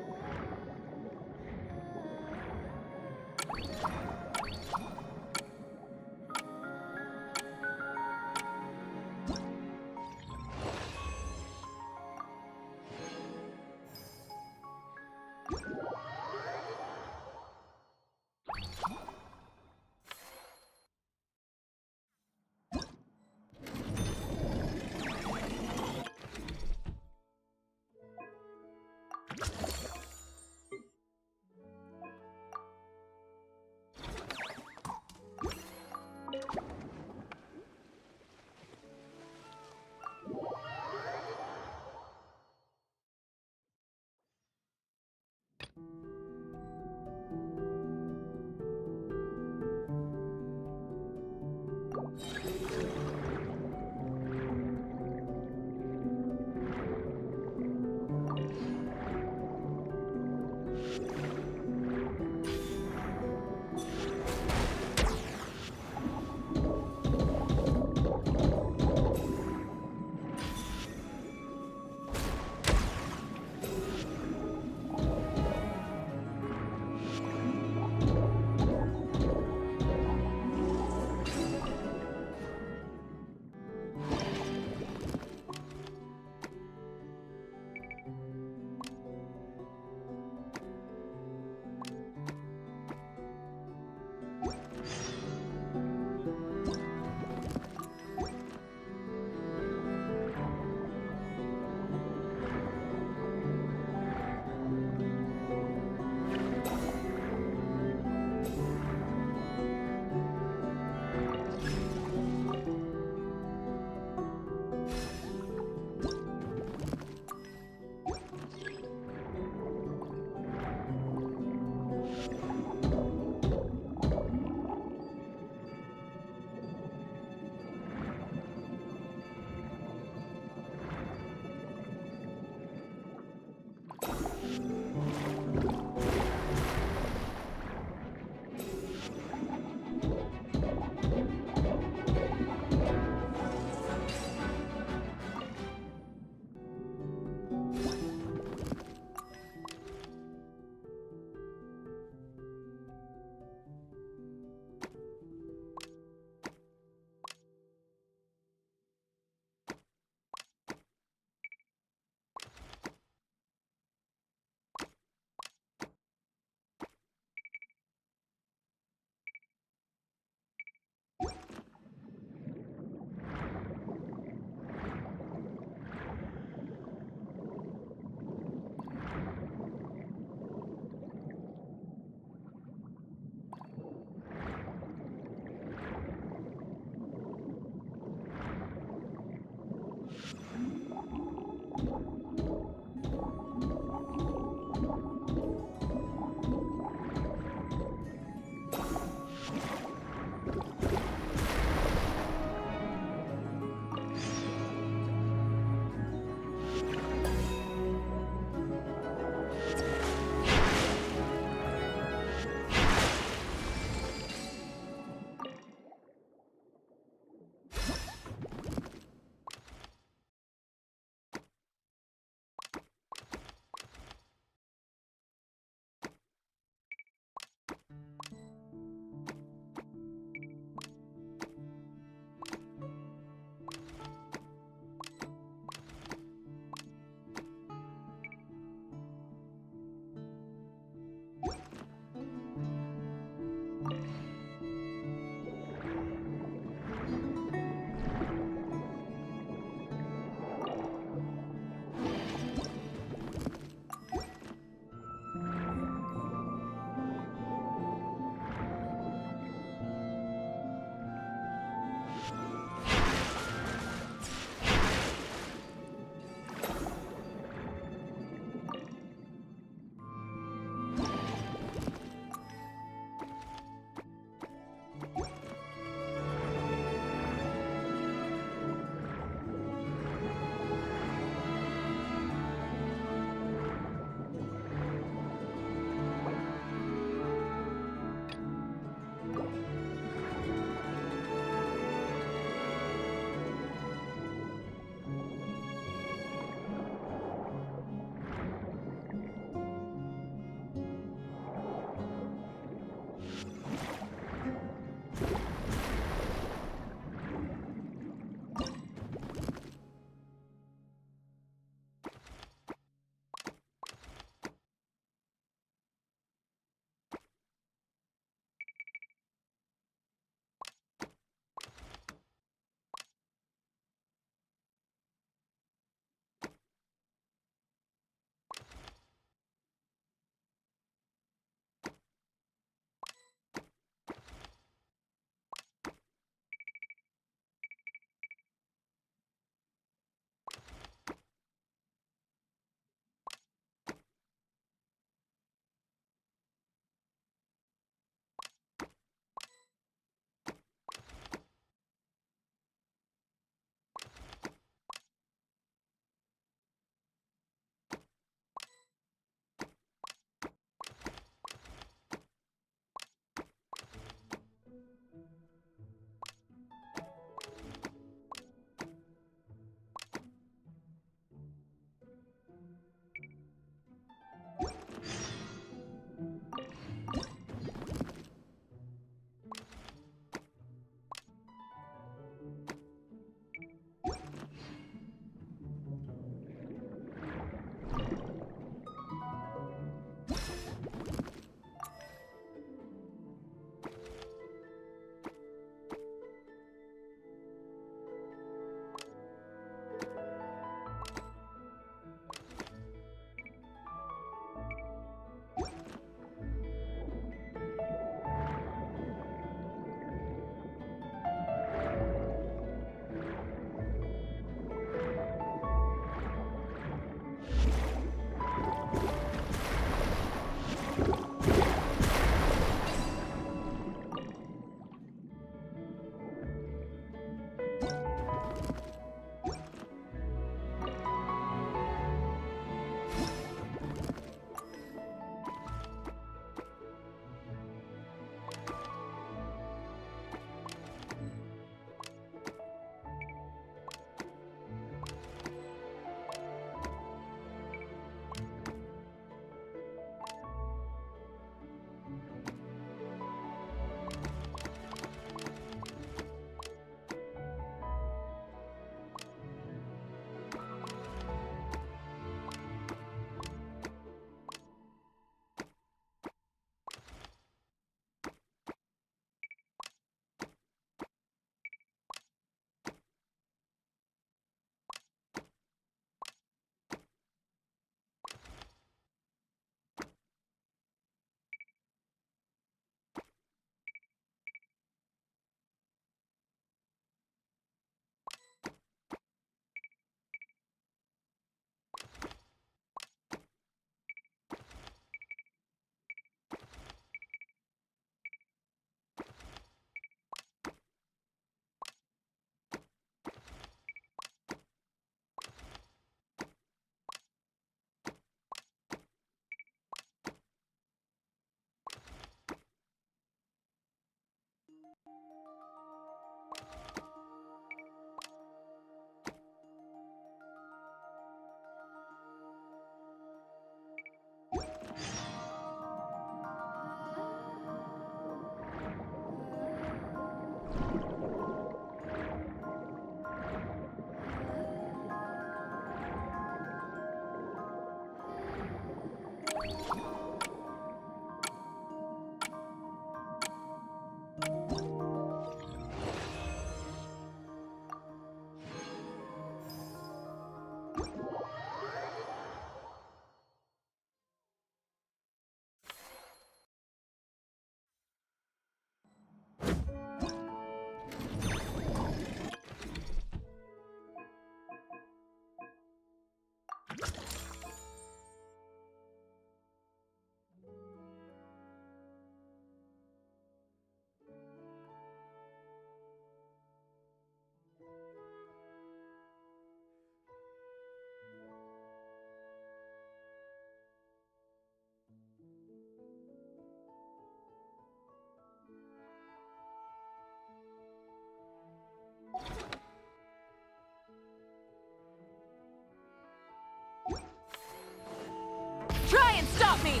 got me!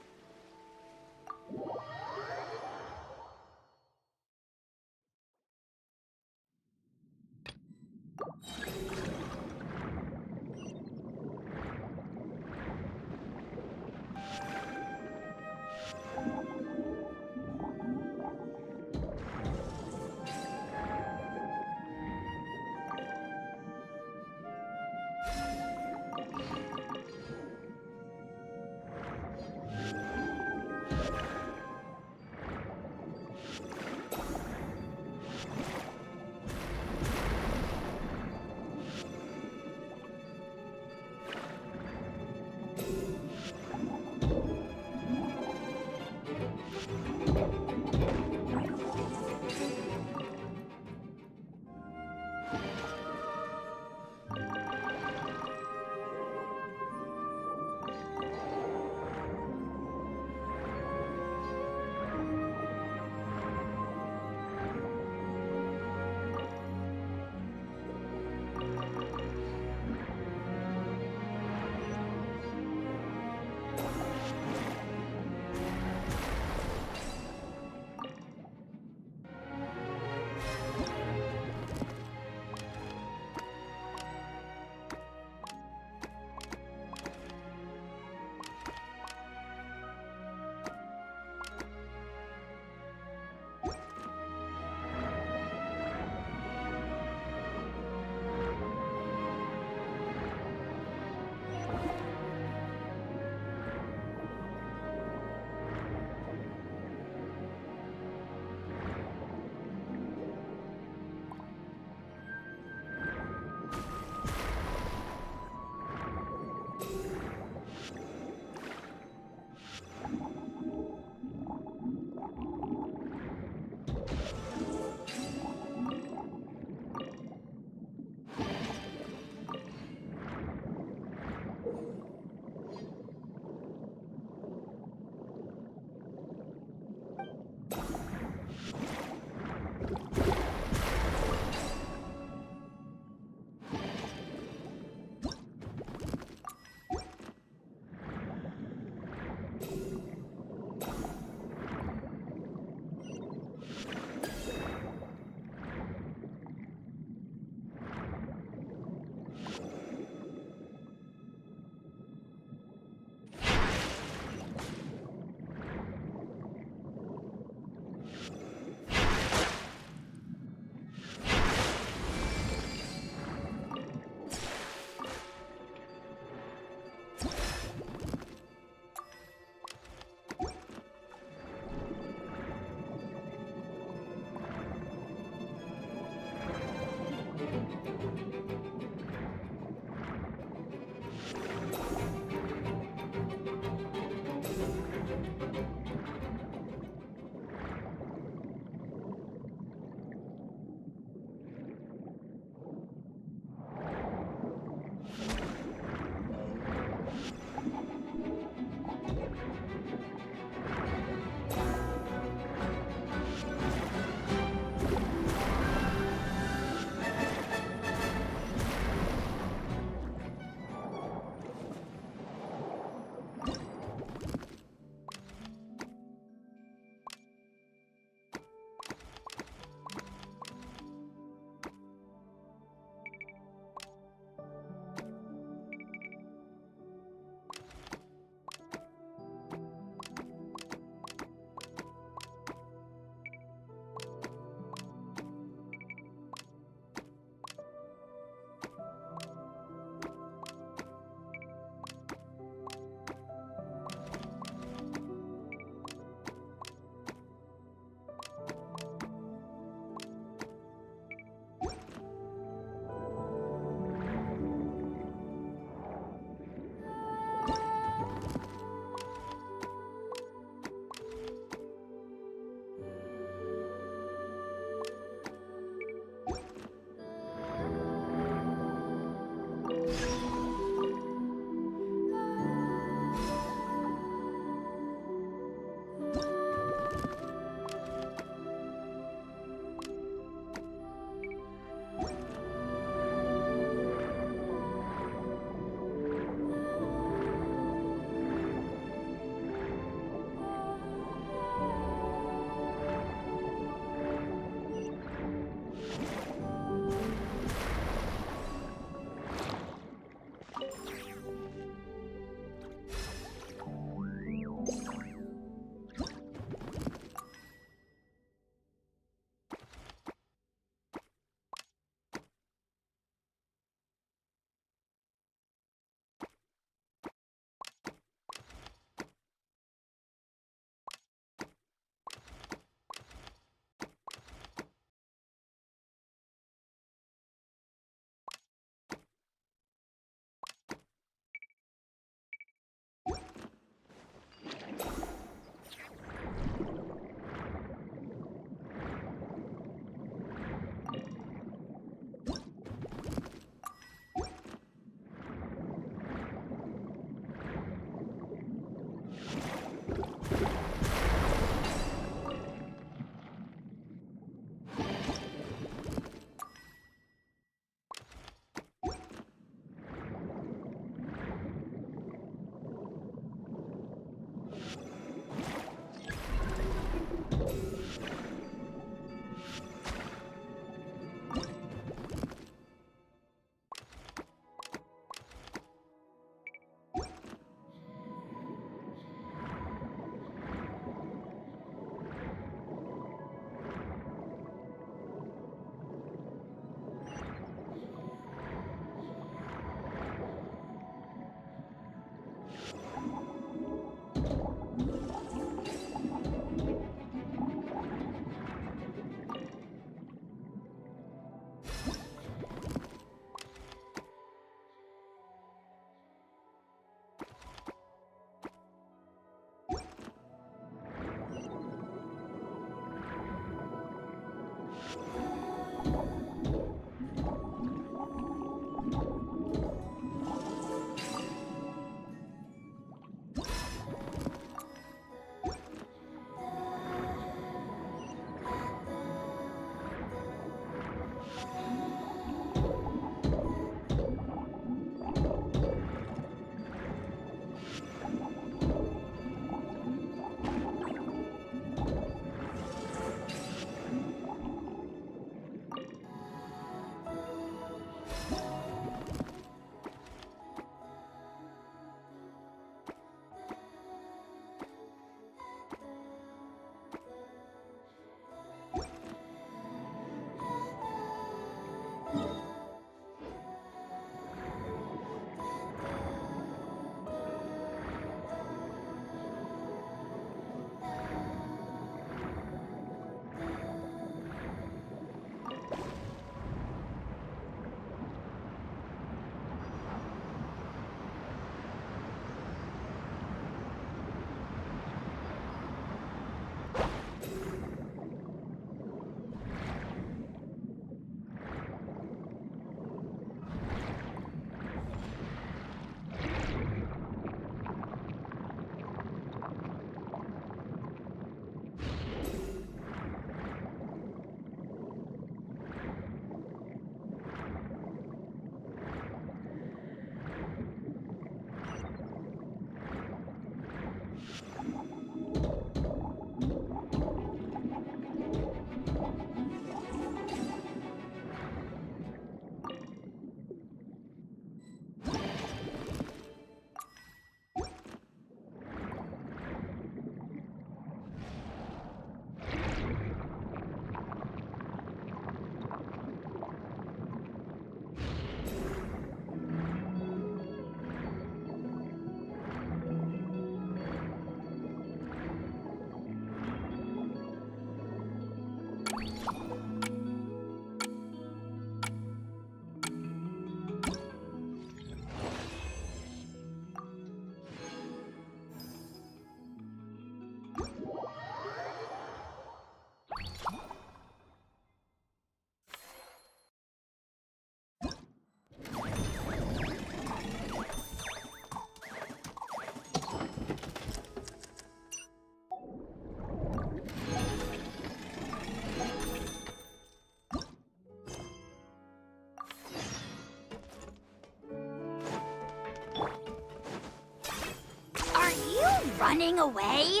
running away?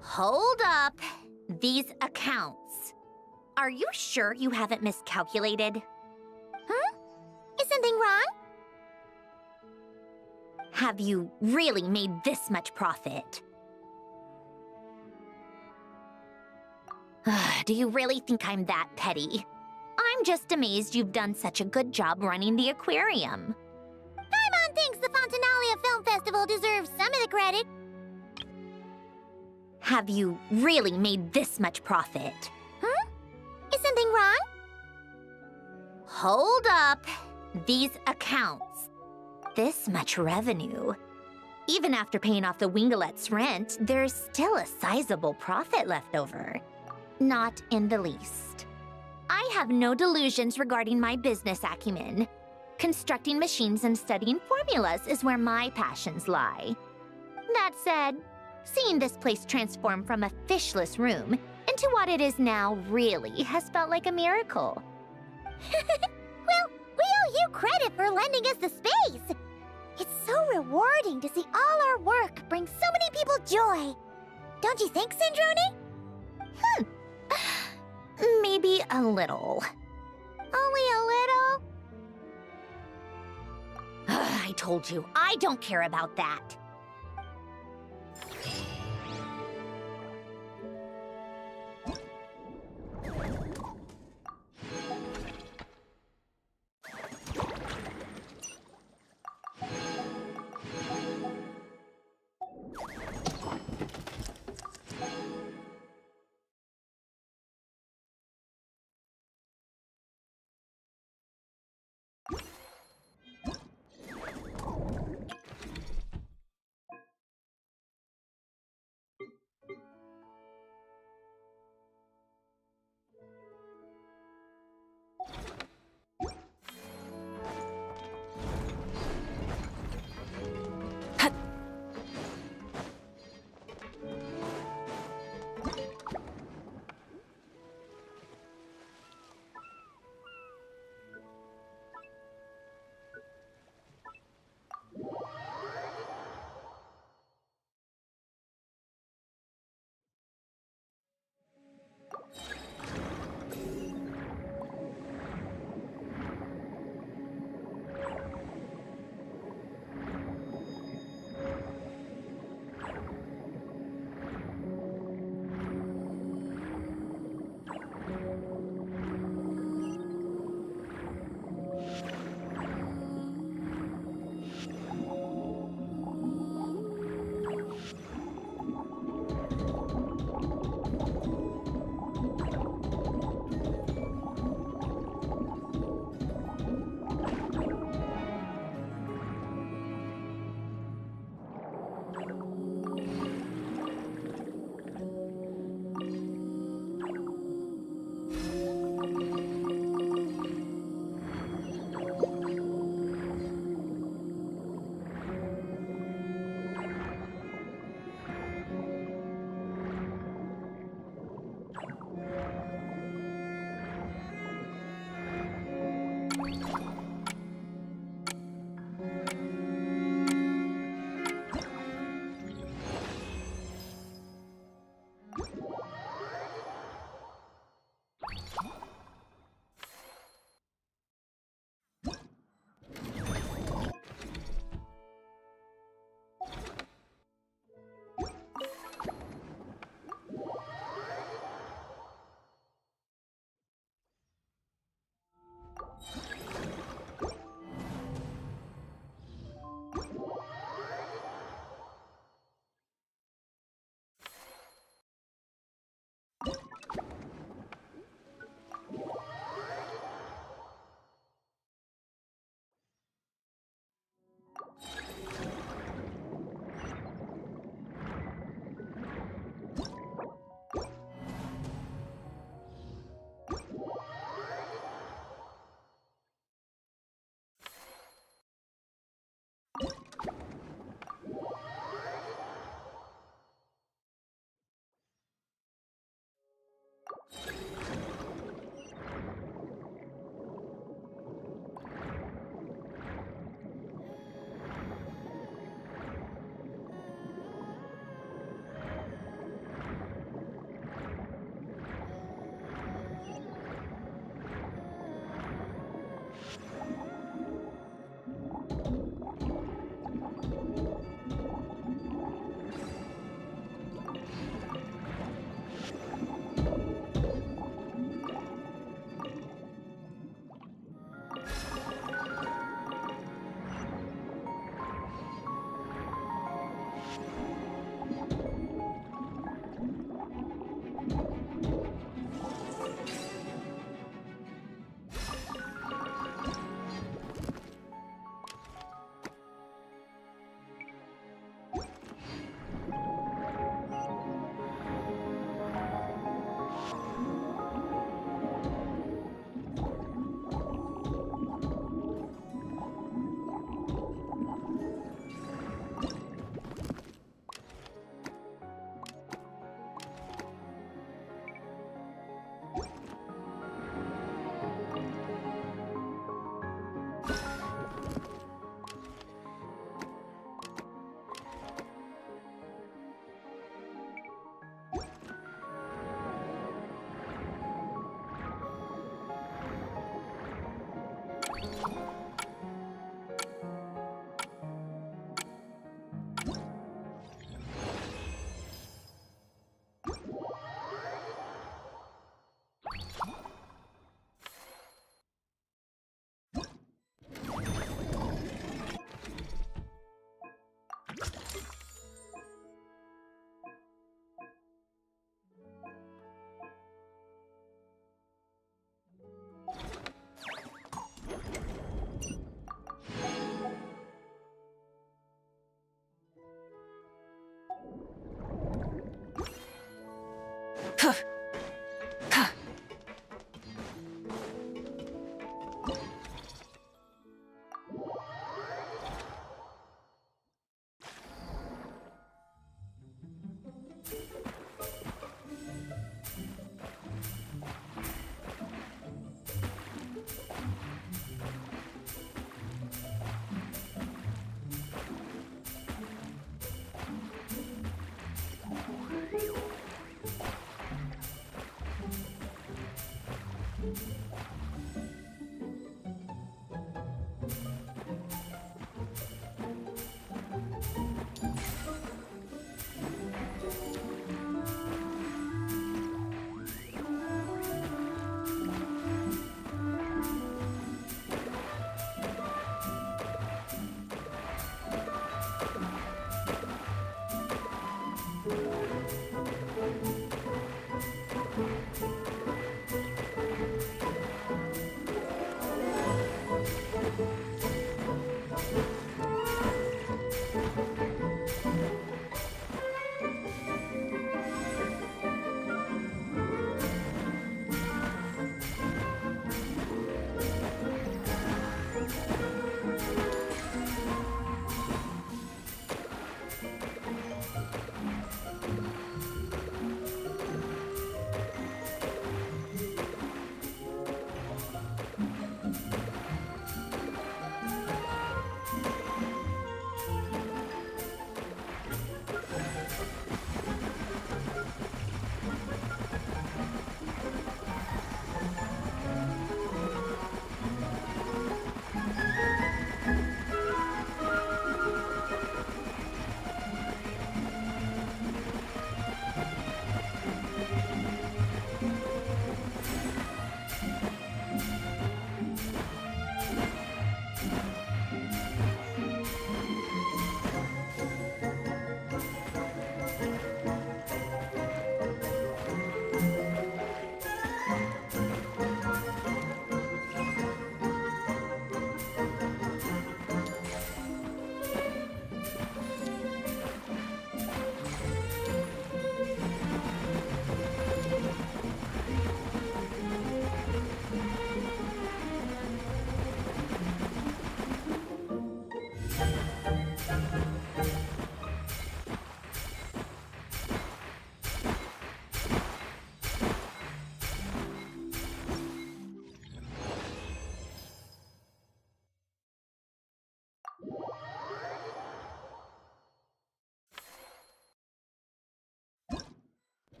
Hold up. These accounts. Are you sure you haven't miscalculated? Huh? Is something wrong? Have you really made this much profit? Do you really think I'm that petty? I'm just amazed you've done such a good job running the aquarium. Paimon thinks the Fontinalia Film Festival deserves some of the credit. Have you really made this much profit? Huh? Is something wrong? Hold up. These accounts. This much revenue. Even after paying off the Wingalet's rent, there's still a sizable profit left over. Not in the least. I have no delusions regarding my business acumen. Constructing machines and studying formulas is where my passions lie. That said, seeing this place transform from a fishless room into what it is now really has felt like a miracle. Well, we owe you credit for lending us the space. It's so rewarding to see all our work bring so many people joy. Don't you think, Sandrone? Maybe a little. Only a little? I told you, I don't care about that.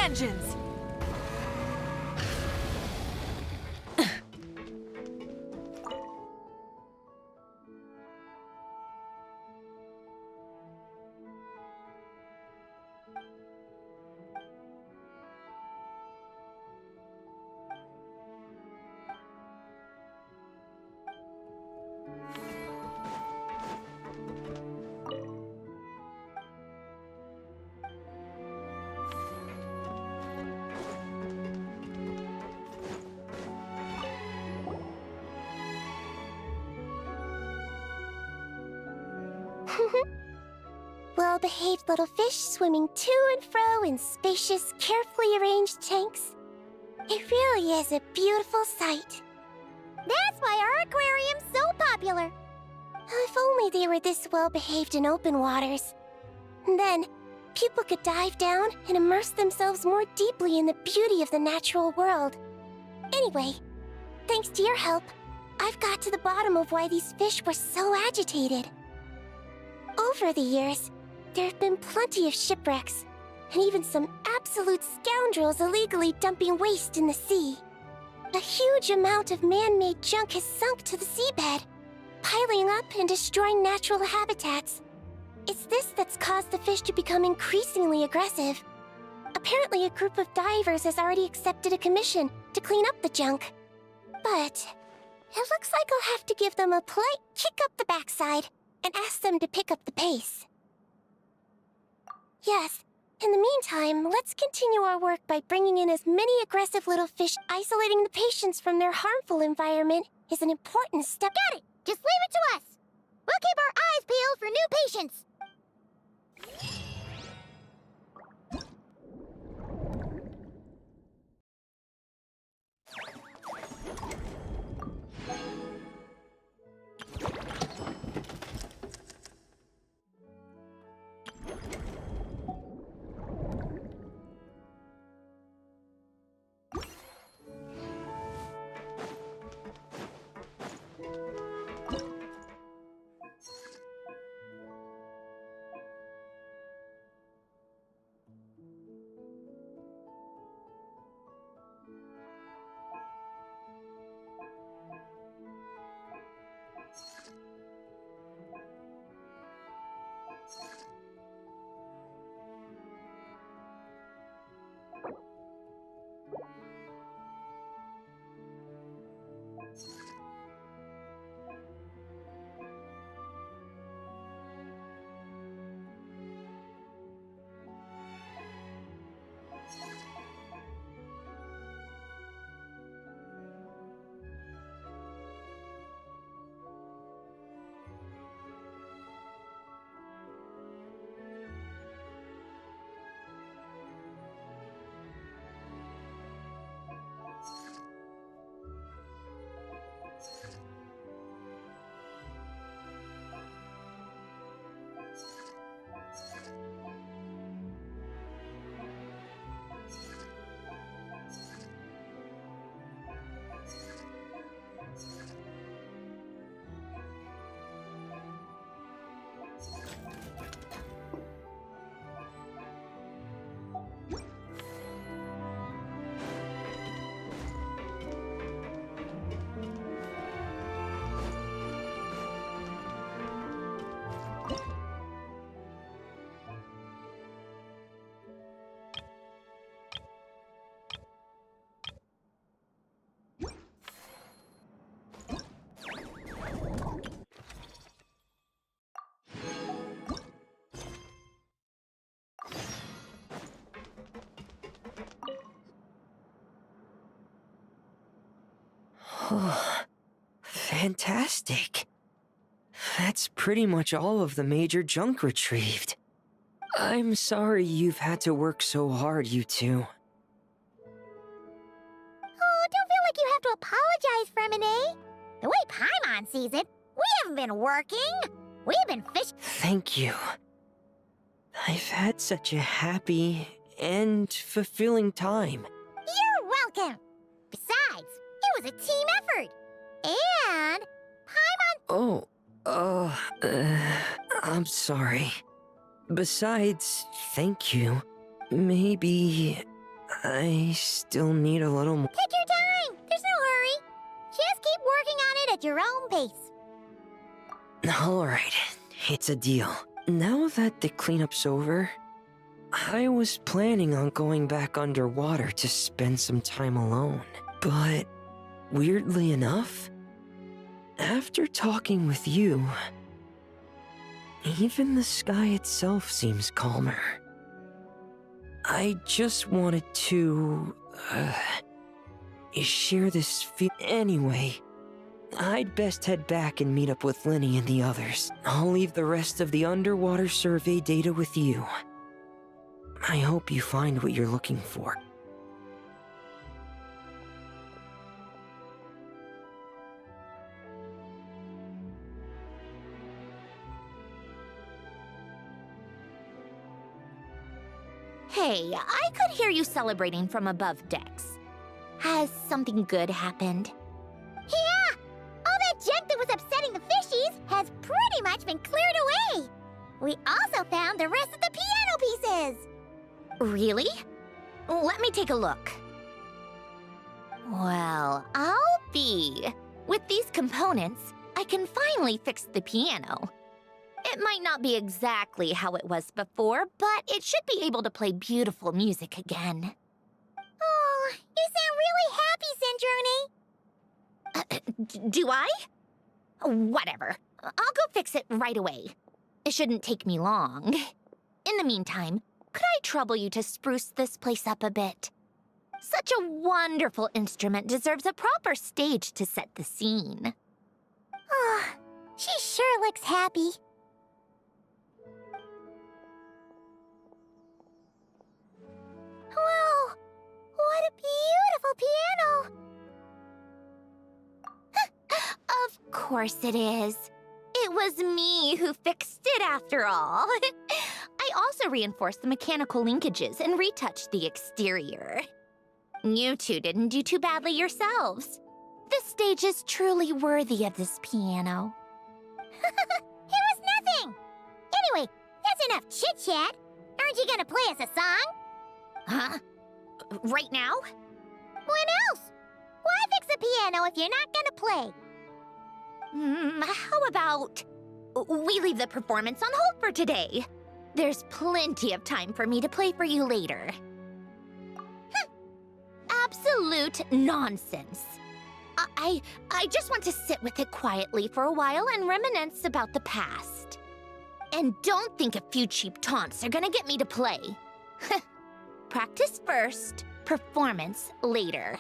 engines! Well-behaved little fish swimming to and fro in spacious, carefully arranged tanks. It really is a beautiful sight. That's why our aquarium's so popular. If only they were this well-behaved in open waters. And then, people could dive down and immerse themselves more deeply in the beauty of the natural world. Anyway, thanks to your help, I've got to the bottom of why these fish were so agitated. Over the years, there have been plenty of shipwrecks, and even some absolute scoundrels illegally dumping waste in the sea. A huge amount of man-made junk has sunk to the seabed, piling up and destroying natural habitats. It's this that's caused the fish to become increasingly aggressive. Apparently, a group of divers has already accepted a commission to clean up the junk. But it looks like I'll have to give them a polite kick up the backside and ask them to pick up the pace. Yes, in the meantime, let's continue our work by bringing in as many aggressive little fish. Isolating the patients from their harmful environment is an important step. Got it! Just leave it to us! We'll keep our eyes peeled for new patients! Oh, fantastic. That's pretty much all of the major junk retrieved. I'm sorry you've had to work so hard, you two. Oh, don't feel like you have to apologize, Fremine. The way Paimon sees it, we haven't been working. We've been fishing. Thank you. I've had such a happy and fulfilling time. You're welcome. Besides, it was a team effort. And Paimon... I'm sorry. Besides, thank you. Maybe I still need a little more. Take your time. There's no hurry. Just keep working on it at your own pace. Alright, it's a deal. Now that the cleanup's over, I was planning on going back underwater to spend some time alone. But, weirdly enough, after talking with you, even the sky itself seems calmer. I just wanted to, share this Anyway, I'd best head back and meet up with Lenny and the others. I'll leave the rest of the underwater survey data with you. I hope you find what you're looking for. Hey, I could hear you celebrating from above decks. Has something good happened? Yeah! All that junk that was upsetting the fishies has pretty much been cleared away. We also found the rest of the piano pieces. Really? Let me take a look. Well, I'll be. With these components, I can finally fix the piano. It might not be exactly how it was before, but it should be able to play beautiful music again. Oh, you sound really happy, Sandrone. Do I? Whatever. I'll go fix it right away. It shouldn't take me long. In the meantime, could I trouble you to spruce this place up a bit? Such a wonderful instrument deserves a proper stage to set the scene. Oh, she sure looks happy. Whoa! What a beautiful piano! Of course it is. It was me who fixed it after all. I also reinforced the mechanical linkages and retouched the exterior. You two didn't do too badly yourselves. This stage is truly worthy of this piano. It was nothing! Anyway, that's enough chit-chat. Aren't you gonna play us a song? Huh? Right now? When else? Why fix a piano if you're not gonna play? How about we leave the performance on hold for today? There's plenty of time for me to play for you later. Absolute nonsense. I just want to sit with it quietly for a while and reminisce about the past. And don't think a few cheap taunts are gonna get me to play. Practice first, performance later.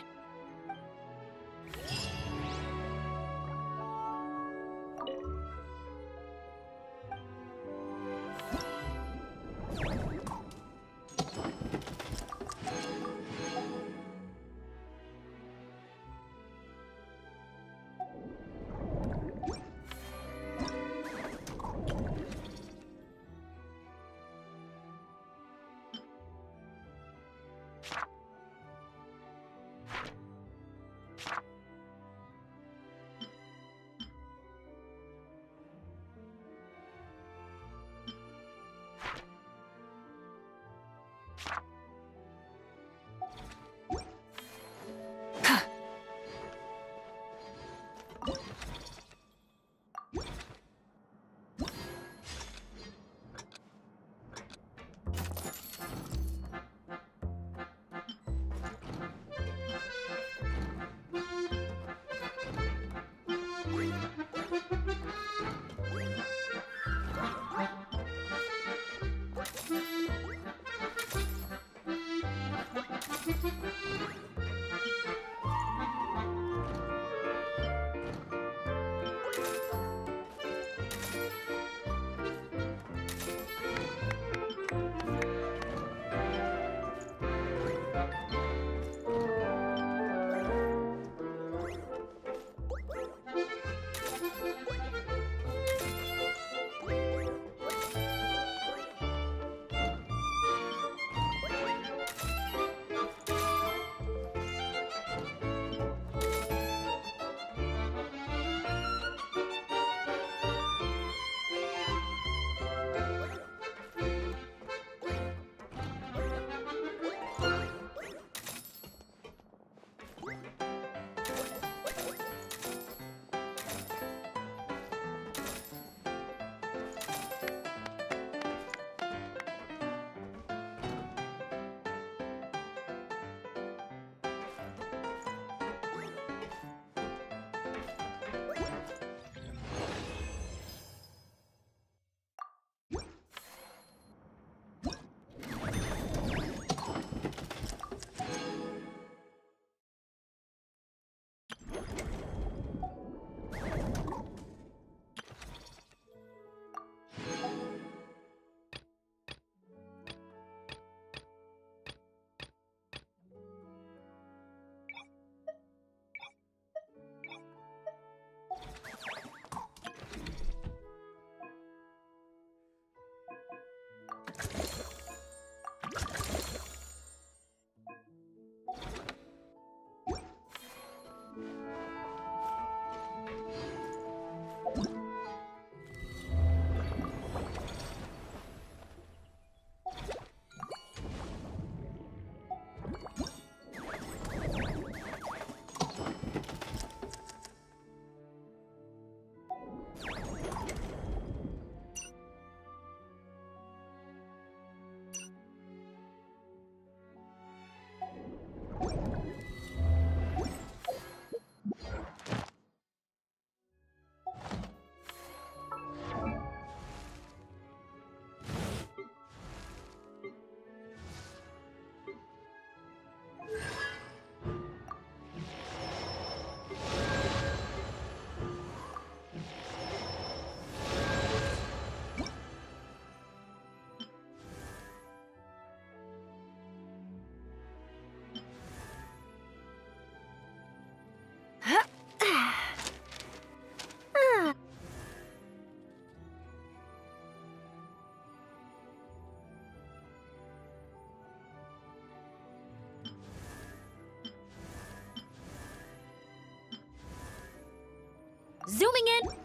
Zooming in.